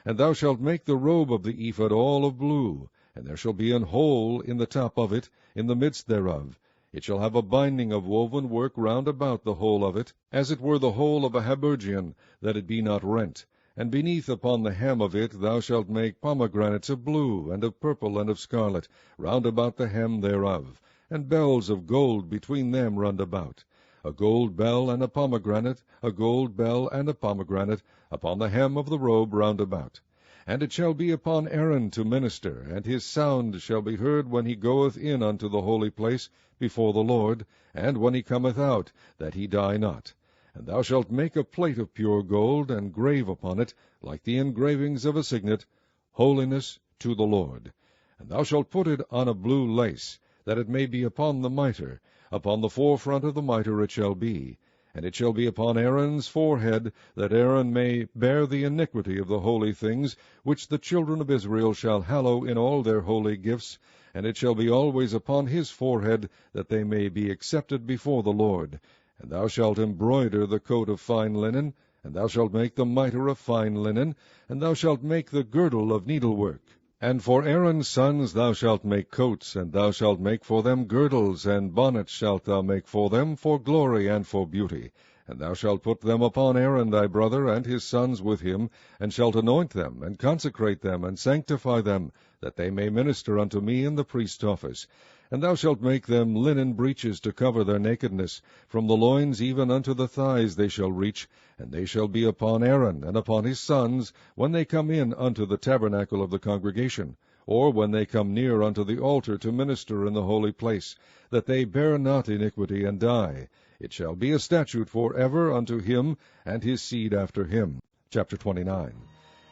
And thou shalt make the robe of the ephod all of blue, and there shall be an hole in the top of it, in the midst thereof. It shall have a binding of woven work round about the hole of it, as it were the hole of a habergeon, that it be not rent. And beneath upon the hem of it thou shalt make pomegranates of blue, and of purple, and of scarlet, round about the hem thereof, and bells of gold between them round about. A gold bell and a pomegranate, a gold bell and a pomegranate, upon the hem of the robe round about. And it shall be upon Aaron to minister, and his sound shall be heard when he goeth in unto the holy place before the Lord, and when he cometh out, that he die not. And thou shalt make a plate of pure gold, and grave upon it, like the engravings of a signet, Holiness to the Lord. And thou shalt put it on a blue lace, that it may be upon the mitre. Upon the forefront of the mitre it shall be. And it shall be upon Aaron's forehead, that Aaron may bear the iniquity of the holy things, which the children of Israel shall hallow in all their holy gifts. And it shall be always upon his forehead, that they may be accepted before the Lord. And thou shalt embroider the coat of fine linen, and thou shalt make the mitre of fine linen, and thou shalt make the girdle of needlework. And for Aaron's sons thou shalt make coats, and thou shalt make for them girdles, and bonnets shalt thou make for them, for glory and for beauty. And thou shalt put them upon Aaron thy brother, and his sons with him, and shalt anoint them, and consecrate them, and sanctify them, that they may minister unto me in the priest's office. And thou shalt make them linen breeches to cover their nakedness. From the loins even unto the thighs they shall reach, and they shall be upon Aaron and upon his sons, when they come in unto the tabernacle of the congregation, or when they come near unto the altar to minister in the holy place, that they bear not iniquity and die. It shall be a statute for ever unto him and his seed after him. Chapter 29.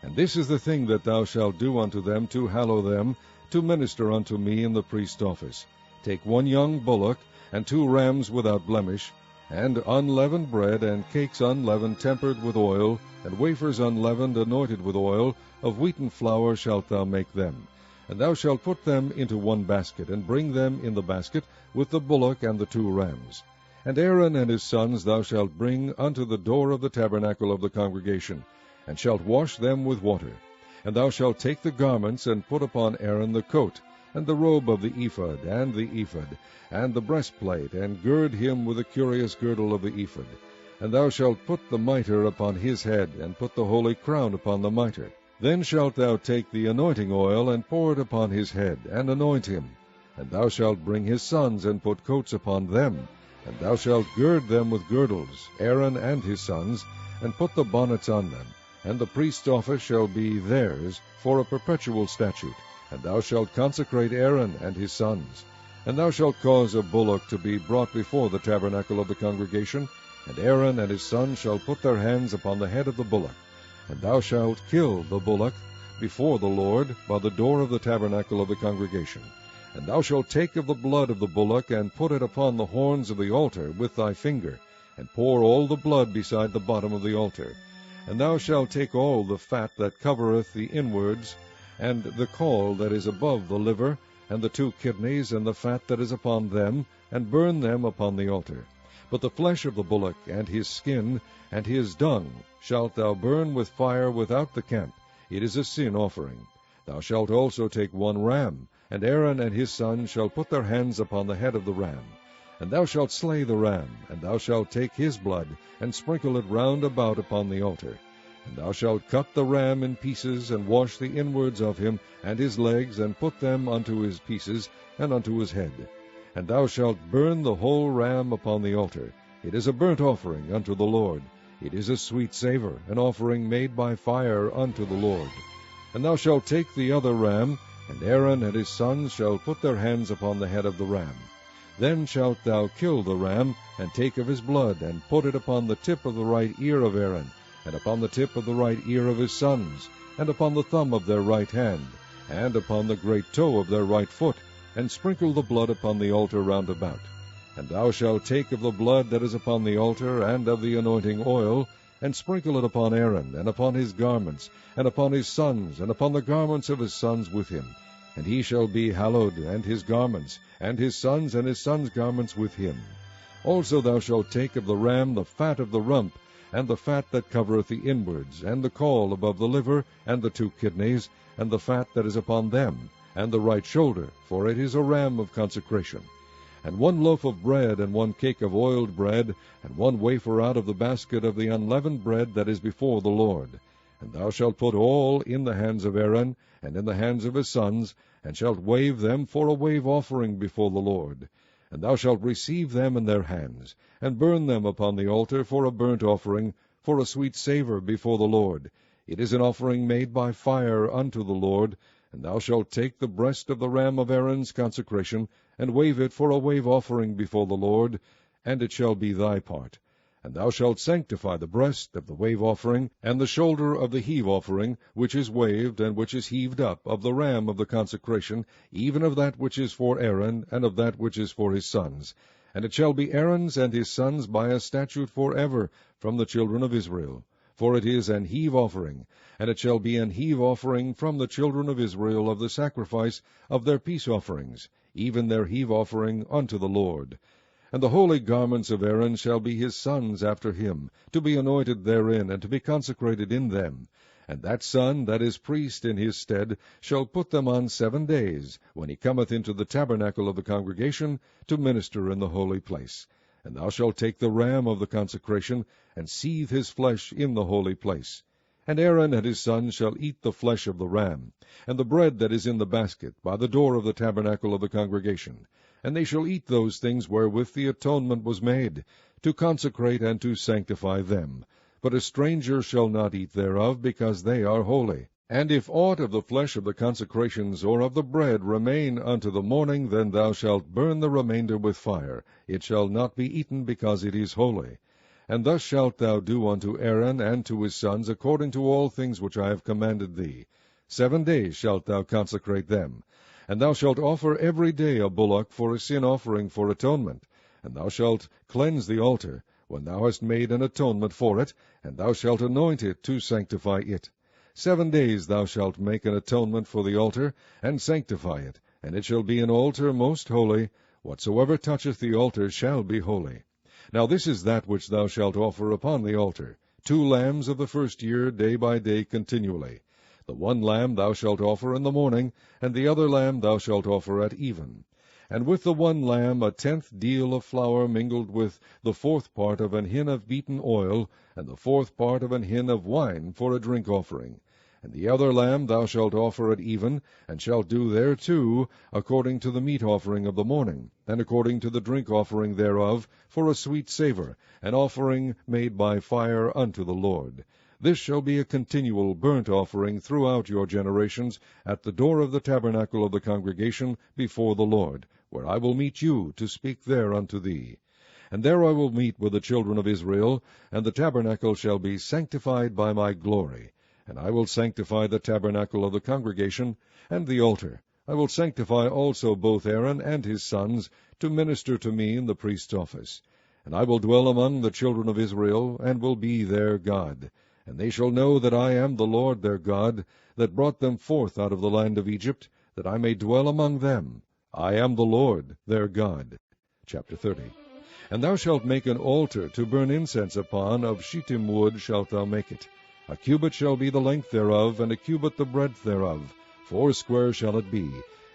And this is the thing that thou shalt do unto them to hallow them, to minister unto me in the priest's office. Take 1 young bullock, and 2 rams without blemish, and unleavened bread, and cakes unleavened tempered with oil, and wafers unleavened anointed with oil, of wheaten flour shalt thou make them. And thou shalt put them into 1 basket, and bring them in the basket with the bullock and the 2 rams. And Aaron and his sons thou shalt bring unto the door of the tabernacle of the congregation, and shalt wash them with water. And thou shalt take the garments, and put upon Aaron the coat, and the robe of the ephod, and the breastplate, and gird him with the curious girdle of the ephod. And thou shalt put the mitre upon his head, and put the holy crown upon the mitre. Then shalt thou take the anointing oil, and pour it upon his head, and anoint him. And thou shalt bring his sons, and put coats upon them. And thou shalt gird them with girdles, Aaron and his sons, and put the bonnets on them. And the priest's office shall be theirs for a perpetual statute. And thou shalt consecrate Aaron and his sons. And thou shalt cause a bullock to be brought before the tabernacle of the congregation, and Aaron and his sons shall put their hands upon the head of the bullock. And thou shalt kill the bullock before the Lord by the door of the tabernacle of the congregation. And thou shalt take of the blood of the bullock, and put it upon the horns of the altar with thy finger, and pour all the blood beside the bottom of the altar. And thou shalt take all the fat that covereth the inwards, and the caul that is above the liver, and the 2 kidneys, and the fat that is upon them, and burn them upon the altar. But the flesh of the bullock, and his skin, and his dung, shalt thou burn with fire without the camp. It is a sin offering. Thou shalt also take 1 ram, and Aaron and his sons shall put their hands upon the head of the ram. And thou shalt slay the ram, and thou shalt take his blood, and sprinkle it round about upon the altar. And thou shalt cut the ram in pieces, and wash the inwards of him, and his legs, and put them unto his pieces, and unto his head. And thou shalt burn the whole ram upon the altar. It is a burnt offering unto the Lord. It is a sweet savour, an offering made by fire unto the Lord. And thou shalt take the other ram, and Aaron and his sons shall put their hands upon the head of the ram. Then shalt thou kill the ram, and take of his blood, and put it upon the tip of the right ear of Aaron, and upon the tip of the right ear of his sons, and upon the thumb of their right hand, and upon the great toe of their right foot, and sprinkle the blood upon the altar round about. And thou shalt take of the blood that is upon the altar, and of the anointing oil, and sprinkle it upon Aaron, and upon his garments, and upon his sons, and upon the garments of his sons with him. And he shall be hallowed, and his garments, and his sons' garments with him. Also thou shalt take of the ram the fat of the rump, and the fat that covereth the inwards, and the caul above the liver, and the 2 kidneys, and the fat that is upon them, and the right shoulder, for it is a ram of consecration. And 1 loaf of bread, and 1 cake of oiled bread, and 1 wafer out of the basket of the unleavened bread that is before the Lord. And thou shalt put all in the hands of Aaron, and in the hands of his sons, and shalt wave them for a wave offering before the Lord. And thou shalt receive them in their hands, and burn them upon the altar for a burnt offering, for a sweet savour before the Lord. It is an offering made by fire unto the Lord. And thou shalt take the breast of the ram of Aaron's consecration, and wave it for a wave offering before the Lord, and it shall be thy part. And thou shalt sanctify the breast of the wave offering, and the shoulder of the heave offering, which is waved, and which is heaved up, of the ram of the consecration, even of that which is for Aaron, and of that which is for his sons. And it shall be Aaron's and his sons by a statute for ever from the children of Israel. For it is an heave offering, and it shall be an heave offering from the children of Israel of the sacrifice of their peace offerings, even their heave offering unto the Lord. And the holy garments of Aaron shall be his sons after him, to be anointed therein, and to be consecrated in them. And that son that is priest in his stead shall put them on 7 days, when he cometh into the tabernacle of the congregation, to minister in the holy place. And thou shalt take the ram of the consecration, and seethe his flesh in the holy place. And Aaron and his sons shall eat the flesh of the ram, and the bread that is in the basket, by the door of the tabernacle of the congregation. And they shall eat those things wherewith the atonement was made, to consecrate and to sanctify them. But a stranger shall not eat thereof, because they are holy. And if aught of the flesh of the consecrations or of the bread remain unto the morning, then thou shalt burn the remainder with fire. It shall not be eaten, because it is holy. And thus shalt thou do unto Aaron and to his sons, according to all things which I have commanded thee. 7 days shalt thou consecrate them. And thou shalt offer every day a bullock for a sin offering for atonement. And thou shalt cleanse the altar, when thou hast made an atonement for it, and thou shalt anoint it to sanctify it. 7 days thou shalt make an atonement for the altar, and sanctify it, and it shall be an altar most holy. Whatsoever toucheth the altar shall be holy. Now this is that which thou shalt offer upon the altar, 2 lambs of the first year, day by day continually. The 1 lamb thou shalt offer in the morning, and the other lamb thou shalt offer at even. And with the one lamb 1/10 deal of flour mingled with the 4th part of an hin of beaten oil, and the 4th part of an hin of wine for a drink offering. And the other lamb thou shalt offer at even, and shalt do thereto according to the meat offering of the morning, and according to the drink offering thereof, for a sweet savour, an offering made by fire unto the Lord. This shall be a continual burnt offering throughout your generations, at the door of the tabernacle of the congregation before the Lord, where I will meet you to speak there unto thee. And there I will meet with the children of Israel, and the tabernacle shall be sanctified by my glory. And I will sanctify the tabernacle of the congregation, and the altar. I will sanctify also both Aaron and his sons, to minister to me in the priest's office. And I will dwell among the children of Israel, and will be their God. And they shall know that I am the Lord their God, that brought them forth out of the land of Egypt, that I may dwell among them. I am the Lord their God. Chapter 30. And thou shalt make an altar to burn incense upon, of shittim wood shalt thou make it. A cubit shall be the length thereof, and a cubit the breadth thereof. 4 shall it be,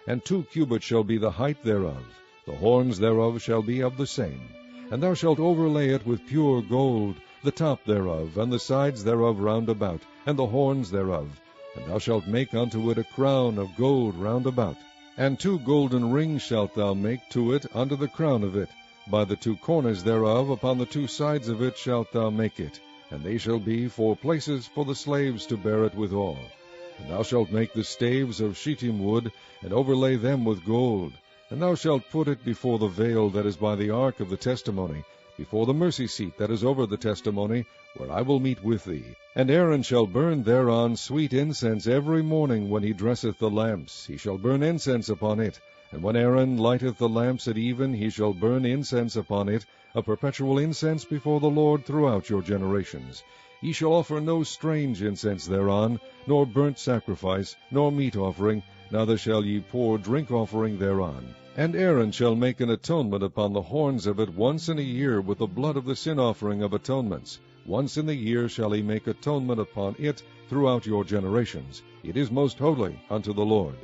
and 2 cubits shall be the height thereof. The horns thereof shall be of the same. And thou shalt overlay it with pure gold, the top thereof, and the sides thereof round about, and the horns thereof. And thou shalt make unto it a crown of gold round about. And 2 golden rings shalt thou make to it under the crown of it. By the 2 corners thereof, upon the 2 sides of it shalt thou make it. And they shall be for places for the slaves to bear it withal. And thou shalt make the staves of shittim wood, and overlay them with gold. And thou shalt put it before the veil that is by the ark of the testimony, before the mercy seat that is over the testimony, where I will meet with thee. And Aaron shall burn thereon sweet incense every morning when he dresseth the lamps. He shall burn incense upon it. And when Aaron lighteth the lamps at even, he shall burn incense upon it, a perpetual incense before the Lord throughout your generations. Ye shall offer no strange incense thereon, nor burnt sacrifice, nor meat offering, neither shall ye pour drink offering thereon. And Aaron shall make an atonement upon the horns of it once in a year with the blood of the sin offering of atonements. Once in the year shall he make atonement upon it throughout your generations. It is most holy unto the Lord.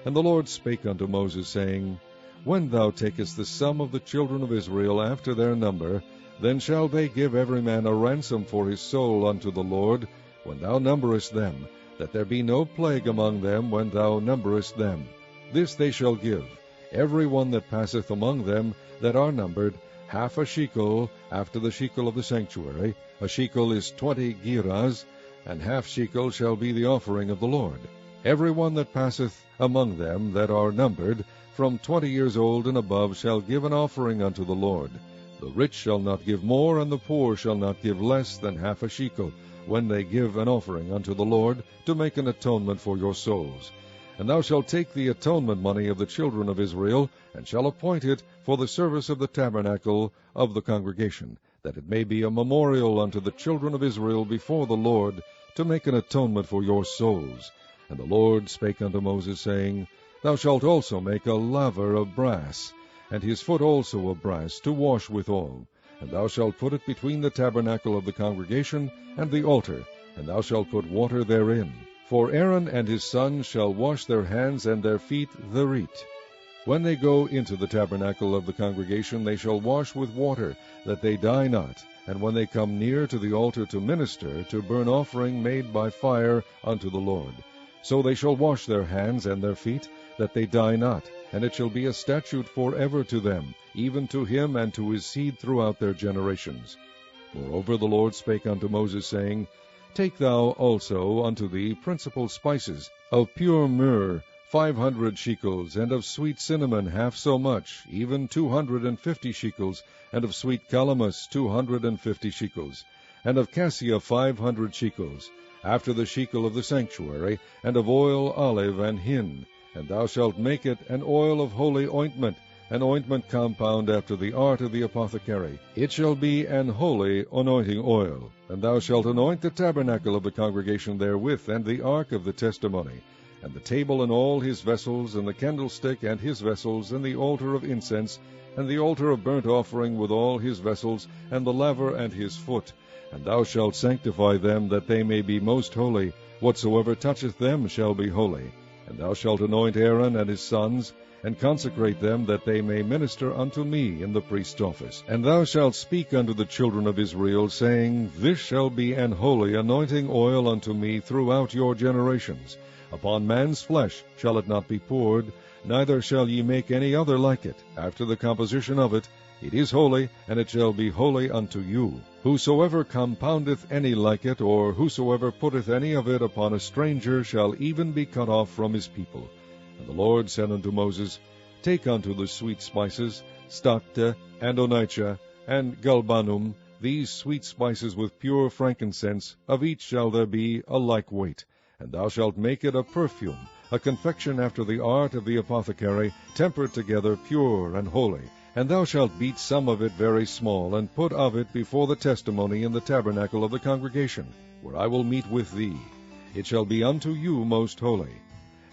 And the Lord spake unto Moses, saying, When thou takest the sum of the children of Israel after their number, then shall they give every man a ransom for his soul unto the Lord, when thou numberest them, that there be no plague among them when thou numberest them. This they shall give, every one that passeth among them that are numbered, 1/2 shekel after the shekel of the sanctuary. A shekel is 20 gerahs, and 1/2 shekel shall be the offering of the Lord. Every one that passeth among them that are numbered, from 20 years old and above, shall give an offering unto the Lord. The rich shall not give more, and the poor shall not give less than 1/2 shekel, when they give an offering unto the Lord, to make an atonement for your souls. And thou shalt take the atonement money of the children of Israel, and shall appoint it for the service of the tabernacle of the congregation, that it may be a memorial unto the children of Israel before the Lord, to make an atonement for your souls. And the Lord spake unto Moses, saying, Thou shalt also make a laver of brass, and his foot also of brass, to wash withal. And thou shalt put it between the tabernacle of the congregation and the altar, and thou shalt put water therein. For Aaron and his sons shall wash their hands and their feet thereat. When they go into the tabernacle of the congregation, they shall wash with water, that they die not. And when they come near to the altar to minister, to burn offering made by fire unto the Lord, so they shall wash their hands and their feet, that they die not. And it shall be a statute forever to them, even to him and to his seed throughout their generations. Moreover the Lord spake unto Moses, saying, Take thou also unto thee principal spices, of pure myrrh 500 shekels, and of sweet cinnamon 1/2 so much, even 250 shekels, and of sweet calamus 250 shekels, and of cassia 500 shekels, after the shekel of the sanctuary, and of oil, olive, and hin. And thou shalt make it an oil of holy ointment, an ointment compound after the art of the apothecary. It shall be an holy anointing oil. And thou shalt anoint the tabernacle of the congregation therewith, and the ark of the testimony, and the table and all his vessels, and the candlestick and his vessels, and the altar of incense, and the altar of burnt offering with all his vessels, and the laver and his foot. And thou shalt sanctify them, that they may be most holy. Whatsoever toucheth them shall be holy. And thou shalt anoint Aaron and his sons, and consecrate them, that they may minister unto me in the priest's office. And thou shalt speak unto the children of Israel, saying, This shall be an holy anointing oil unto me throughout your generations. Upon man's flesh shall it not be poured, neither shall ye make any other like it. After the composition of it, it is holy, and it shall be holy unto you. Whosoever compoundeth any like it, or whosoever putteth any of it upon a stranger, shall even be cut off from his people. And the Lord said unto Moses, Take unto the sweet spices, stacte, and onycha, and galbanum, these sweet spices with pure frankincense, of each shall there be a like weight. And thou shalt make it a perfume, a confection after the art of the apothecary, tempered together, pure and holy. And thou shalt beat some of it very small, and put of it before the testimony in the tabernacle of the congregation, where I will meet with thee. It shall be unto you most holy.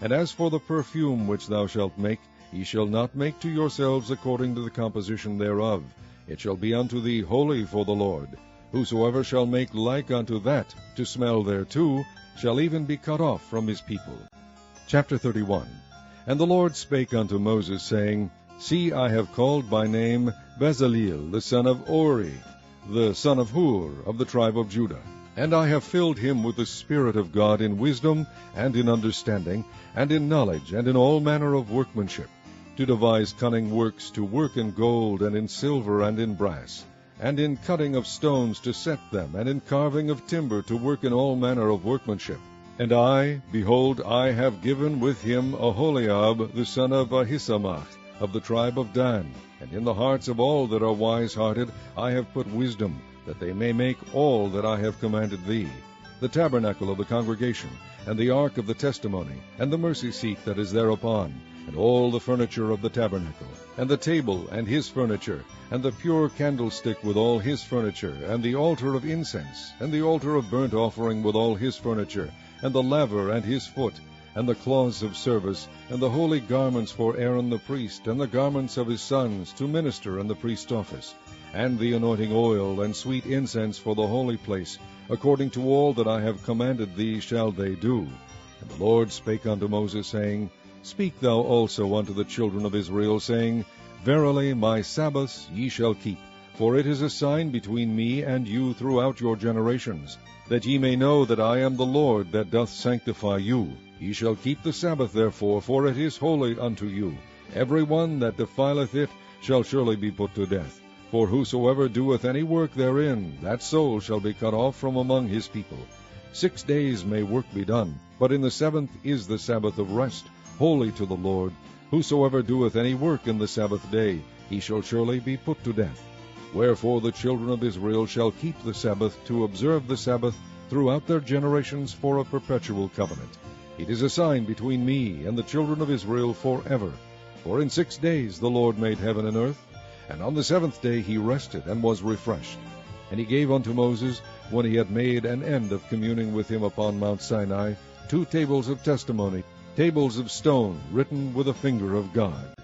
And as for the perfume which thou shalt make, ye shall not make to yourselves according to the composition thereof. It shall be unto thee holy for the Lord. Whosoever shall make like unto that, to smell thereto, shall even be cut off from his people. Chapter 31. And the Lord spake unto Moses, saying, See, I have called by name Bezaleel, the son of Uri, the son of Hur, of the tribe of Judah. And I have filled him with the Spirit of God in wisdom, and in understanding, and in knowledge, and in all manner of workmanship, to devise cunning works, to work in gold, and in silver, and in brass, and in cutting of stones to set them, and in carving of timber, to work in all manner of workmanship. And I, behold, I have given with him Aholiab, the son of Ahisamach, of the tribe of Dan. And in the hearts of all that are wise-hearted I have put wisdom, that they may make all that I have commanded thee, the tabernacle of the congregation, and the ark of the testimony, and the mercy seat that is thereupon, and all the furniture of the tabernacle, and the table and his furniture, and the pure candlestick with all his furniture, and the altar of incense, and the altar of burnt offering with all his furniture, and the laver and his foot, and the cloths of service, and the holy garments for Aaron the priest, and the garments of his sons, to minister in the priest's office, and the anointing oil, and sweet incense for the holy place, according to all that I have commanded thee shall they do. And the Lord spake unto Moses, saying, Speak thou also unto the children of Israel, saying, Verily my Sabbaths ye shall keep, for it is a sign between me and you throughout your generations, that ye may know that I am the Lord that doth sanctify you. Ye shall keep the Sabbath therefore, for it is holy unto you. Every one that defileth it shall surely be put to death. For whosoever doeth any work therein, that soul shall be cut off from among his people. 6 days may work be done, but in the 7th is the Sabbath of rest, holy to the Lord. Whosoever doeth any work in the Sabbath day, he shall surely be put to death. Wherefore the children of Israel shall keep the Sabbath, to observe the Sabbath throughout their generations for a perpetual covenant. It is a sign between me and the children of Israel forever. For in 6 days the Lord made heaven and earth, and on the 7th day he rested and was refreshed. And he gave unto Moses, when he had made an end of communing with him upon Mount Sinai, 2 tables of testimony, tables of stone, written with a finger of God.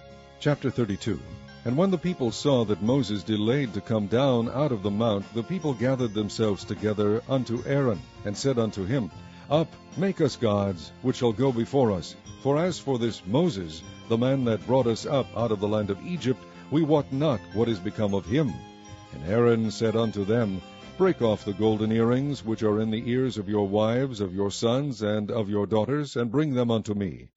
Chapter 32. And when the people saw that Moses delayed to come down out of the mount, the people gathered themselves together unto Aaron, and said unto him, Up, make us gods, which shall go before us. For as for this Moses, the man that brought us up out of the land of Egypt, we wot not what is become of him. And Aaron said unto them, Break off the golden earrings which are in the ears of your wives, of your sons, and of your daughters, and bring them unto me.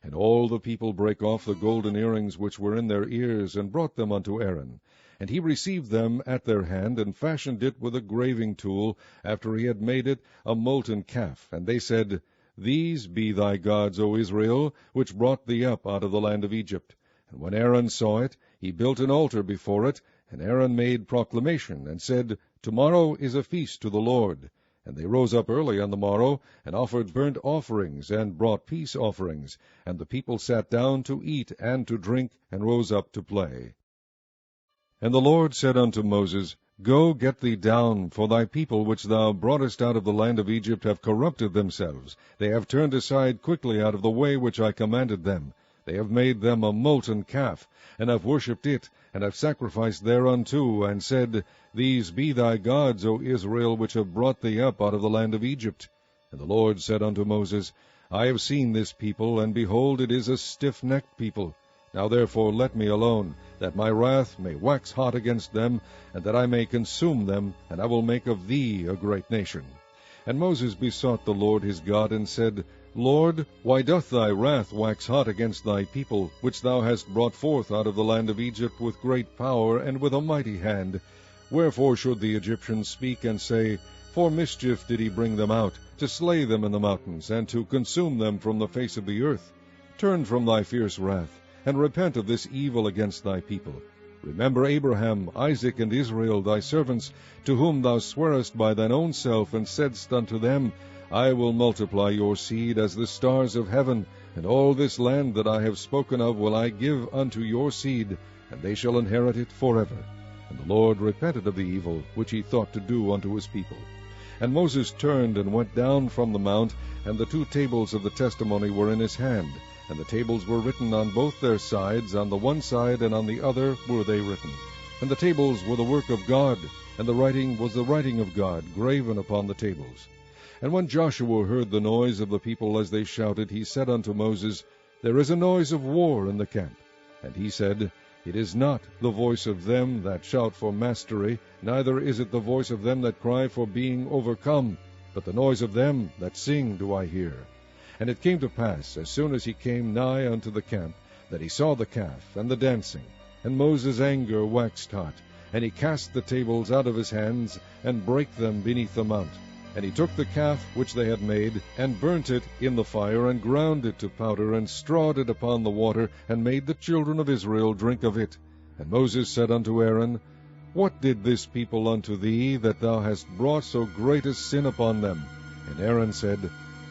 And all the people brake off the golden earrings which were in their ears, and brought them unto Aaron. And he received them at their hand, and fashioned it with a graving tool, after he had made it a molten calf. And they said, These be thy gods, O Israel, which brought thee up out of the land of Egypt. And when Aaron saw it, he built an altar before it. And Aaron made proclamation, and said, Tomorrow is a feast to the Lord. And they rose up early on the morrow, and offered burnt offerings, and brought peace offerings. And the people sat down to eat and to drink, and rose up to play. And the Lord said unto Moses, Go, get thee down, for thy people which thou broughtest out of the land of Egypt have corrupted themselves. They have turned aside quickly out of the way which I commanded them. They have made them a molten calf, and have worshipped it, and have sacrificed thereunto, and said, These be thy gods, O Israel, which have brought thee up out of the land of Egypt. And the Lord said unto Moses, I have seen this people, and behold, it is a stiff-necked people. Now therefore let me alone, that my wrath may wax hot against them, and that I may consume them, and I will make of thee a great nation. And Moses besought the Lord his God, and said, Lord, why doth thy wrath wax hot against thy people, which thou hast brought forth out of the land of Egypt with great power and with a mighty hand? Wherefore should the Egyptians speak and say, For mischief did he bring them out, to slay them in the mountains, and to consume them from the face of the earth? Turn from thy fierce wrath, and repent of this evil against thy people. Remember Abraham, Isaac, and Israel, thy servants, to whom thou swarest by thine own self, and saidst unto them, I will multiply your seed as the stars of heaven, and all this land that I have spoken of will I give unto your seed, and they shall inherit it forever. And the Lord repented of the evil which he thought to do unto his people. And Moses turned and went down from the mount, and the 2 tables of the testimony were in his hand, and the tables were written on both their sides, on the one side and on the other were they written. And the tables were the work of God, and the writing was the writing of God, graven upon the tables. And when Joshua heard the noise of the people as they shouted, he said unto Moses, There is a noise of war in the camp. And he said, It is not the voice of them that shout for mastery, neither is it the voice of them that cry for being overcome, but the noise of them that sing do I hear. And it came to pass, as soon as he came nigh unto the camp, that he saw the calf and the dancing. And Moses' anger waxed hot, and he cast the tables out of his hands, and brake them beneath the mount. And he took the calf which they had made, and burnt it in the fire, and ground it to powder, and strawed it upon the water, and made the children of Israel drink of it. And Moses said unto Aaron, What did this people unto thee, that thou hast brought so great a sin upon them? And Aaron said,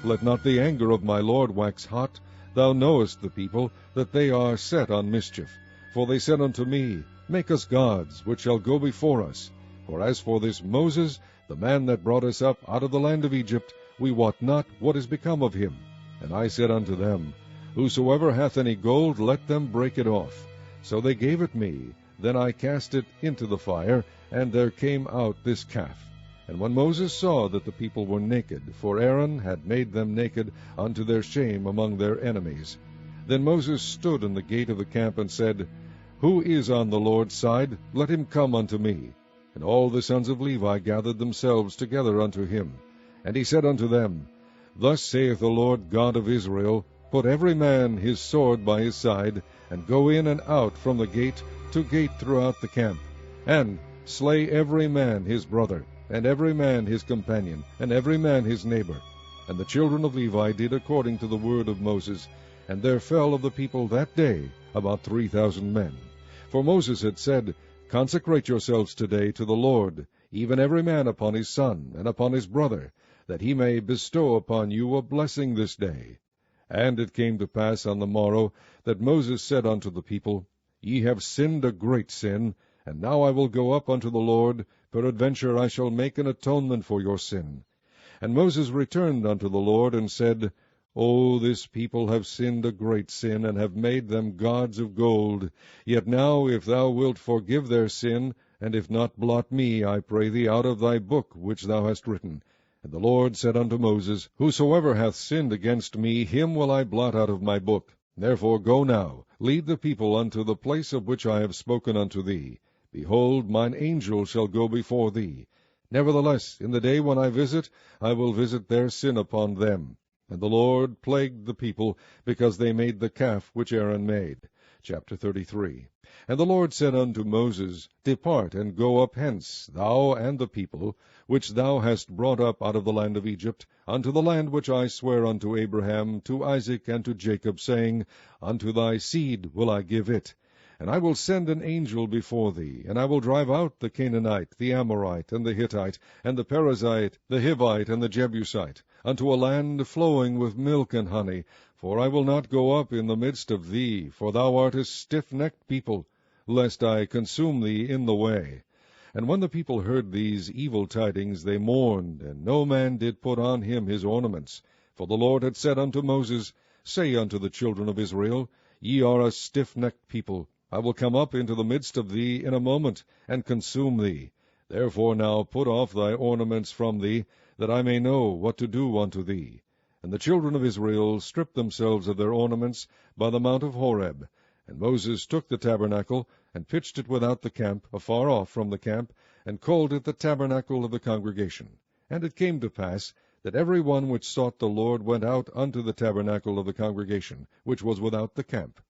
Let not the anger of my Lord wax hot. Thou knowest the people, that they are set on mischief. For they said unto me, Make us gods, which shall go before us. For as for this Moses, the man that brought us up out of the land of Egypt, we wot not what is become of him. And I said unto them, Whosoever hath any gold, let them break it off. So they gave it me. Then I cast it into the fire, and there came out this calf. And when Moses saw that the people were naked, for Aaron had made them naked unto their shame among their enemies, then Moses stood in the gate of the camp, and said, Who is on the Lord's side? Let him come unto me. And all the sons of Levi gathered themselves together unto him. And he said unto them, Thus saith the Lord God of Israel, Put every man his sword by his side, and go in and out from the gate to gate throughout the camp, and slay every man his brother, and every man his companion, and every man his neighbor. And the children of Levi did according to the word of Moses, and there fell of the people that day about 3,000 men. For Moses had said, Consecrate yourselves today to the Lord, even every man upon his son, and upon his brother, that he may bestow upon you a blessing this day. And it came to pass on the morrow, that Moses said unto the people, Ye have sinned a great sin, and now I will go up unto the Lord, peradventure I shall make an atonement for your sin. And Moses returned unto the Lord, and said, O this people have sinned a great sin, and have made them gods of gold. Yet now, if thou wilt forgive their sin, and if not, blot me, I pray thee, out of thy book which thou hast written. And the Lord said unto Moses, Whosoever hath sinned against me, him will I blot out of my book. Therefore go now, lead the people unto the place of which I have spoken unto thee. Behold, mine angel shall go before thee. Nevertheless, in the day when I will visit their sin upon them. And the Lord plagued the people, because they made the calf which Aaron made. Chapter 33. And the Lord said unto Moses, Depart, and go up hence, thou and the people, which thou hast brought up out of the land of Egypt, unto the land which I sware unto Abraham, to Isaac, and to Jacob, saying, Unto thy seed will I give it. And I will send an angel before thee, and I will drive out the Canaanite, the Amorite, and the Hittite, and the Perizzite, the Hivite, and the Jebusite, unto a land flowing with milk and honey. For I will not go up in the midst of thee, for thou art a stiff-necked people, lest I consume thee in the way. And when the people heard these evil tidings, they mourned, and no man did put on him his ornaments. For the Lord had said unto Moses, Say unto the children of Israel, Ye are a stiff-necked people. I will come up into the midst of thee in a moment, and consume thee. Therefore now put off thy ornaments from thee, that I may know what to do unto thee. And the children of Israel stripped themselves of their ornaments by the mount of Horeb. And Moses took the tabernacle, and pitched it without the camp, afar off from the camp, and called it the tabernacle of the congregation. And it came to pass, that every one which sought the Lord went out unto the tabernacle of the congregation, which was without the camp.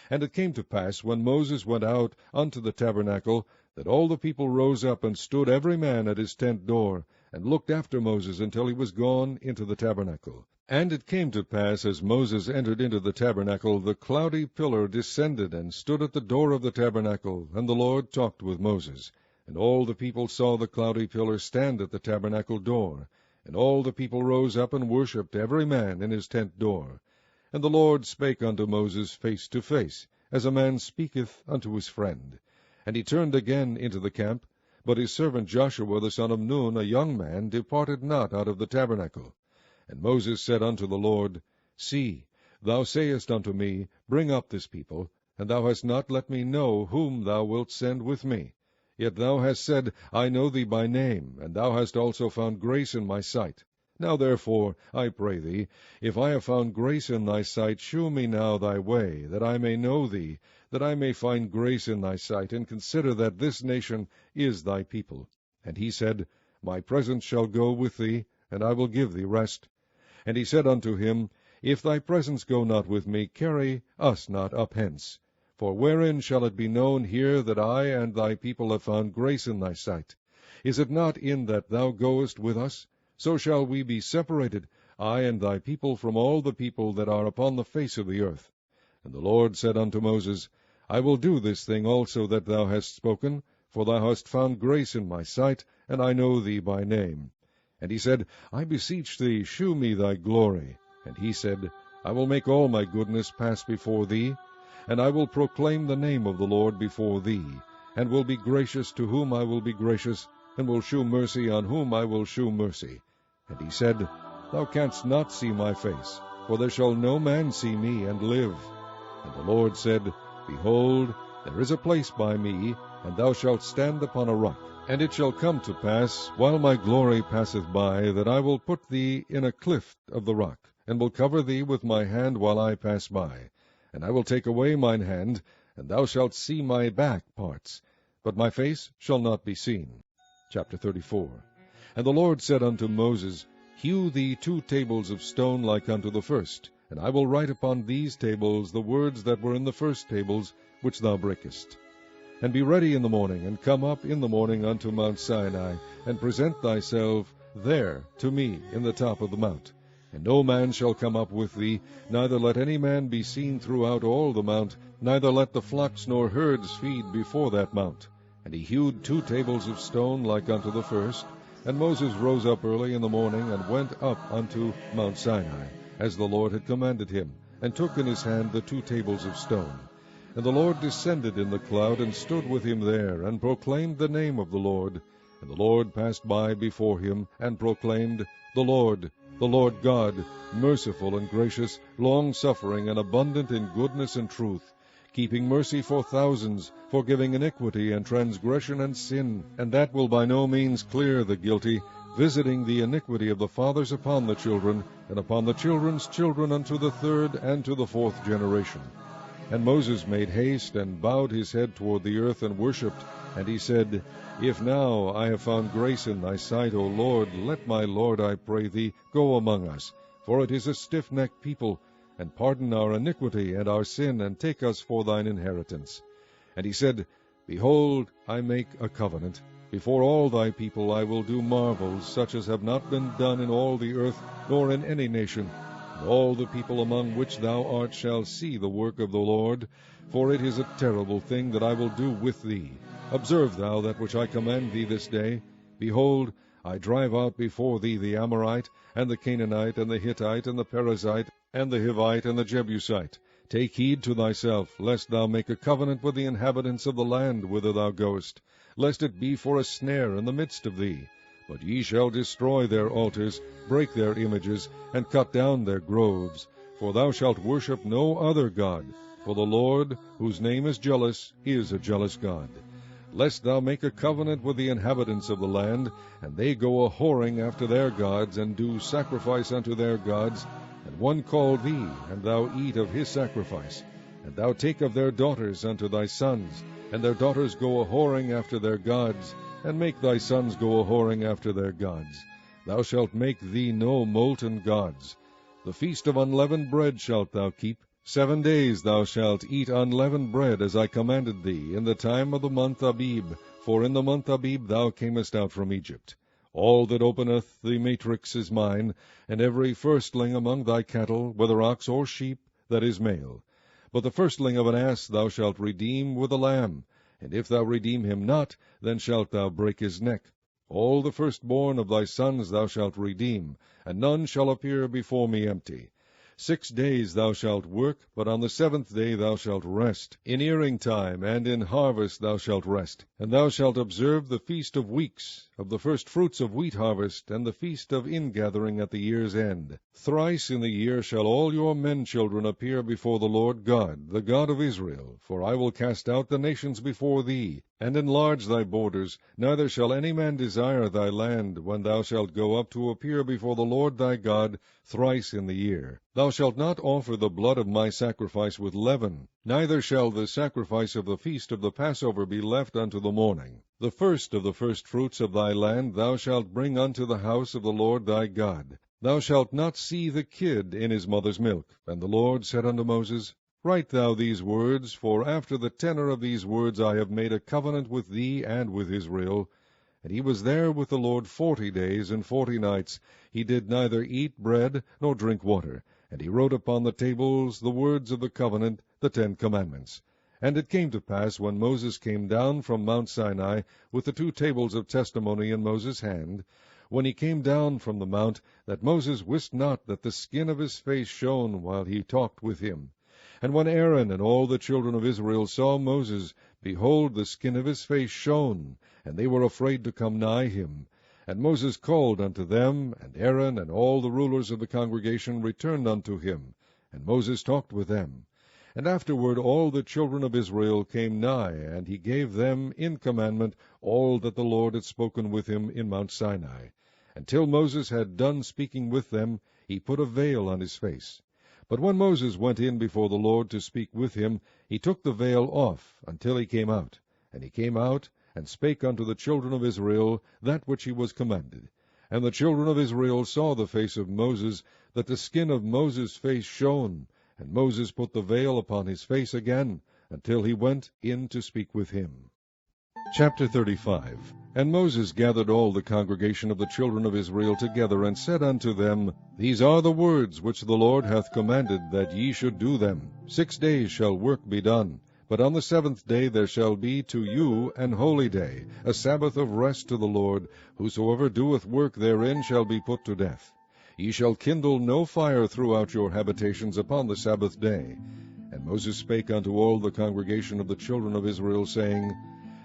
And it came to pass, when Moses went out unto the tabernacle, that all the people rose up, and stood every man at his tent door, and looked after Moses until he was gone into the tabernacle. And it came to pass, as Moses entered into the tabernacle, the cloudy pillar descended, and stood at the door of the tabernacle, and the Lord talked with Moses. And all the people saw the cloudy pillar stand at the tabernacle door. And all the people rose up, and worshipped every man in his tent door. And the Lord spake unto Moses face to face, as a man speaketh unto his friend. And he turned again into the camp, but his servant Joshua the son of Nun, a young man, departed not out of the tabernacle. And Moses said unto the Lord, See, thou sayest unto me, Bring up this people, and thou hast not let me know whom thou wilt send with me. Yet thou hast said, I know thee by name, and thou hast also found grace in my sight. Now therefore, I pray thee, if I have found grace in thy sight, shew me now thy way, that I may know thee, that I may find grace in thy sight, and consider that this nation is thy people. And he said, My presence shall go with thee, and I will give thee rest. And he said unto him, If thy presence go not with me, carry us not up hence. For wherein shall it be known here that I and thy people have found grace in thy sight? Is it not in that thou goest with us? So shall we be separated, I and thy people, from all the people that are upon the face of the earth. And the Lord said unto Moses, I will do this thing also that thou hast spoken, for thou hast found grace in my sight, and I know thee by name. And he said, I beseech thee, shew me thy glory. And he said, I will make all my goodness pass before thee, and I will proclaim the name of the Lord before thee, and will be gracious to whom I will be gracious, and will shew mercy on whom I will shew mercy. And he said, Thou canst not see my face, for there shall no man see me and live. And the Lord said, Behold, there is a place by me, and thou shalt stand upon a rock. And it shall come to pass, while my glory passeth by, that I will put thee in a clift of the rock, and will cover thee with my hand while I pass by. And I will take away mine hand, and thou shalt see my back parts, but my face shall not be seen. Chapter 34. And the Lord said unto Moses, Hew thee 2 tables of stone like unto the first, and I will write upon these tables the words that were in the first tables, which thou breakest. And be ready in the morning, and come up in the morning unto Mount Sinai, and present thyself there to me in the top of the mount. And no man shall come up with thee, neither let any man be seen throughout all the mount, neither let the flocks nor herds feed before that mount. And he hewed 2 tables of stone like unto the first. And Moses rose up early in the morning, and went up unto Mount Sinai, as the Lord had commanded him, and took in his hand the 2 tables of stone. And the Lord descended in the cloud, and stood with him there, and proclaimed the name of the Lord. And the Lord passed by before him, and proclaimed, the Lord God, merciful and gracious, long-suffering, and abundant in goodness and truth, keeping mercy for thousands, forgiving iniquity and transgression and sin, and that will by no means clear the guilty, visiting the iniquity of the fathers upon the children, and upon the children's children unto the 3rd and to the 4th generation. And Moses made haste, and bowed his head toward the earth, and worshipped. And he said, If now I have found grace in thy sight, O Lord, let my Lord, I pray thee, go among us, for it is a stiff-necked people, and pardon our iniquity and our sin, and take us for thine inheritance. And he said, Behold, I make a covenant. Before all thy people I will do marvels, such as have not been done in all the earth, nor in any nation. And all the people among which thou art shall see the work of the Lord, for it is a terrible thing that I will do with thee. Observe thou that which I command thee this day. Behold, I drive out before thee the Amorite, and the Canaanite, and the Hittite, and the Perizzite, and the Hivite, and the Jebusite. Take heed to thyself, lest thou make a covenant with the inhabitants of the land whither thou goest, lest it be for a snare in the midst of thee. But ye shall destroy their altars, break their images, and cut down their groves. For thou shalt worship no other God, for the Lord, whose name is jealous, is a jealous God. Lest thou make a covenant with the inhabitants of the land, and they go a-whoring after their gods, and do sacrifice unto their gods, and one call thee, and thou eat of his sacrifice, and thou take of their daughters unto thy sons, and their daughters go a-whoring after their gods, and make thy sons go a-whoring after their gods, thou shalt make thee no molten gods. The feast of unleavened bread shalt thou keep. 7 days thou shalt eat unleavened bread, as I commanded thee, in the time of the month Abib, for in the month Abib thou camest out from Egypt. All that openeth the matrix is mine, and every firstling among thy cattle, whether ox or sheep, that is male. But the firstling of an ass thou shalt redeem with a lamb, and if thou redeem him not, then shalt thou break his neck. All the firstborn of thy sons thou shalt redeem, and none shall appear before me empty. 6 days thou shalt work, but on the 7th day thou shalt rest. In earing time and in harvest thou shalt rest. And thou shalt observe the feast of weeks, of the first fruits of wheat harvest, and the feast of ingathering at the year's end. Thrice in the year shall all your men children appear before the Lord God, the God of Israel. For I will cast out the nations before thee, and enlarge thy borders, neither shall any man desire thy land, when thou shalt go up to appear before the Lord thy God thrice in the year. Thou shalt not offer the blood of my sacrifice with leaven, neither shall the sacrifice of the feast of the Passover be left unto the morning. The first of the firstfruits of thy land thou shalt bring unto the house of the Lord thy God. Thou shalt not see the kid in his mother's milk. And the Lord said unto Moses, Write thou these words, for after the tenor of these words I have made a covenant with thee and with Israel. And he was there with the Lord 40 days and 40 nights. He did neither eat bread nor drink water. And he wrote upon the tables the words of the covenant, the 10 commandments. And it came to pass, when Moses came down from Mount Sinai, with the 2 tables of testimony in Moses' hand, when he came down from the mount, that Moses wist not that the skin of his face shone while he talked with him. And when Aaron and all the children of Israel saw Moses, behold, the skin of his face shone, and they were afraid to come nigh him. And Moses called unto them, and Aaron and all the rulers of the congregation returned unto him, and Moses talked with them. And afterward all the children of Israel came nigh, and he gave them in commandment all that the Lord had spoken with him in Mount Sinai. Until Moses had done speaking with them, he put a veil on his face. But when Moses went in before the Lord to speak with him, he took the veil off until he came out. And he came out, and spake unto the children of Israel that which he was commanded. And the children of Israel saw the face of Moses, that the skin of Moses' face shone. And Moses put the veil upon his face again, until he went in to speak with him. Chapter 35. And Moses gathered all the congregation of the children of Israel together, and said unto them, These are the words which the Lord hath commanded, that ye should do them. 6 days shall work be done. But on the 7th day there shall be to you an holy day, a Sabbath of rest to the Lord. Whosoever doeth work therein shall be put to death. Ye shall kindle no fire throughout your habitations upon the Sabbath day. And Moses spake unto all the congregation of the children of Israel, saying,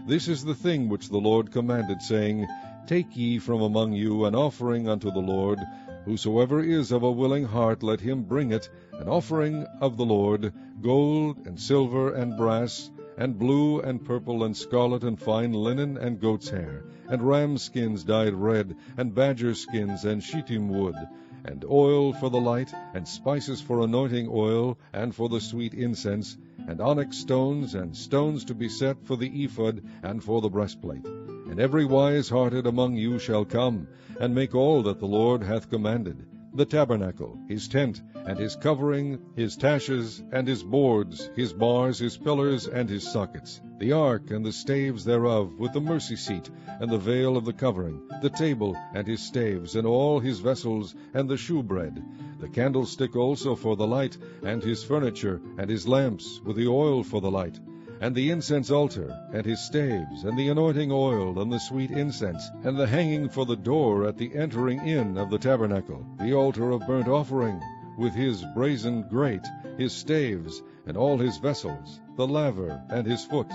This is the thing which the Lord commanded, saying, Take ye from among you an offering unto the Lord. Whosoever is of a willing heart, let him bring it, an offering of the Lord, gold and silver and brass, and blue and purple and scarlet and fine linen and goat's hair, and ram skins dyed red, and badger skins and shittim wood, and oil for the light, and spices for anointing oil, and for the sweet incense, and onyx stones, and stones to be set for the ephod, and for the breastplate. And every wise-hearted among you shall come, and make all that the Lord hath commanded, the tabernacle, his tent, and his covering, his taches, and his boards, his bars, his pillars, and his sockets, the ark and the staves thereof, with the mercy seat, and the veil of the covering, the table and his staves, and all his vessels, and the shewbread, the candlestick also for the light, and his furniture, and his lamps, with the oil for the light, and the incense altar, and his staves, and the anointing oil, and the sweet incense, and the hanging for the door at the entering in of the tabernacle, the altar of burnt offering, with his brazen grate, his staves, and all his vessels, the laver, and his foot,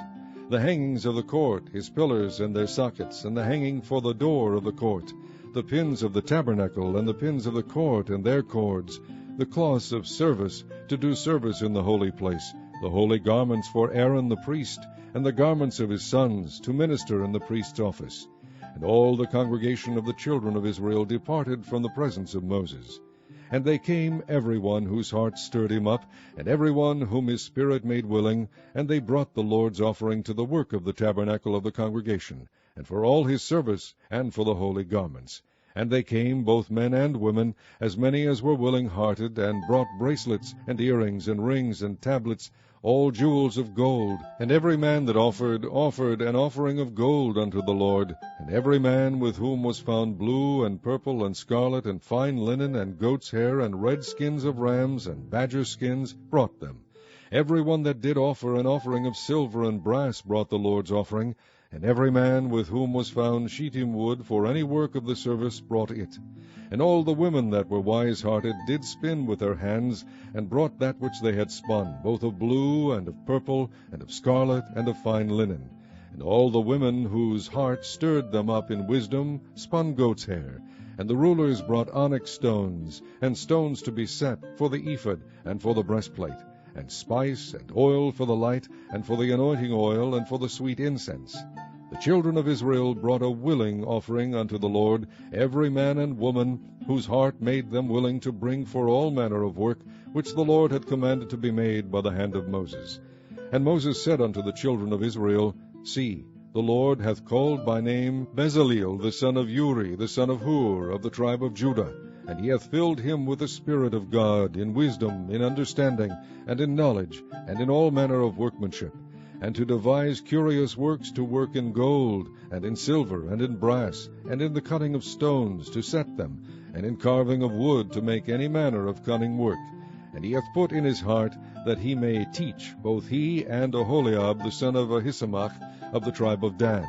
the hangings of the court, his pillars and their sockets, and the hanging for the door of the court, the pins of the tabernacle, and the pins of the court and their cords, the cloths of service, to do service in the holy place, the holy garments for Aaron the priest, and the garments of his sons, to minister in the priest's office. And all the congregation of the children of Israel departed from the presence of Moses. And they came, every one whose heart stirred him up, and every one whom his spirit made willing, and they brought the Lord's offering to the work of the tabernacle of the congregation, and for all his service, and for the holy garments. And they came, both men and women, as many as were willing-hearted, and brought bracelets, and earrings, and rings, and tablets, all jewels of gold. And every man that offered an offering of gold unto the Lord. And every man with whom was found blue, and purple, and scarlet, and fine linen, and goat's hair, and red skins of rams, and badger skins, brought them. Every one that did offer an offering of silver and brass brought the Lord's offering. And every man with whom was found shittim wood for any work of the service brought it. And all the women that were wise-hearted did spin with their hands, and brought that which they had spun, both of blue, and of purple, and of scarlet, and of fine linen. And all the women whose heart stirred them up in wisdom spun goat's hair. And the rulers brought onyx stones, and stones to be set for the ephod, and for the breastplate, and spice, and oil for the light, and for the anointing oil, and for the sweet incense. The children of Israel brought a willing offering unto the Lord, every man and woman, whose heart made them willing to bring for all manner of work, which the Lord had commanded to be made by the hand of Moses. And Moses said unto the children of Israel, See, the Lord hath called by name Bezaleel the son of Uri, the son of Hur, of the tribe of Judah, and he hath filled him with the Spirit of God, in wisdom, in understanding, and in knowledge, and in all manner of workmanship, and to devise curious works, to work in gold, and in silver, and in brass, and in the cutting of stones, to set them, and in carving of wood, to make any manner of cunning work. And he hath put in his heart that he may teach, both he and Aholiab the son of Ahisamach, of the tribe of Dan.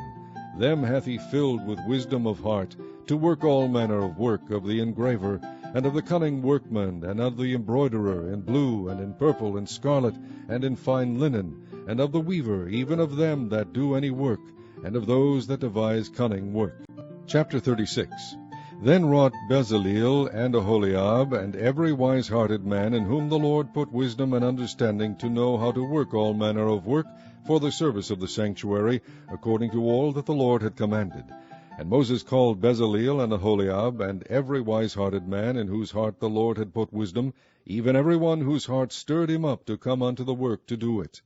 Them hath he filled with wisdom of heart, to work all manner of work of the engraver, and of the cunning workman, and of the embroiderer, in blue, and in purple, and scarlet, and in fine linen, and of the weaver, even of them that do any work, and of those that devise cunning work. Chapter 36. Then wrought Bezaleel and Aholiab, and every wise-hearted man, in whom the Lord put wisdom and understanding, to know how to work all manner of work for the service of the sanctuary, according to all that the Lord had commanded. And Moses called Bezaleel and Aholiab, and every wise-hearted man, in whose heart the Lord had put wisdom, even every one whose heart stirred him up to come unto the work to do it.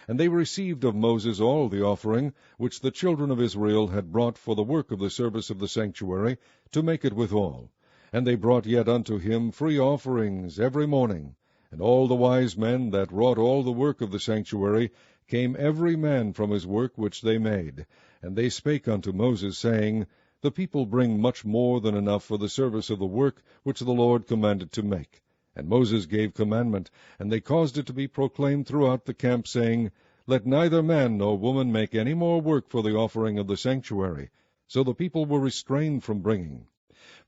And they received of Moses all the offering which the children of Israel had brought for the work of the service of the sanctuary, to make it withal. And they brought yet unto him free offerings every morning. And all the wise men that wrought all the work of the sanctuary came every man from his work which they made. And they spake unto Moses, saying, The people bring much more than enough for the service of the work which the Lord commanded to make. And Moses gave commandment, and they caused it to be proclaimed throughout the camp, saying, Let neither man nor woman make any more work for the offering of the sanctuary. So the people were restrained from bringing.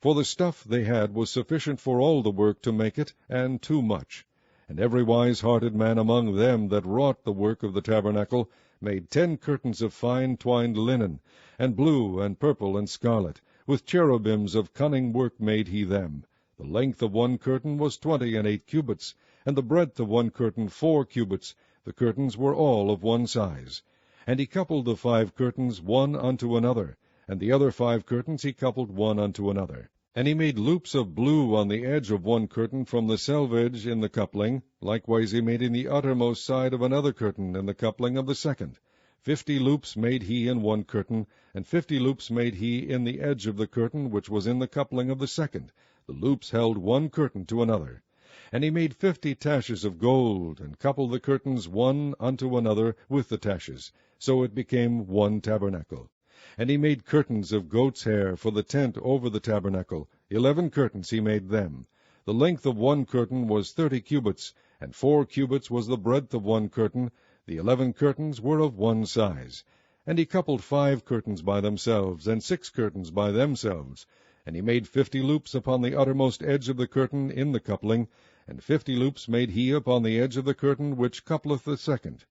For the stuff they had was sufficient for all the work to make it, and too much. And every wise-hearted man among them that wrought the work of the tabernacle made 10 curtains of fine twined linen, and blue, and purple, and scarlet. With cherubims of cunning work made he them. The length of one curtain was 28 cubits, and the breadth of one curtain 4 cubits. The curtains were all of one size. And he coupled the 5 curtains one unto another, and the other 5 curtains he coupled one unto another. And he made loops of blue on the edge of one curtain from the selvage in the coupling. Likewise he made in the uttermost side of another curtain in the coupling of the second. 50 loops made he in one curtain, and 50 loops made he in the edge of the curtain which was in the coupling of the second. The loops held one curtain to another. And he made 50 taches of gold, and coupled the curtains one unto another with the taches. So it became one tabernacle. And he made curtains of goat's hair for the tent over the tabernacle. 11 curtains he made them. The length of one curtain was 30 cubits, and 4 cubits was the breadth of one curtain. The 11 curtains were of one size. And he coupled 5 curtains by themselves, and 6 curtains by themselves. And he made 50 loops upon the uttermost edge of the curtain in the coupling, and 50 loops made he upon the edge of the curtain which coupleth the second.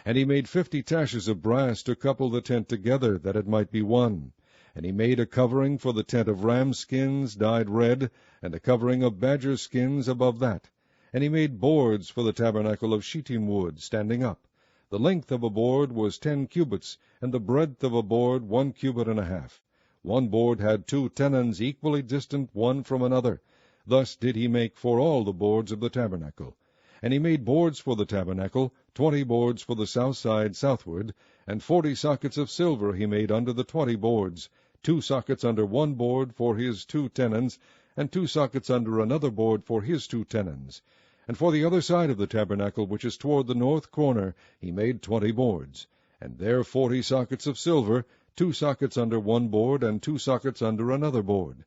And he made 50 taches of brass to couple the tent together, that it might be one. And he made a covering for the tent of ram skins dyed red, and a covering of badger skins above that. And he made boards for the tabernacle of shittim wood, standing up. The length of a board was 10 cubits, and the breadth of a board 1 cubit and a half. One board had 2 tenons equally distant one from another. Thus did he make for all the boards of the tabernacle. And he made boards for the tabernacle, 20 boards for the south side southward, and 40 sockets of silver he made under the 20 boards, 2 sockets under one board for his 2 tenons, and 2 sockets under another board for his 2 tenons. And for the other side of the tabernacle, which is toward the north corner, he made 20 boards, and there 40 sockets of silver, 2 sockets under one board, and 2 sockets under another board.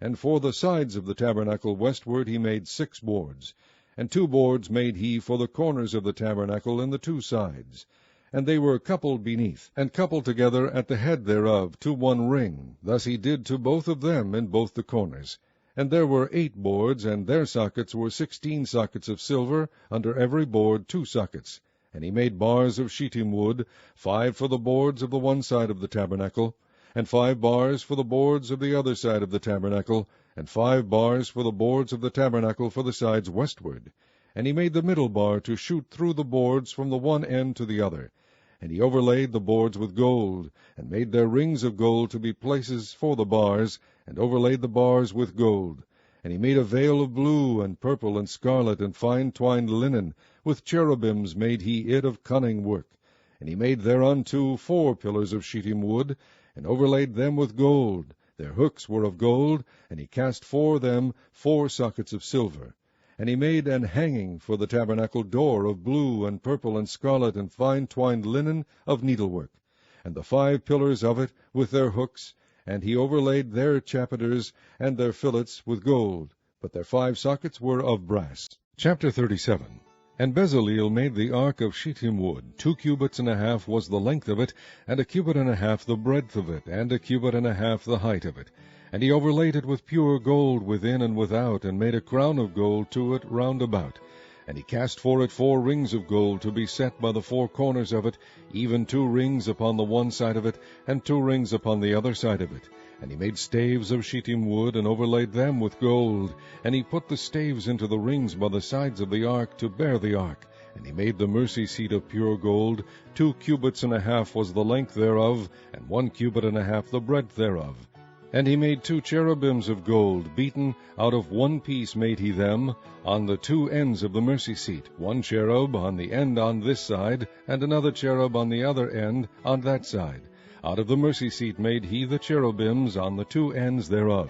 And for the sides of the tabernacle westward he made 6 boards, and 2 boards made he for the corners of the tabernacle in the 2 sides. And they were coupled beneath, and coupled together at the head thereof to one ring. Thus he did to both of them in both the corners. And there were 8 boards, and their sockets were 16 sockets of silver, under every board 2 sockets. And he made bars of shittim wood, 5 for the boards of the one side of the tabernacle, and 5 bars for the boards of the other side of the tabernacle, and 5 bars for the boards of the tabernacle for the sides westward. And he made the middle bar to shoot through the boards from the one end to the other. And he overlaid the boards with gold, and made their rings of gold to be places for the bars, and overlaid the bars with gold. And he made a veil of blue, and purple, and scarlet, and fine twined linen. With cherubims made he it of cunning work. And he made thereunto 4 pillars of shittim wood, and overlaid them with gold. Their hooks were of gold, and he cast for them 4 sockets of silver. And he made an hanging for the tabernacle door of blue, and purple, and scarlet, and fine twined linen of needlework, and the 5 pillars of it with their hooks, and he overlaid their chapiters and their fillets with gold, but their 5 sockets were of brass. Chapter 37. And Bezaleel made the ark of shittim wood. 2 cubits and a half was the length of it, and 1 cubit and a half the breadth of it, and 1 cubit and a half the height of it. And he overlaid it with pure gold within and without, and made a crown of gold to it round about. And he cast for it 4 rings of gold to be set by the 4 corners of it, even 2 rings upon the one side of it, and 2 rings upon the other side of it. And he made staves of shittim wood, and overlaid them with gold. And he put the staves into the rings by the sides of the ark to bear the ark. And he made the mercy seat of pure gold. 2 cubits and a half was the length thereof, and 1 cubit and a half the breadth thereof. And he made 2 cherubims of gold, beaten out of one piece made he them, on the 2 ends of the mercy seat, 1 cherub on the end on this side, and another cherub on the other end on that side. Out of the mercy seat made he the cherubims on the 2 ends thereof.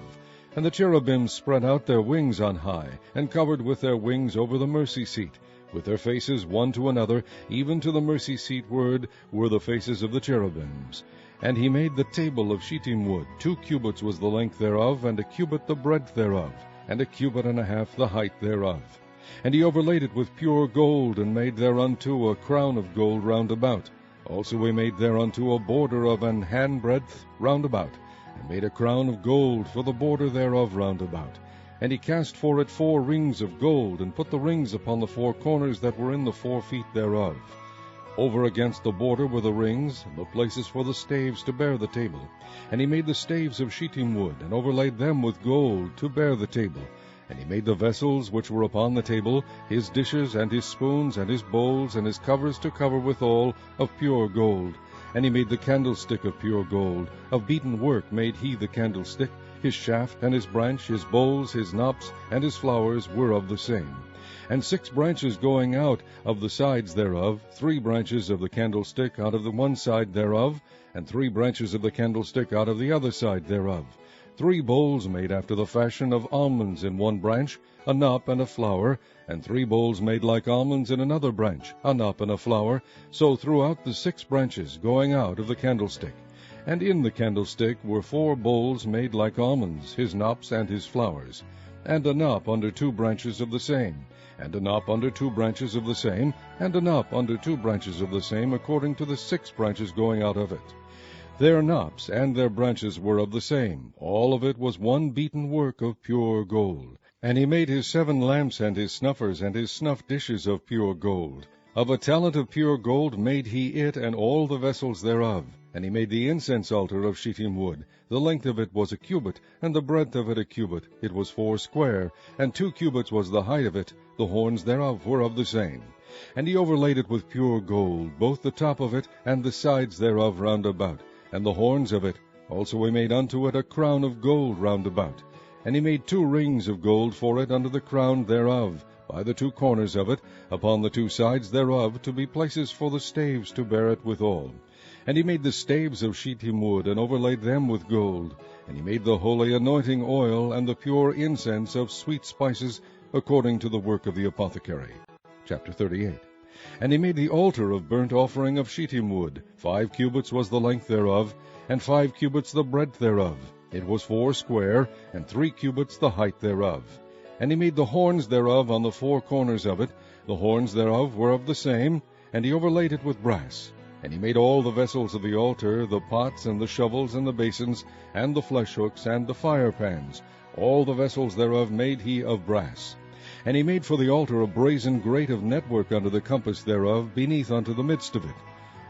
And the cherubims spread out their wings on high, and covered with their wings over the mercy seat. With their faces one to another, even to the mercy seat ward, were the faces of the cherubims. And he made the table of shittim wood. 2 cubits was the length thereof, and 1 cubit the breadth thereof, and 1 cubit and a half the height thereof. And he overlaid it with pure gold, and made thereunto a crown of gold round about. Also he made thereunto a border of an handbreadth round about, and made a crown of gold for the border thereof round about. And he cast for it 4 rings of gold, and put the rings upon the 4 corners that were in the 4 feet thereof. Over against the border were the rings, and the places for the staves to bear the table. And he made the staves of shittim wood, and overlaid them with gold to bear the table. And he made the vessels which were upon the table, his dishes, and his spoons, and his bowls, and his covers to cover withal, of pure gold. And he made the candlestick of pure gold. Of beaten work made he the candlestick. His shaft, and his branch, his bowls, his knops, and his flowers were of the same. And 6 branches going out of the sides thereof, 3 branches of the candlestick out of the one side thereof, and 3 branches of the candlestick out of the other side thereof. 3 bowls made after the fashion of almonds in one branch, a knop and a flower, and 3 bowls made like almonds in another branch, a knop and a flower, so throughout the 6 branches going out of the candlestick. And in the candlestick were 4 bowls made like almonds, his knops and his flowers, and a knop under 2 branches of the same, and a knop under 2 branches of the same, and a knop under 2 branches of the same, according to the 6 branches going out of it. Their knops and their branches were of the same. All of it was one beaten work of pure gold. And he made his 7 lamps and his snuffers and his snuff dishes of pure gold. Of a talent of pure gold made he it and all the vessels thereof. And he made the incense altar of shittim wood. The length of it was 1 cubit, and the breadth of it 1 cubit. It was 4 square, and 2 cubits was the height of it. The horns thereof were of the same. And he overlaid it with pure gold, both the top of it and the sides thereof round about, and the horns of it. Also he made unto it a crown of gold round about. And he made 2 rings of gold for it under the crown thereof, by the 2 corners of it, upon the 2 sides thereof, to be places for the staves to bear it withal. And he made the staves of shittim wood, and overlaid them with gold. And he made the holy anointing oil, and the pure incense of sweet spices, according to the work of the apothecary. Chapter 38. And he made the altar of burnt offering of shittim wood. 5 cubits was the length thereof, and 5 cubits the breadth thereof. It was 4 square, and 3 cubits the height thereof. And he made the horns thereof on the 4 corners of it. The horns thereof were of the same, and he overlaid it with brass. And he made all the vessels of the altar, the pots, and the shovels, and the basins, and the flesh hooks, and the fire pans. All the vessels thereof made he of brass. And he made for the altar a brazen grate of network under the compass thereof, beneath unto the midst of it.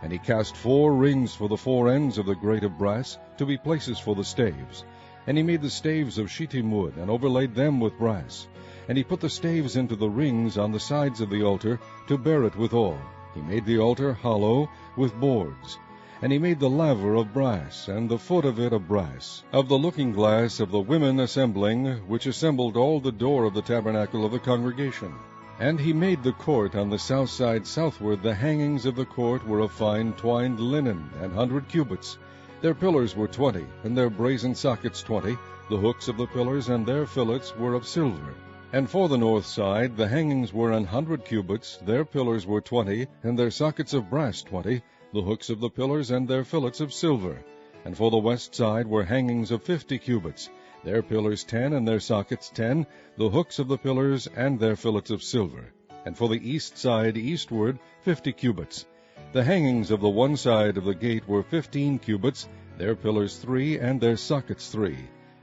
And he cast 4 rings for the 4 ends of the grate of brass, to be places for the staves. And he made the staves of shittim wood, and overlaid them with brass. And he put the staves into the rings on the sides of the altar, to bear it withal. He made the altar hollow, with boards. And he made the laver of brass, and the foot of it of brass, of the looking glass of the women assembling, which assembled all the door of the tabernacle of the congregation. And he made the court on the south side southward. The hangings of the court were of fine twined linen, 100 cubits. Their pillars were 20, and their brazen sockets 20. The hooks of the pillars and their fillets were of silver. And for the north side the hangings were 100 cubits. Their pillars were 20, and their sockets of brass 20. The hooks of the pillars and their fillets of silver. And for the west side were hangings of 50 cubits. Their pillars 10, and their sockets 10, the hooks of the pillars and their fillets of silver. And for the east side eastward 50 cubits. The hangings of the one side of the gate were 15 cubits, their pillars 3, and their sockets 3.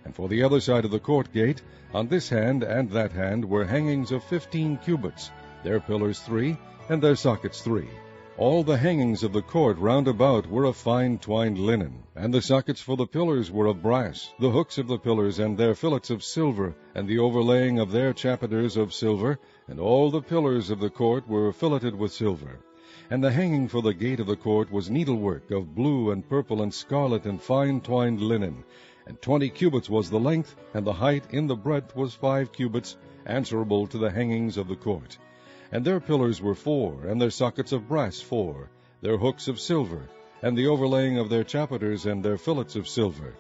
And for the other side of the court gate, on this hand and that hand, were hangings of 15 cubits, their pillars 3, and their sockets 3. All the hangings of the court round about were of fine twined linen, and the sockets for the pillars were of brass, the hooks of the pillars and their fillets of silver, and the overlaying of their chapiters of silver, and all the pillars of the court were filleted with silver. And the hanging for the gate of the court was needlework of blue and purple and scarlet and fine twined linen, and 20 cubits was the length, and the height in the breadth was 5 cubits, answerable to the hangings of the court. And their pillars were 4, and their sockets of brass 4, their hooks of silver, and the overlaying of their chapiters and their fillets of silver.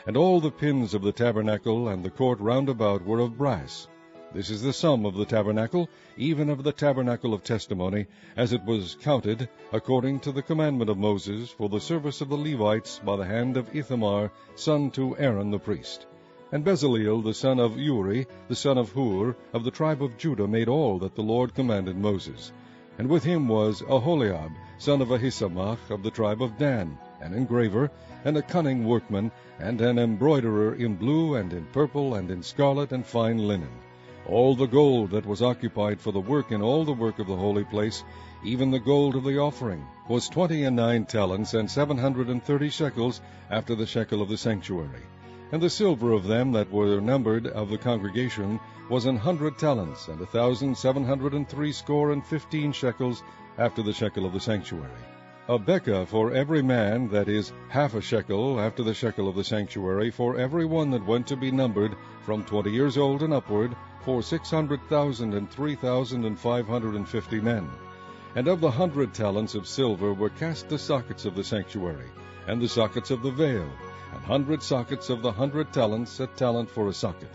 And all the pins of the tabernacle and the court round about were of brass. This is the sum of the tabernacle, even of the tabernacle of testimony, as it was counted, according to the commandment of Moses, for the service of the Levites, by the hand of Ithamar, son to Aaron the priest. And Bezaleel the son of Uri, the son of Hur, of the tribe of Judah, made all that the Lord commanded Moses. And with him was Aholiab, son of Ahisamach, of the tribe of Dan, an engraver, and a cunning workman, and an embroiderer in blue, and in purple, and in scarlet, and fine linen. All the gold that was occupied for the work in all the work of the holy place, even the gold of the offering, was 29 talents, and 730 shekels, after the shekel of the sanctuary. And the silver of them that were numbered of the congregation was 100 talents, and 1,760 shekels, after the shekel of the sanctuary. A bekah for every man, that is, half a shekel, after the shekel of the sanctuary, for every one that went to be numbered, from 20 years old and upward, for 600,000 and 3,550 men. And of the 100 talents of silver were cast the sockets of the sanctuary, and the sockets of the veil, 100 sockets of the 100 talents, a talent for a socket.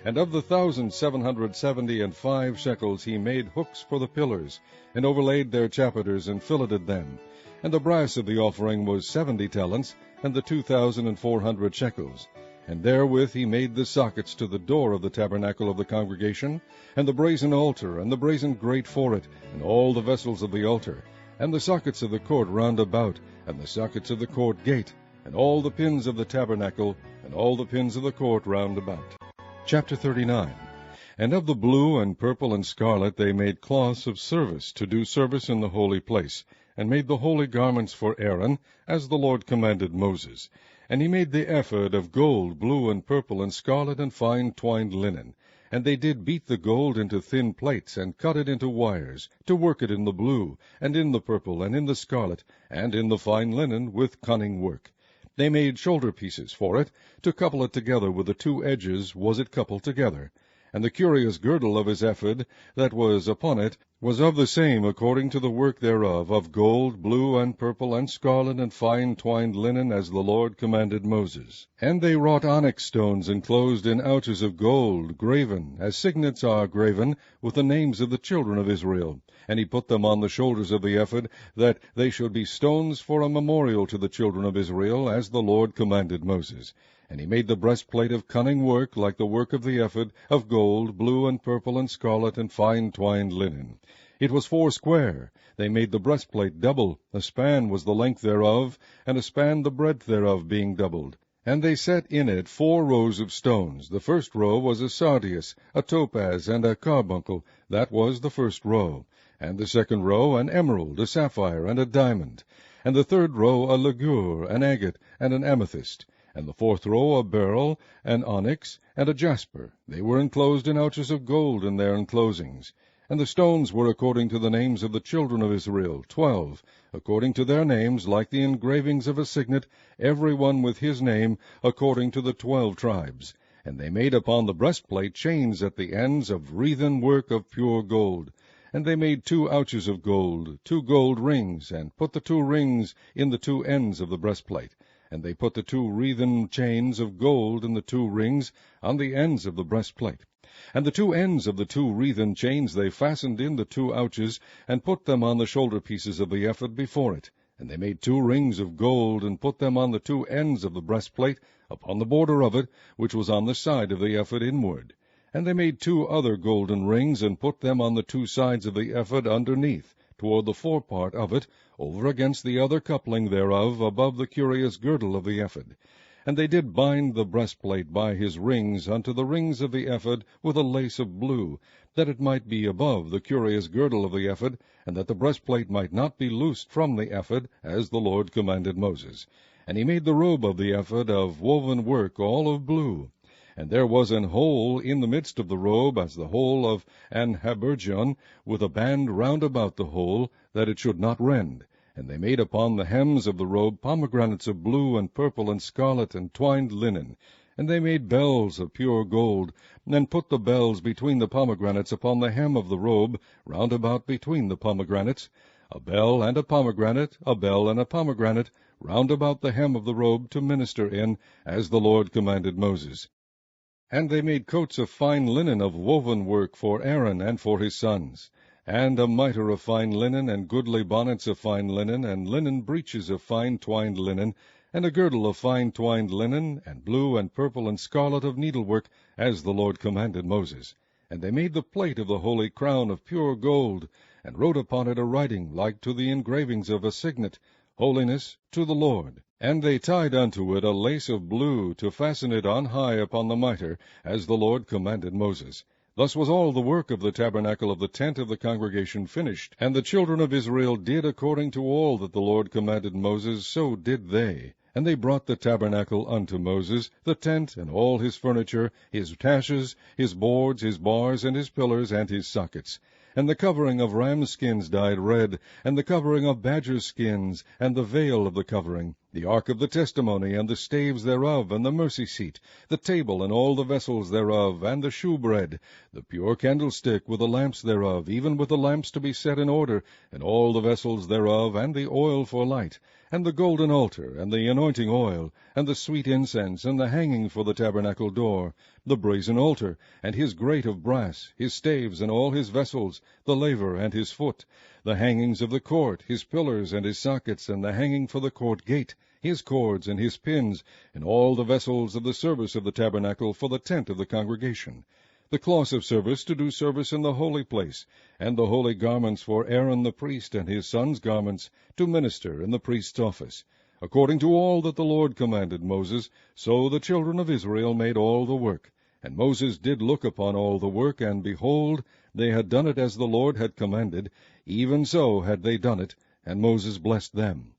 And of the 1,775 shekels he made hooks for the pillars, and overlaid their chapiters, and filleted them. And the brass of the offering was 70 talents, and the 2,400 shekels. And therewith he made the sockets to the door of the tabernacle of the congregation, and the brazen altar, and the brazen grate for it, and all the vessels of the altar, and the sockets of the court round about, and the sockets of the court gate, and all the pins of the tabernacle, and all the pins of the court round about. Chapter 39. And of the blue and purple and scarlet they made cloths of service, to do service in the holy place, and made the holy garments for Aaron, as the Lord commanded Moses. And he made the ephod of gold, blue and purple and scarlet and fine twined linen. And they did beat the gold into thin plates, and cut it into wires, to work it in the blue, and in the purple, and in the scarlet, and in the fine linen, with cunning work. They made shoulder pieces for it, to couple it together with the two edges was it coupled together. And the curious girdle of his ephod that was upon it was of the same according to the work thereof, of gold, blue, and purple, and scarlet, and fine twined linen, as the Lord commanded Moses. And they wrought onyx stones enclosed in ouches of gold, graven, as signets are graven, with the names of the children of Israel. And he put them on the shoulders of the ephod, that they should be stones for a memorial to the children of Israel, as the Lord commanded Moses. And he made the breastplate of cunning work, like the work of the ephod, of gold, blue, and purple, and scarlet, and fine twined linen. It was foursquare. They made the breastplate double. A span was the length thereof, and a span the breadth thereof, being doubled. And they set in it 4 rows of stones. The first row was a sardius, a topaz, and a carbuncle. That was the first row. And the second row an emerald, a sapphire, and a diamond. And the third row a ligure, an agate, and an amethyst. And the fourth row a beryl, an onyx, and a jasper. They were enclosed in ouches of gold in their enclosings. And the stones were according to the names of the children of Israel, 12, according to their names, like the engravings of a signet, every one with his name, according to the 12 tribes. And they made upon the breastplate chains at the ends of wreathen work of pure gold. And they made 2 ouches of gold, 2 gold rings, and put the 2 rings in the 2 ends of the breastplate. And they put the 2 wreathen chains of gold in the 2 rings on the ends of the breastplate. And the 2 ends of the 2 wreathen chains they fastened in the 2 ouches, and put them on the shoulder pieces of the ephod before it. And they made 2 rings of gold, and put them on the 2 ends of the breastplate, upon the border of it, which was on the side of the ephod inward. And they made 2 other golden rings, and put them on the 2 sides of the ephod underneath, toward the forepart of it, over against the other coupling thereof, above the curious girdle of the ephod. And they did bind the breastplate by his rings unto the rings of the ephod with a lace of blue, that it might be above the curious girdle of the ephod, and that the breastplate might not be loosed from the ephod, as the Lord commanded Moses. And he made the robe of the ephod of woven work, all of blue. And there was an hole in the midst of the robe, as the hole of an habergeon, with a band round about the hole, that it should not rend. And they made upon the hems of the robe pomegranates of blue and purple and scarlet and twined linen. And they made bells of pure gold, and put the bells between the pomegranates upon the hem of the robe, round about between the pomegranates, a bell and a pomegranate, a bell and a pomegranate, round about the hem of the robe, to minister in, as the Lord commanded Moses. And they made coats of fine linen of woven work for Aaron and for his sons, and a mitre of fine linen, and goodly bonnets of fine linen, and linen breeches of fine twined linen, and a girdle of fine twined linen, and blue and purple and scarlet of needlework, as the Lord commanded Moses. And they made the plate of the holy crown of pure gold, and wrote upon it a writing like to the engravings of a signet, Holiness to the Lord. And they tied unto it a lace of blue, to fasten it on high upon the mitre, as the Lord commanded Moses. Thus was all the work of the tabernacle of the tent of the congregation finished. And the children of Israel did according to all that the Lord commanded Moses, so did they. And they brought the tabernacle unto Moses, the tent, and all his furniture, his taches, his boards, his bars, and his pillars, and his sockets. And the covering of ram skins dyed red, and the covering of badger skins, and the veil of the covering, the ark of the testimony, and the staves thereof, and the mercy seat, the table, and all the vessels thereof, and the shewbread, the pure candlestick, with the lamps thereof, even with the lamps to be set in order, and all the vessels thereof, and the oil for light, and the golden altar, and the anointing oil, and the sweet incense, and the hanging for the tabernacle door, the brazen altar, and his grate of brass, his staves, and all his vessels, the laver and his foot, the hangings of the court, his pillars and his sockets, and the hanging for the court gate, his cords and his pins, and all the vessels of the service of the tabernacle for the tent of the congregation, the cloths of service to do service in the holy place, and the holy garments for Aaron the priest, and his sons' garments, to minister in the priest's office. According to all that the Lord commanded Moses, so the children of Israel made all the work. And Moses did look upon all the work, and behold, they had done it as the Lord had commanded, even so had they done it, and Moses blessed them.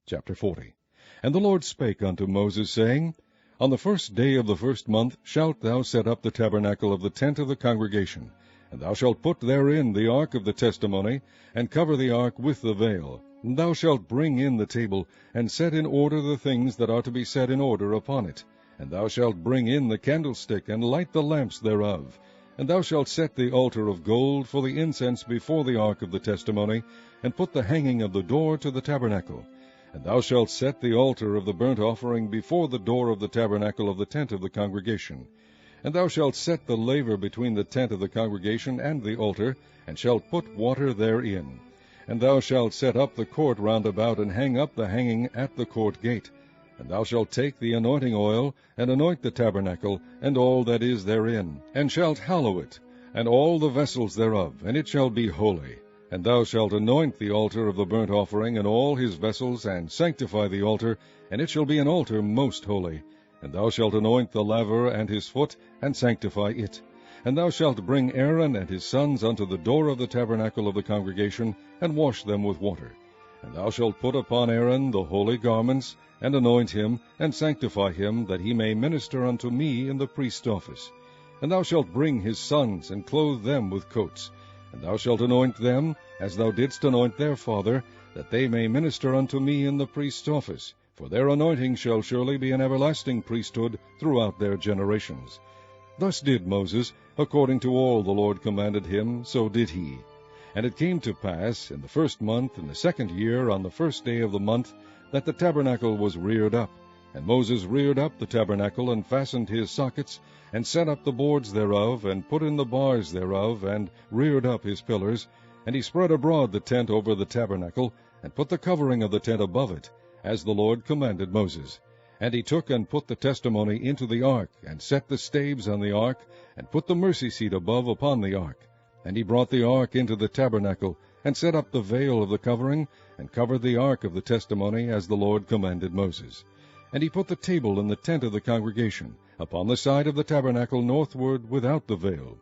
Chapter 40. And the Lord spake unto Moses, saying, On the 1st day of the 1st month shalt thou set up the tabernacle of the tent of the congregation. And thou shalt put therein the ark of the testimony, and cover the ark with the veil. And thou shalt bring in the table, and set in order the things that are to be set in order upon it. And thou shalt bring in the candlestick, and light the lamps thereof. And thou shalt set the altar of gold for the incense before the ark of the testimony, and put the hanging of the door to the tabernacle. And thou shalt set the altar of the burnt offering before the door of the tabernacle of the tent of the congregation. And thou shalt set the laver between the tent of the congregation and the altar, and shalt put water therein. And thou shalt set up the court round about, and hang up the hanging at the court gate. And thou shalt take the anointing oil, and anoint the tabernacle, and all that is therein, and shalt hallow it, and all the vessels thereof, and it shall be holy. And thou shalt anoint the altar of the burnt offering, and all his vessels, and sanctify the altar, and it shall be an altar most holy. And thou shalt anoint the laver and his foot, and sanctify it. And thou shalt bring Aaron and his sons unto the door of the tabernacle of the congregation, and wash them with water. And thou shalt put upon Aaron the holy garments, and anoint him, and sanctify him, that he may minister unto me in the priest's office. And thou shalt bring his sons, and clothe them with coats. And thou shalt anoint them, as thou didst anoint their father, that they may minister unto me in the priest's office. For their anointing shall surely be an everlasting priesthood throughout their generations. Thus did Moses, according to all the Lord commanded him, so did he. And it came to pass, in the 1st month, in the 2nd year, on the 1st day of the month, that the tabernacle was reared up. And Moses reared up the tabernacle, and fastened his sockets, and set up the boards thereof, and put in the bars thereof, and reared up his pillars. And he spread abroad the tent over the tabernacle, and put the covering of the tent above it, as the Lord commanded Moses. And he took and put the testimony into the ark, and set the staves on the ark, and put the mercy seat above upon the ark. And he brought the ark into the tabernacle, and set up the veil of the covering, and covered the ark of the testimony, as the Lord commanded Moses. And he put the table in the tent of the congregation, upon the side of the tabernacle northward without the veil.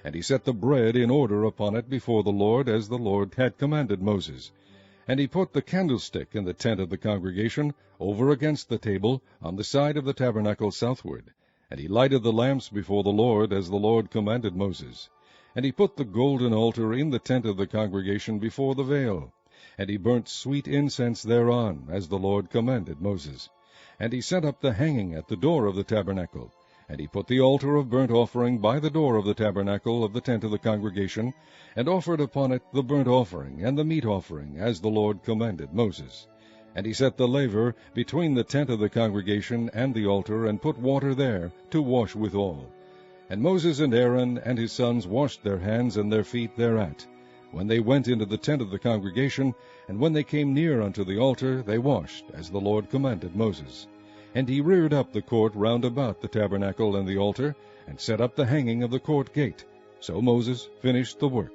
And he set the bread in order upon it before the Lord, as the Lord had commanded Moses. And he put the candlestick in the tent of the congregation, over against the table, on the side of the tabernacle southward. And he lighted the lamps before the Lord, as the Lord commanded Moses. And he put the golden altar in the tent of the congregation before the veil. And he burnt sweet incense thereon, as the Lord commanded Moses. And he set up the hanging at the door of the tabernacle. And he put the altar of burnt offering by the door of the tabernacle of the tent of the congregation, and offered upon it the burnt offering and the meat offering, as the Lord commanded Moses. And he set the laver between the tent of the congregation and the altar, and put water there to wash withal. And Moses and Aaron and his sons washed their hands and their feet thereat, when they went into the tent of the congregation, and when they came near unto the altar, they washed, as the Lord commanded Moses. And he reared up the court round about the tabernacle and the altar, and set up the hanging of the court gate. So Moses finished the work.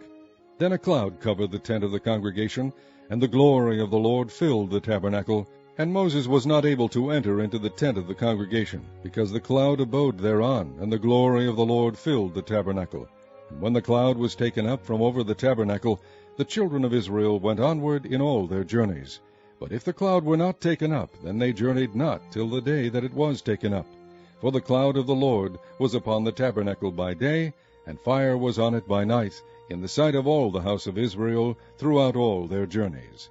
Then a cloud covered the tent of the congregation, and the glory of the Lord filled the tabernacle. And Moses was not able to enter into the tent of the congregation, because the cloud abode thereon, and the glory of the Lord filled the tabernacle. And when the cloud was taken up from over the tabernacle, the children of Israel went onward in all their journeys. But if the cloud were not taken up, then they journeyed not till the day that it was taken up. For the cloud of the Lord was upon the tabernacle by day, and fire was on it by night, in the sight of all the house of Israel throughout all their journeys.